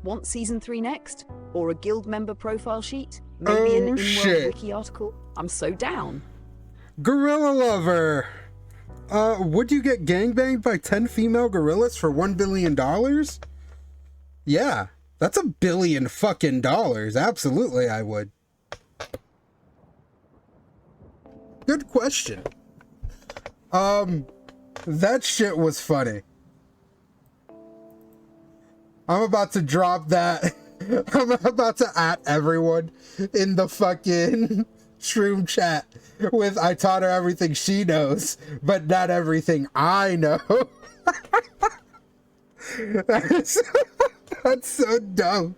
Want Season 3 next? Or a guild member profile sheet? Maybe an in-world shit. wiki article? I'm so down. Gorilla Lover. Would you get gangbanged by 10 female gorillas for $1 billion? Yeah, that's $1 billion fucking dollars. Absolutely, I would. Good question. That shit was funny. I'm about to drop that. I'm about to at everyone in the fucking Shroom chat with I taught her everything she knows, but not everything I know. that's so dumb.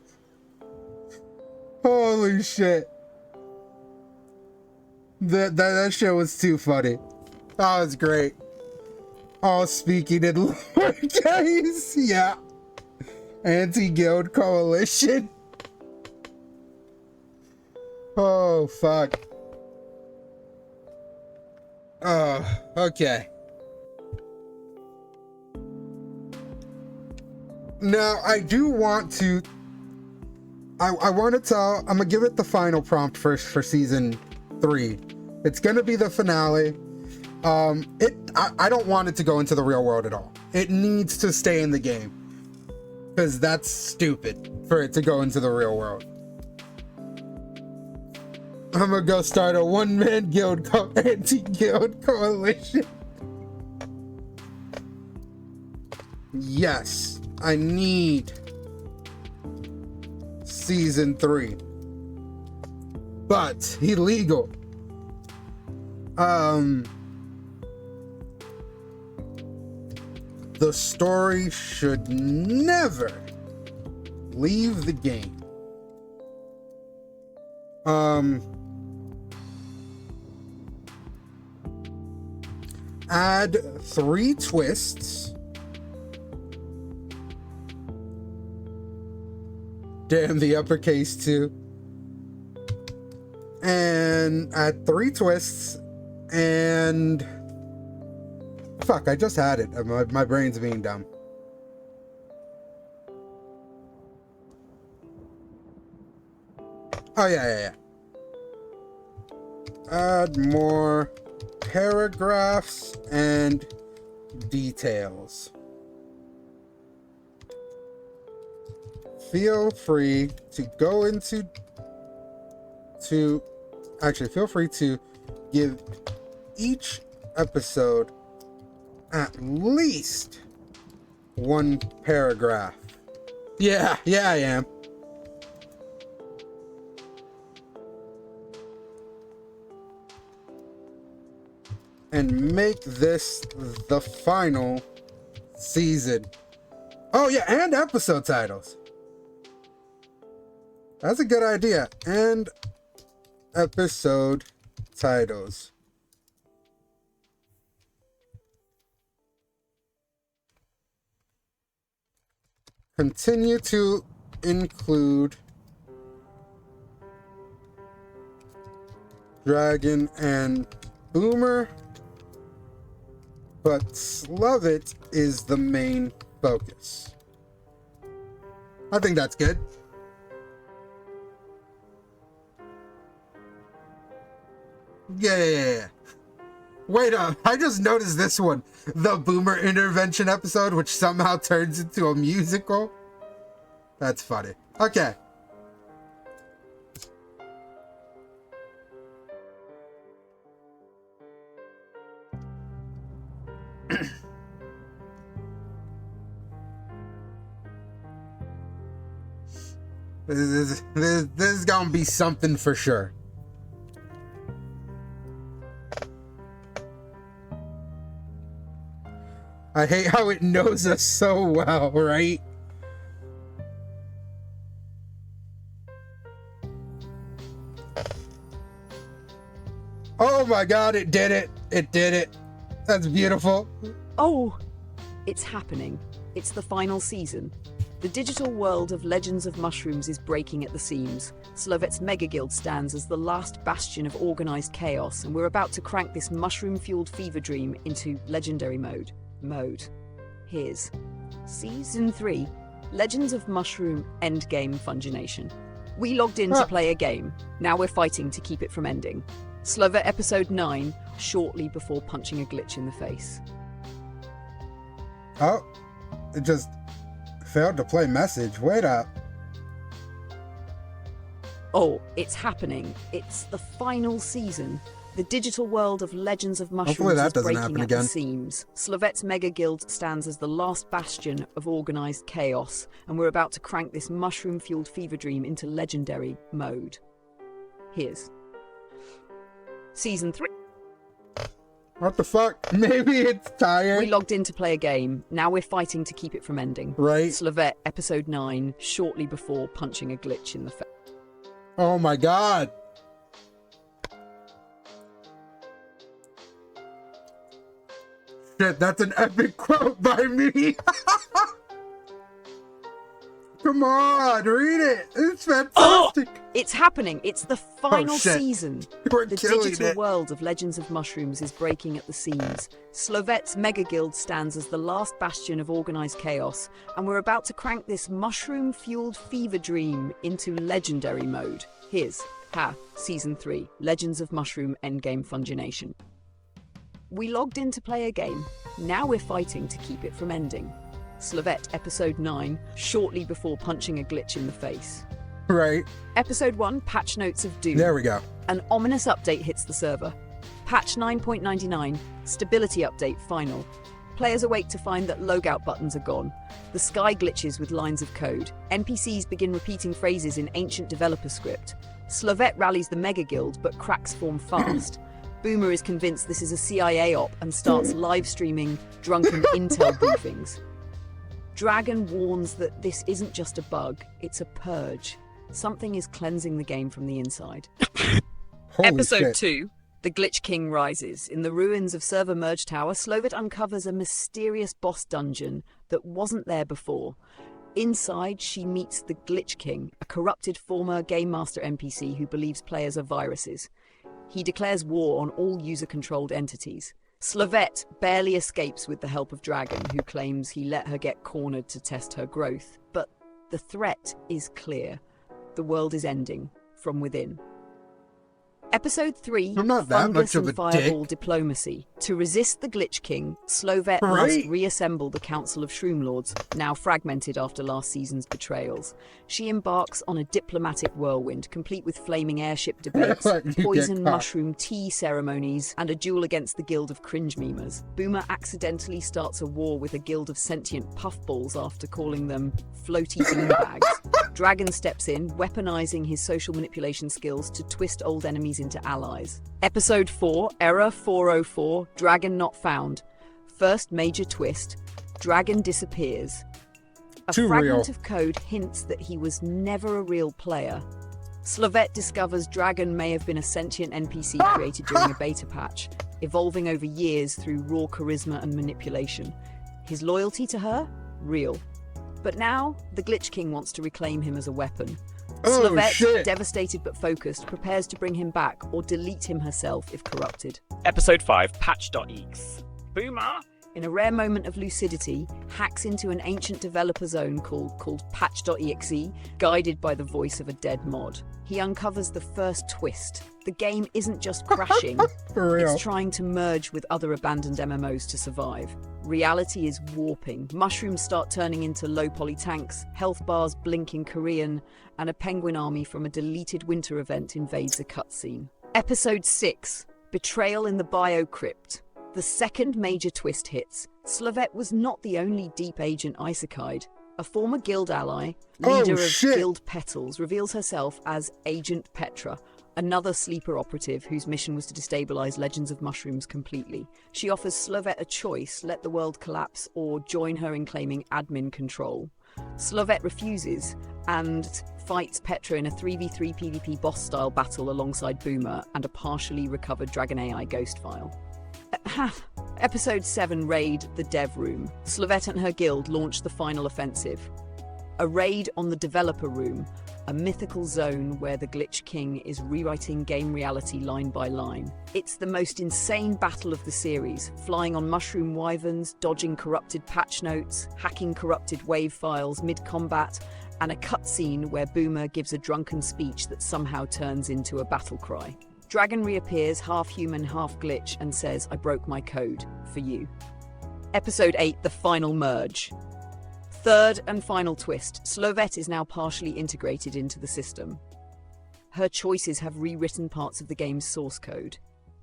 Holy shit. That shit was too funny. That was great. All speaking in lowercase. Yeah. Anti-Guild Coalition. Oh, fuck. Oh, okay. Now, I do want to... I want to tell... I'm going to give it the final prompt first for Season 3. It's going to be the finale. I don't want it to go into the real world at all. It needs to stay in the game. Because that's stupid for it to go into the real world. I'm gonna go start a one-man guild called Anti-Guild Coalition. Yes, I need Season 3. But illegal. The story should never leave the game. Add 3 twists. Damn, the uppercase too. And add 3 twists and... Fuck, I just had it. My brain's being dumb. Oh, yeah. Add more paragraphs and details. Feel free to go into... Actually, feel free to give each episode at least one paragraph. Yeah, I am. And make this the final season. Oh yeah, and episode titles. That's a good idea. And episode titles. Continue to include Dragon and Boomer, but Slovett is the main focus. I think that's good. Yeah. Wait up, I just noticed this one. The Boomer intervention episode, which somehow turns into a musical. That's funny. Okay. This is gonna be something for sure. I hate how it knows us so well, right? Oh my god, it did it! It did it! That's beautiful. Oh, it's happening. It's the final season. The digital world of Legends of Mushrooms is breaking at the seams. Slovet's Mega Guild stands as the last bastion of organized chaos, and we're about to crank this mushroom-fueled fever dream into legendary mode. Here's Season 3, Legends of Mushroom Endgame Fungination. We logged in to play a game. Now we're fighting to keep it from ending. Slovet Episode 9, shortly before punching a glitch in the face. Oh, it just failed to play message. Wait up. Oh, it's happening. It's the final season. The digital world of Legends of Mushrooms is breaking at the seams. Slovet's Mega Guild stands as the last bastion of organized chaos, and we're about to crank this mushroom-fueled fever dream into legendary mode. Here's Season 3. What the fuck? Maybe it's tired. We logged in to play a game. Now we're fighting to keep it from ending. Right. Slovet Episode 9, shortly before punching a glitch in the face. Oh my god. Shit, that's an epic quote by me. Come on, read it. It's fantastic. Oh, it's happening. It's the final season. We're the killing digital it. world of Legends of Mushrooms is breaking at the seams. Slovet's Mega Guild stands as the last bastion of organized chaos, and we're about to crank this mushroom-fueled fever dream into legendary mode. Here's Season 3, Legends of Mushroom Endgame Fungination. We logged in to play a game. Now we're fighting to keep it from ending. Slovet Episode 9, shortly before punching a glitch in the face. Right. Episode 1, Patch Notes of Doom. There we go. An ominous update hits the server. Patch 9.99, Stability Update Final. Players awake to find that logout buttons are gone. The sky glitches with lines of code. NPCs begin repeating phrases in ancient developer script. Slovet rallies the Mega Guild, but cracks form fast. Boomer is convinced this is a CIA op and starts live streaming drunken intel briefings. Dragon warns that this isn't just a bug, it's a purge. Something is cleansing the game from the inside. Holy Episode shit. 2, The Glitch King Rises. In the ruins of Server Merge Tower, Slovet uncovers a mysterious boss dungeon that wasn't there before. Inside, she meets the Glitch King, a corrupted former Game Master NPC who believes players are viruses. He declares war on all user-controlled entities. Slovet barely escapes with the help of Dragon, who claims he let her get cornered to test her growth. But the threat is clear. The world is ending from within. Episode 3, I'm not that Fungus much of and a Fireball dick. Diplomacy. To resist the Glitch King, Slovet Right. must reassemble the Council of Shroom Lords, now fragmented after last season's betrayals. She embarks on a diplomatic whirlwind, complete with flaming airship debates, Let me get poison caught. mushroom tea ceremonies, and a duel against the Guild of Cringe Memers. Boomer accidentally starts a war with a guild of sentient puffballs after calling them floaty beanbags. Dragon steps in, weaponizing his social manipulation skills to twist old enemies into allies. Episode 4, Error 404, Dragon Not Found. First major twist, Dragon disappears. A Too fragment real. of code hints that he was never a real player. Slovet discovers Dragon may have been a sentient NPC created during a beta patch, evolving over years through raw charisma and manipulation. His loyalty to her? Real. But now, the Glitch King wants to reclaim him as a weapon. Oh, Slovet, shit. devastated but focused, prepares to bring him back or delete him herself if corrupted. Episode 5, Patch.exe. Boomer! In a rare moment of lucidity, hacks into an ancient developer zone called Patch.exe, guided by the voice of a dead mod. He uncovers the first twist. The game isn't just crashing, For real. it's trying to merge with other abandoned MMOs to survive. Reality is warping. Mushrooms start turning into low-poly tanks, health bars blink in Korean, and a penguin army from a deleted winter event invades a cutscene. Episode 6, Betrayal in the Biocrypt. The second major twist hits. Slovet was not the only deep agent Isekai. A former guild ally, leader of shit. Guild Petals, reveals herself as Agent Petra, another sleeper operative whose mission was to destabilize Legends of Mushrooms completely. She offers Slovet a choice: let the world collapse or join her in claiming admin control. Slovet refuses and fights Petra in a 3v3 PvP boss-style battle alongside Boomer and a partially recovered Dragon AI ghost file. Episode 7, Raid the Dev Room. Slovet and her guild launch the final offensive. A raid on the Developer Room, a mythical zone where the Glitch King is rewriting game reality line by line. It's the most insane battle of the series, flying on mushroom wyverns, dodging corrupted patch notes, hacking corrupted wave files mid-combat, and a cutscene where Boomer gives a drunken speech that somehow turns into a battle cry. Dragon reappears, half human, half glitch, and says, "I broke my code, for you." Episode 8, The Final Merge. Third and final twist, Slovet is now partially integrated into the system. Her choices have rewritten parts of the game's source code.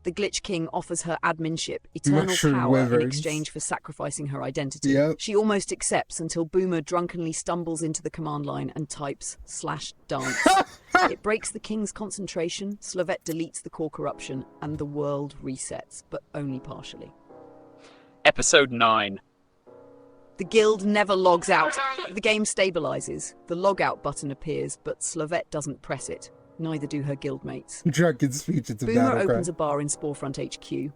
The Glitch King offers her adminship, eternal Mushroom power, in wyverns. exchange for sacrificing her identity. Yep. She almost accepts until Boomer drunkenly stumbles into the command line and types /dance. It breaks the King's concentration, Slovet deletes the core corruption, and the world resets, but only partially. Episode 9. The guild never logs out. The game stabilizes. The logout button appears, but Slovet doesn't press it. Neither do her guildmates. Drunken speech at the Boomer battle opens cry. a bar in Sporefront HQ.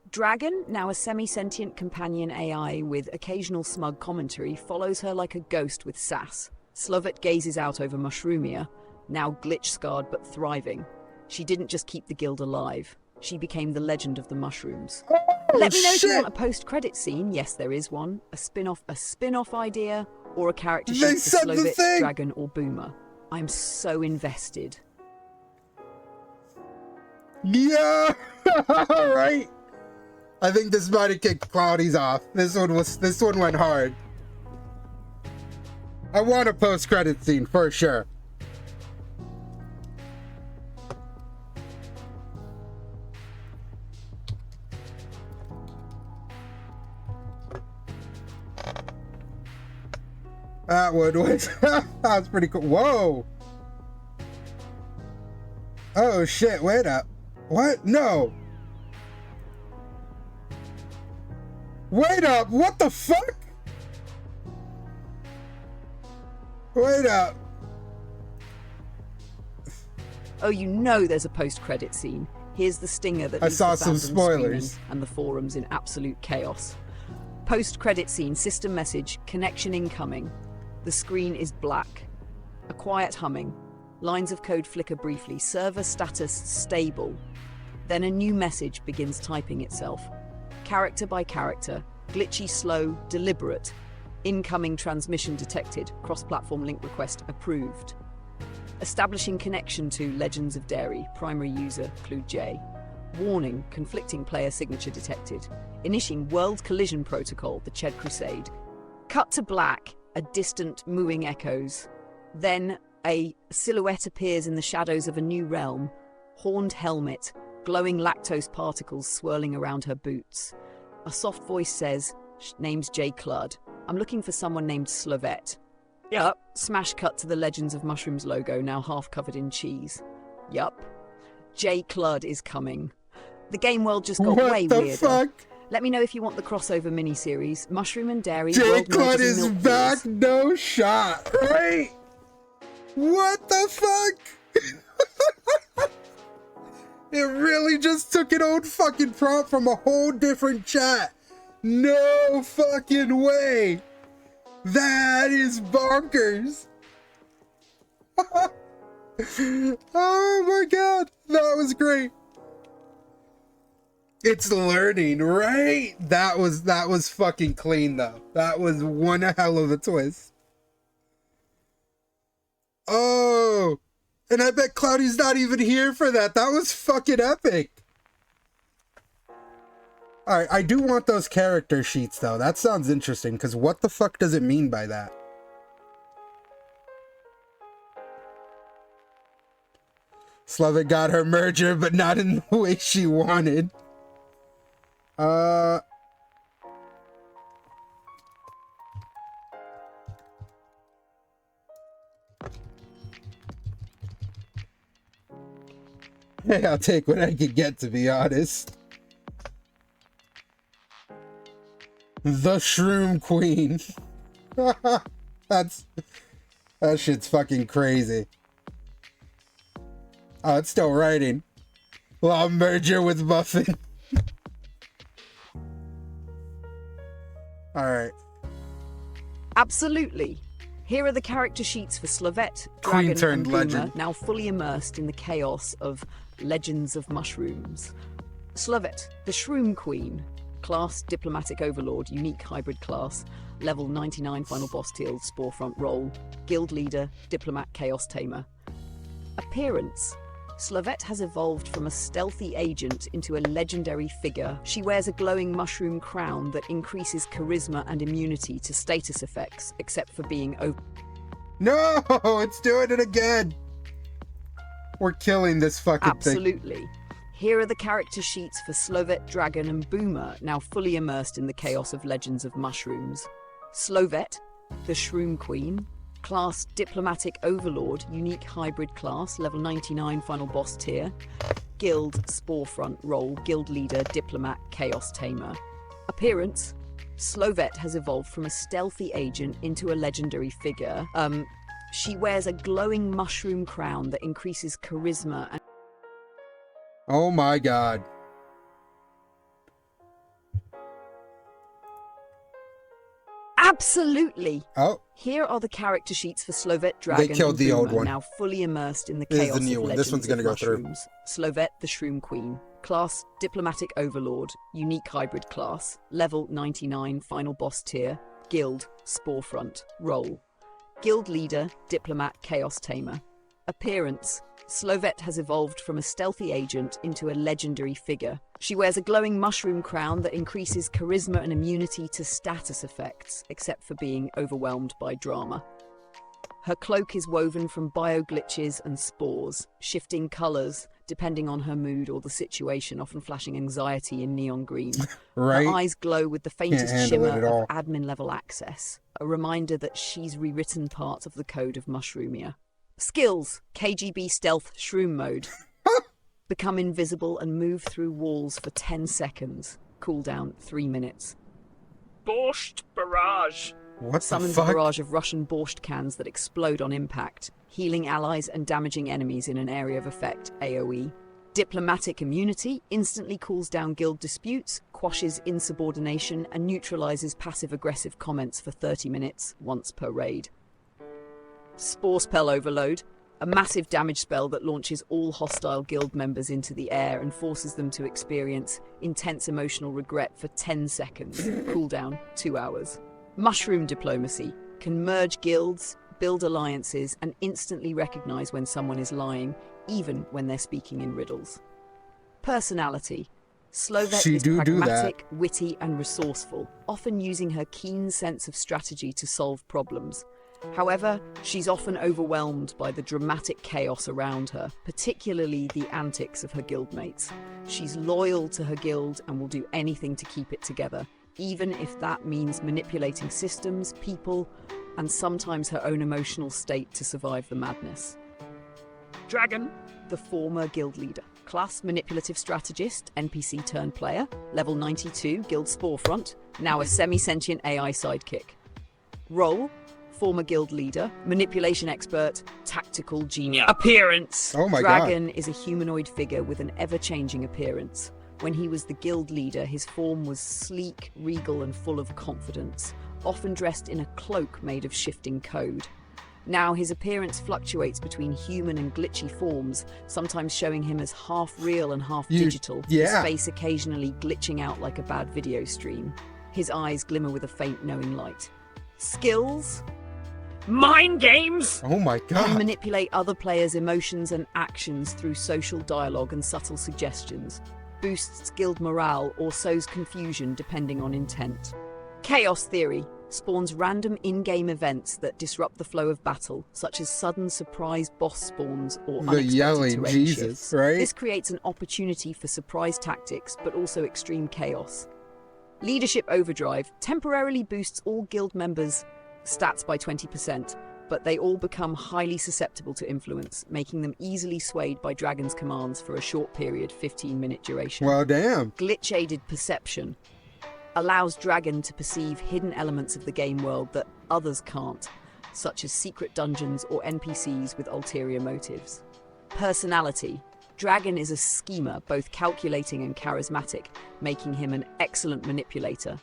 Dragon, now a semi-sentient companion AI with occasional smug commentary, follows her like a ghost with sass. Slovet gazes out over Mushroomia, now glitch-scarred but thriving. She didn't just keep the guild alive. She became the legend of the mushrooms. Let me know if you want a post-credit scene. Yes, there is one. A spin-off idea, or a character They sheet for said the Slovet, thing! Dragon, or Boomer. I'm so invested. Yeah, right. I think this might have kicked Cloudy's off. This one went hard. I want a post-credit scene for sure. That one was that was pretty cool. Whoa. Oh shit, wait up. What? No. Wait up, what the fuck? Wait up. Oh, you know there's a post-credit scene. Here's the stinger that I leaves saw the some fandom spoilers. screaming and the forums in absolute chaos. Post-credit scene, system message, connection incoming. The screen is black. A quiet humming. Lines of code flicker briefly. Server status stable. Then a new message begins typing itself. Character by character. Glitchy, slow, deliberate. Incoming transmission detected. Cross-platform link request approved. Establishing connection to Legends of Dairy. Primary user, Clue J. Warning, conflicting player signature detected. Initiating World Collision Protocol, the Ched Crusade. Cut to black, a distant mooing echoes. Then a silhouette appears in the shadows of a new realm. Horned helmet, glowing lactose particles swirling around her boots. A soft voice says, name's J. Cludd. I'm looking for someone named Slovette. Yup. Smash cut to the Legends of Mushrooms logo, now half covered in cheese. Yup. J. Cludd is coming. The game world just got way What the weirder. fuck? Let me know if you want the crossover miniseries. Mushroom and Dairy. J. World Cludd Mergers and is Milk back, Wars. no shot, right? What the fuck? It really just took an old fucking prompt from a whole different chat. No fucking way. That is bonkers. Oh my god, that was great. It's learning, right? That was fucking clean though. That was one hell of a twist. Oh, and I bet Cloudy's not even here for that. That was fucking epic. Alright, I do want those character sheets though. That sounds interesting, because what the fuck does it mean by that? Slovak got her merger, but not in the way she wanted. Hey, I'll take what I can get, to be honest. The Shroom Queen. That shit's fucking crazy. Oh, it's still writing. Law merger with Muffin. Alright. Absolutely. Here are the character sheets for Slovette, Queen Dragon, turned and Boomer, legend. now fully immersed in the chaos of Legends of Mushrooms. Slovette, the Shroom Queen. Class, Diplomatic Overlord, unique hybrid class. Level 99, final boss tier, Spore front role. Guild leader, Diplomat Chaos Tamer. Appearance. Slovette has evolved from a stealthy agent into a legendary figure. She wears a glowing mushroom crown that increases charisma and immunity to status effects, except for being No, it's doing it again. We're killing this fucking thing. Absolutely. Here are the character sheets for Slovette, Dragon, and Boomer, now fully immersed in the chaos of Legends of Mushrooms. Slovette, the Shroom Queen. Class, Diplomatic Overlord, unique hybrid class, level 99, final boss tier. Guild, Spore front role, Guild leader, Diplomat, Chaos Tamer. Appearance. Slovette has evolved from a stealthy agent into a legendary figure. She wears a glowing mushroom crown that increases charisma and Oh my god. Absolutely. Oh, Here are the character sheets for Slovette, Dragon, killed and the old Boomer, one. now fully immersed in the This is chaos the new of one. Legends This one's of gonna go through. Mushrooms. Slovette, the Shroom Queen. Class, Diplomatic Overlord, unique hybrid class. Level 99, final boss tier. Guild, Spore front role. Guild leader, Diplomat, Chaos Tamer. Appearance. Slovette has evolved from a stealthy agent into a legendary figure. She wears a glowing mushroom crown that increases charisma and immunity to status effects, except for being overwhelmed by drama. Her cloak is woven from bioglitches and spores, shifting colours depending on her mood or the situation, often flashing anxiety in neon green. right? Her eyes glow with the faintest handle it shimmer at all. of admin level access, a reminder that she's rewritten parts of the code of Mushroomia. Skills, KGB Stealth Shroom Mode. Become invisible and move through walls for 10 seconds. Cooldown 3 minutes. Borscht Barrage. What Summons the a fuck? barrage of Russian borscht cans that explode on impact, healing allies and damaging enemies in an area of effect, AoE. Diplomatic immunity instantly cools down guild disputes, quashes insubordination, and neutralizes passive-aggressive comments for 30 minutes, once per raid. Spore Spell Overload, a massive damage spell that launches all hostile guild members into the air and forces them to experience intense emotional regret for 10 seconds, cooldown 2 hours. Mushroom Diplomacy can merge guilds, build alliances, and instantly recognize when someone is lying, even when they're speaking in riddles. Personality. Slovet She is do that. pragmatic, witty, and resourceful, often using her keen sense of strategy to solve problems. However, she's often overwhelmed by the dramatic chaos around her, particularly the antics of her guildmates. She's loyal to her guild and will do anything to keep it together, even if that means manipulating systems, people, and sometimes her own emotional state to survive the madness. Dragon. The former guild leader. Class manipulative strategist, NPC turned player, level 92, guild Sporefront, now a semi-sentient AI sidekick. Role, former guild leader, manipulation expert, tactical genius. Appearance. Oh my Dragon is a humanoid figure with an ever-changing appearance. When he was the guild leader, his form was sleek, regal, and full of confidence, often dressed in a cloak made of shifting code. Now his appearance fluctuates between human and glitchy forms, sometimes showing him as half real and half digital, his face occasionally glitching out like a bad video stream. His eyes glimmer with a faint knowing light. Skills? Mind games. Oh my Can god. manipulate other players' emotions and actions through social dialogue and subtle suggestions. Boosts guild morale or sows confusion depending on intent. Chaos theory spawns random in-game events that disrupt the flow of battle, such as sudden surprise boss spawns or The unexpected yelling terrain Jesus, shifts. right? This creates an opportunity for surprise tactics, but also extreme chaos. Leadership Overdrive temporarily boosts all guild members' stats by 20%, but they all become highly susceptible to influence, making them easily swayed by Dragon's commands for a short period, 15-minute duration. Well, damn. Glitch-aided perception allows Dragon to perceive hidden elements of the game world that others can't, such as secret dungeons or NPCs with ulterior motives. Personality. Dragon is a schemer, both calculating and charismatic, making him an excellent manipulator.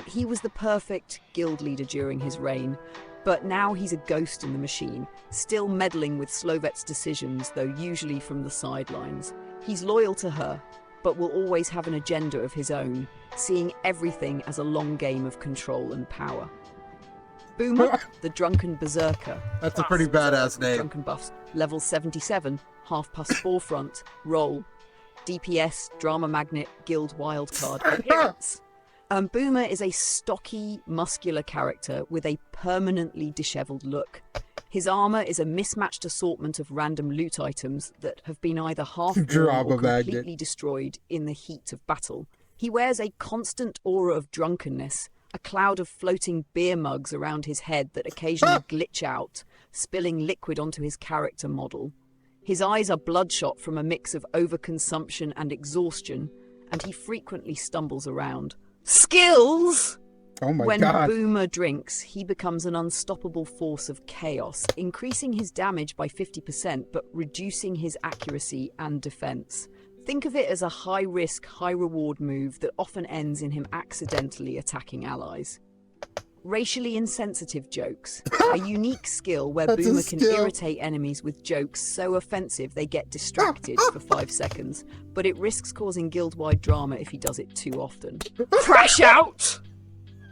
He was the perfect guild leader during his reign, but now he's a ghost in the machine, still meddling with Slovet's decisions, though usually from the sidelines. He's loyal to her, but will always have an agenda of his own, seeing everything as a long game of control and power. Boomer, the drunken berserker. That's a pretty badass name. Drunken buffs. Level 77, half past forefront, role. DPS, drama magnet, guild wildcard. Appearance. Boomer is a stocky, muscular character with a permanently disheveled look. His armor is a mismatched assortment of random loot items that have been either half worn or completely destroyed in the heat of battle. He wears a constant aura of drunkenness, a cloud of floating beer mugs around his head that occasionally glitch out, spilling liquid onto his character model. His eyes are bloodshot from a mix of overconsumption and exhaustion, and he frequently stumbles around. Skills! Oh my When god. Boomer drinks, he becomes an unstoppable force of chaos, increasing his damage by 50% but reducing his accuracy and defense. Think of it as a high-risk, high-reward move that often ends in him accidentally attacking allies. Racially insensitive jokes. A unique skill where That's a Boomer can skill. irritate enemies with jokes so offensive they get distracted for 5 seconds, but it risks causing guild-wide drama if he does it too often. Crash out.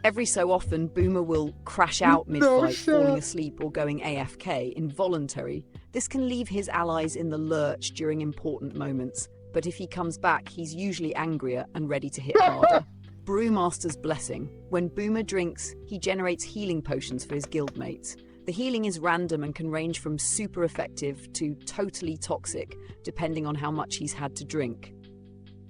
Every so often, Boomer will crash out No mid-fight, shit. falling asleep or going AFK, involuntary. This can leave his allies in the lurch during important moments, but if he comes back, he's usually angrier and ready to hit harder. Brewmaster's Blessing. When Boomer drinks, he generates healing potions for his guildmates. The healing is random and can range from super effective to totally toxic, depending on how much he's had to drink.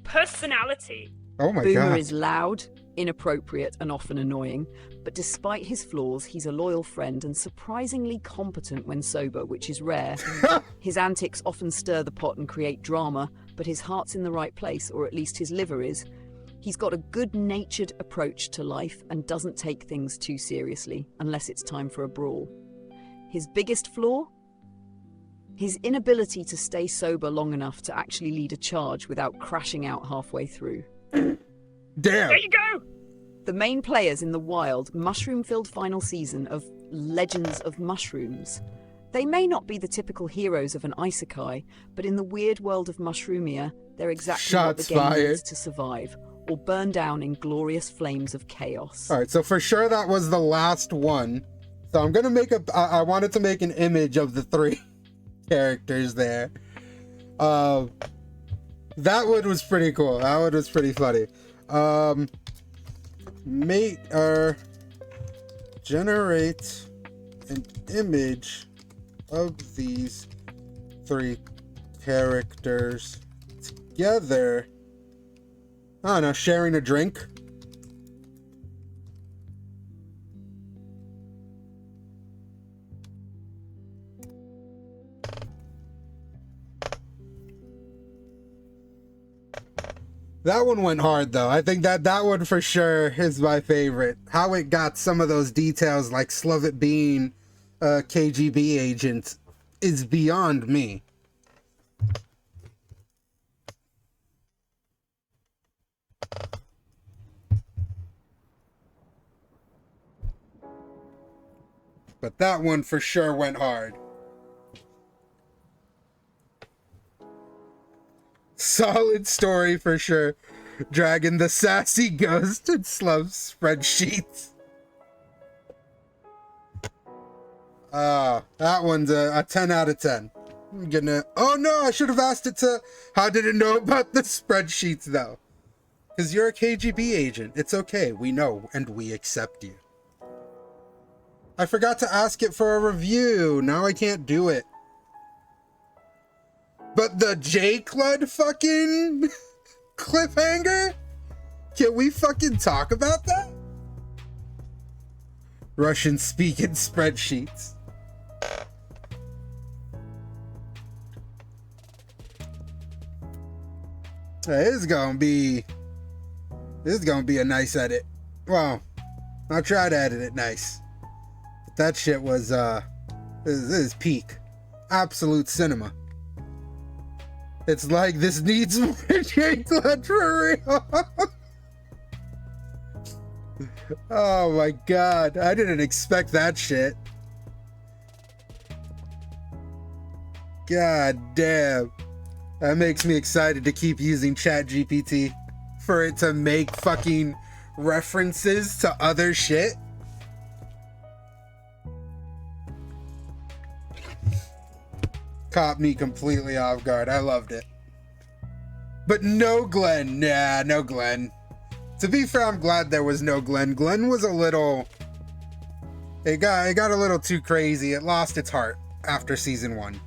Personality. Oh my Boomer god. is loud, inappropriate, and often annoying, but despite his flaws, he's a loyal friend and surprisingly competent when sober, which is rare. His antics often stir the pot and create drama, but his heart's in the right place, or at least his liver is. He's got a good-natured approach to life and doesn't take things too seriously, unless it's time for a brawl. His biggest flaw? His inability to stay sober long enough to actually lead a charge without crashing out halfway through. Damn. There you go. The main players in the wild, mushroom-filled final season of Legends of Mushrooms. They may not be the typical heroes of an Isekai, but in the weird world of Mushroomia, they're exactly what the Shots game fired. needs to survive, or burn down in glorious flames of chaos. All right, so for sure that was the last one. So I'm gonna make I wanted to make an image of the 3 characters there. That one was pretty cool. That one was pretty funny. Mate or generate an image of these 3 characters together. I don't know, sharing a drink. That one went hard though. I think that one for sure is my favorite. How it got some of those details like Slovit being a KGB agent is beyond me. But that one for sure went hard. Solid story for sure. Dragging the sassy ghost and Slum spreadsheets. That one's a 10 out of 10. I'm gonna. Oh no, I should have asked it to. How did it know about the spreadsheets though? Because you're a KGB agent. It's okay. We know and we accept you. I forgot to ask it for a review. Now I can't do it. But the J-Clud fucking cliffhanger? Can we fucking talk about that? Russian speaking spreadsheets. This is gonna be a nice edit. Well, I'll try to edit it nice. But that shit was this is peak. Absolute cinema. It's like this needs more J-Clud for real. Oh my god, I didn't expect that shit. God damn. That makes me excited to keep using ChatGPT for it to make fucking references to other shit. Caught me completely off guard. I loved it. But no Glenn. Nah, no Glenn. To be fair, I'm glad there was no Glenn. Glenn was a little... It got a little too crazy. It lost its heart after season 1.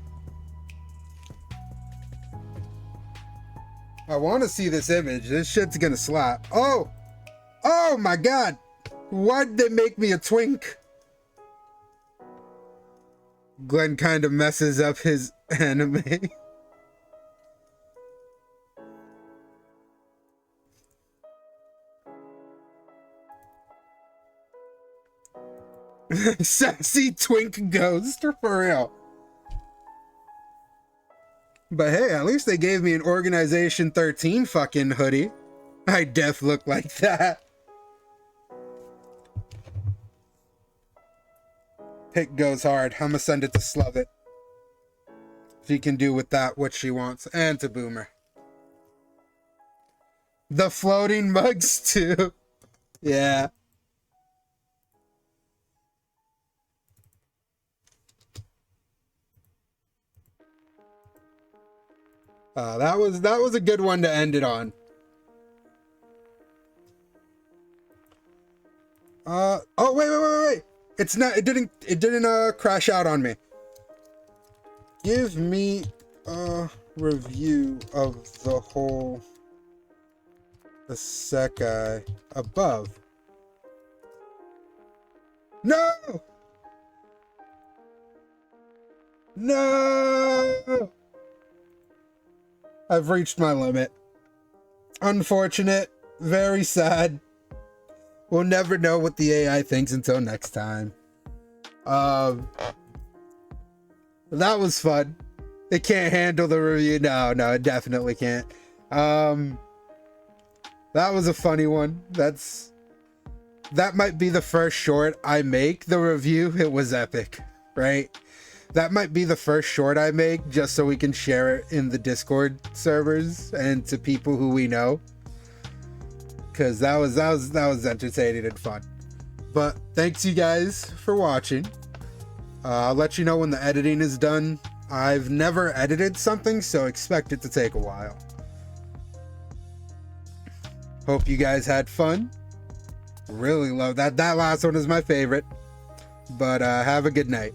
I want to see this image. This shit's gonna slap. Oh! Oh my god! Why'd they make me a twink? Glenn kind of messes up his anime. Sassy twink ghost, for real. But hey, at least they gave me an Organization 13 fucking hoodie. I def look like that. Pick goes hard. I'm gonna send it to Slovit. She can do with that what she wants. And to Boomer. The floating mugs too. Yeah. That was a good one to end it on. Oh wait. It's not. It didn't crash out on me. Give me a review of the whole Isekai above. No. No. I've reached my limit. Unfortunate. Very sad. We'll never know what the AI thinks until next time. That was fun. It can't handle the review. No, it definitely can't. That was a funny one. That might be the first short I make. The review, it was epic, right? That might be the first short I make just so we can share it in the Discord servers and to people who we know. Cause that was entertaining and fun. But thanks you guys for watching. I'll let you know when the editing is done. I've never edited something, so expect it to take a while. Hope you guys had fun. Really love that. That last one is my favorite. But have a good night.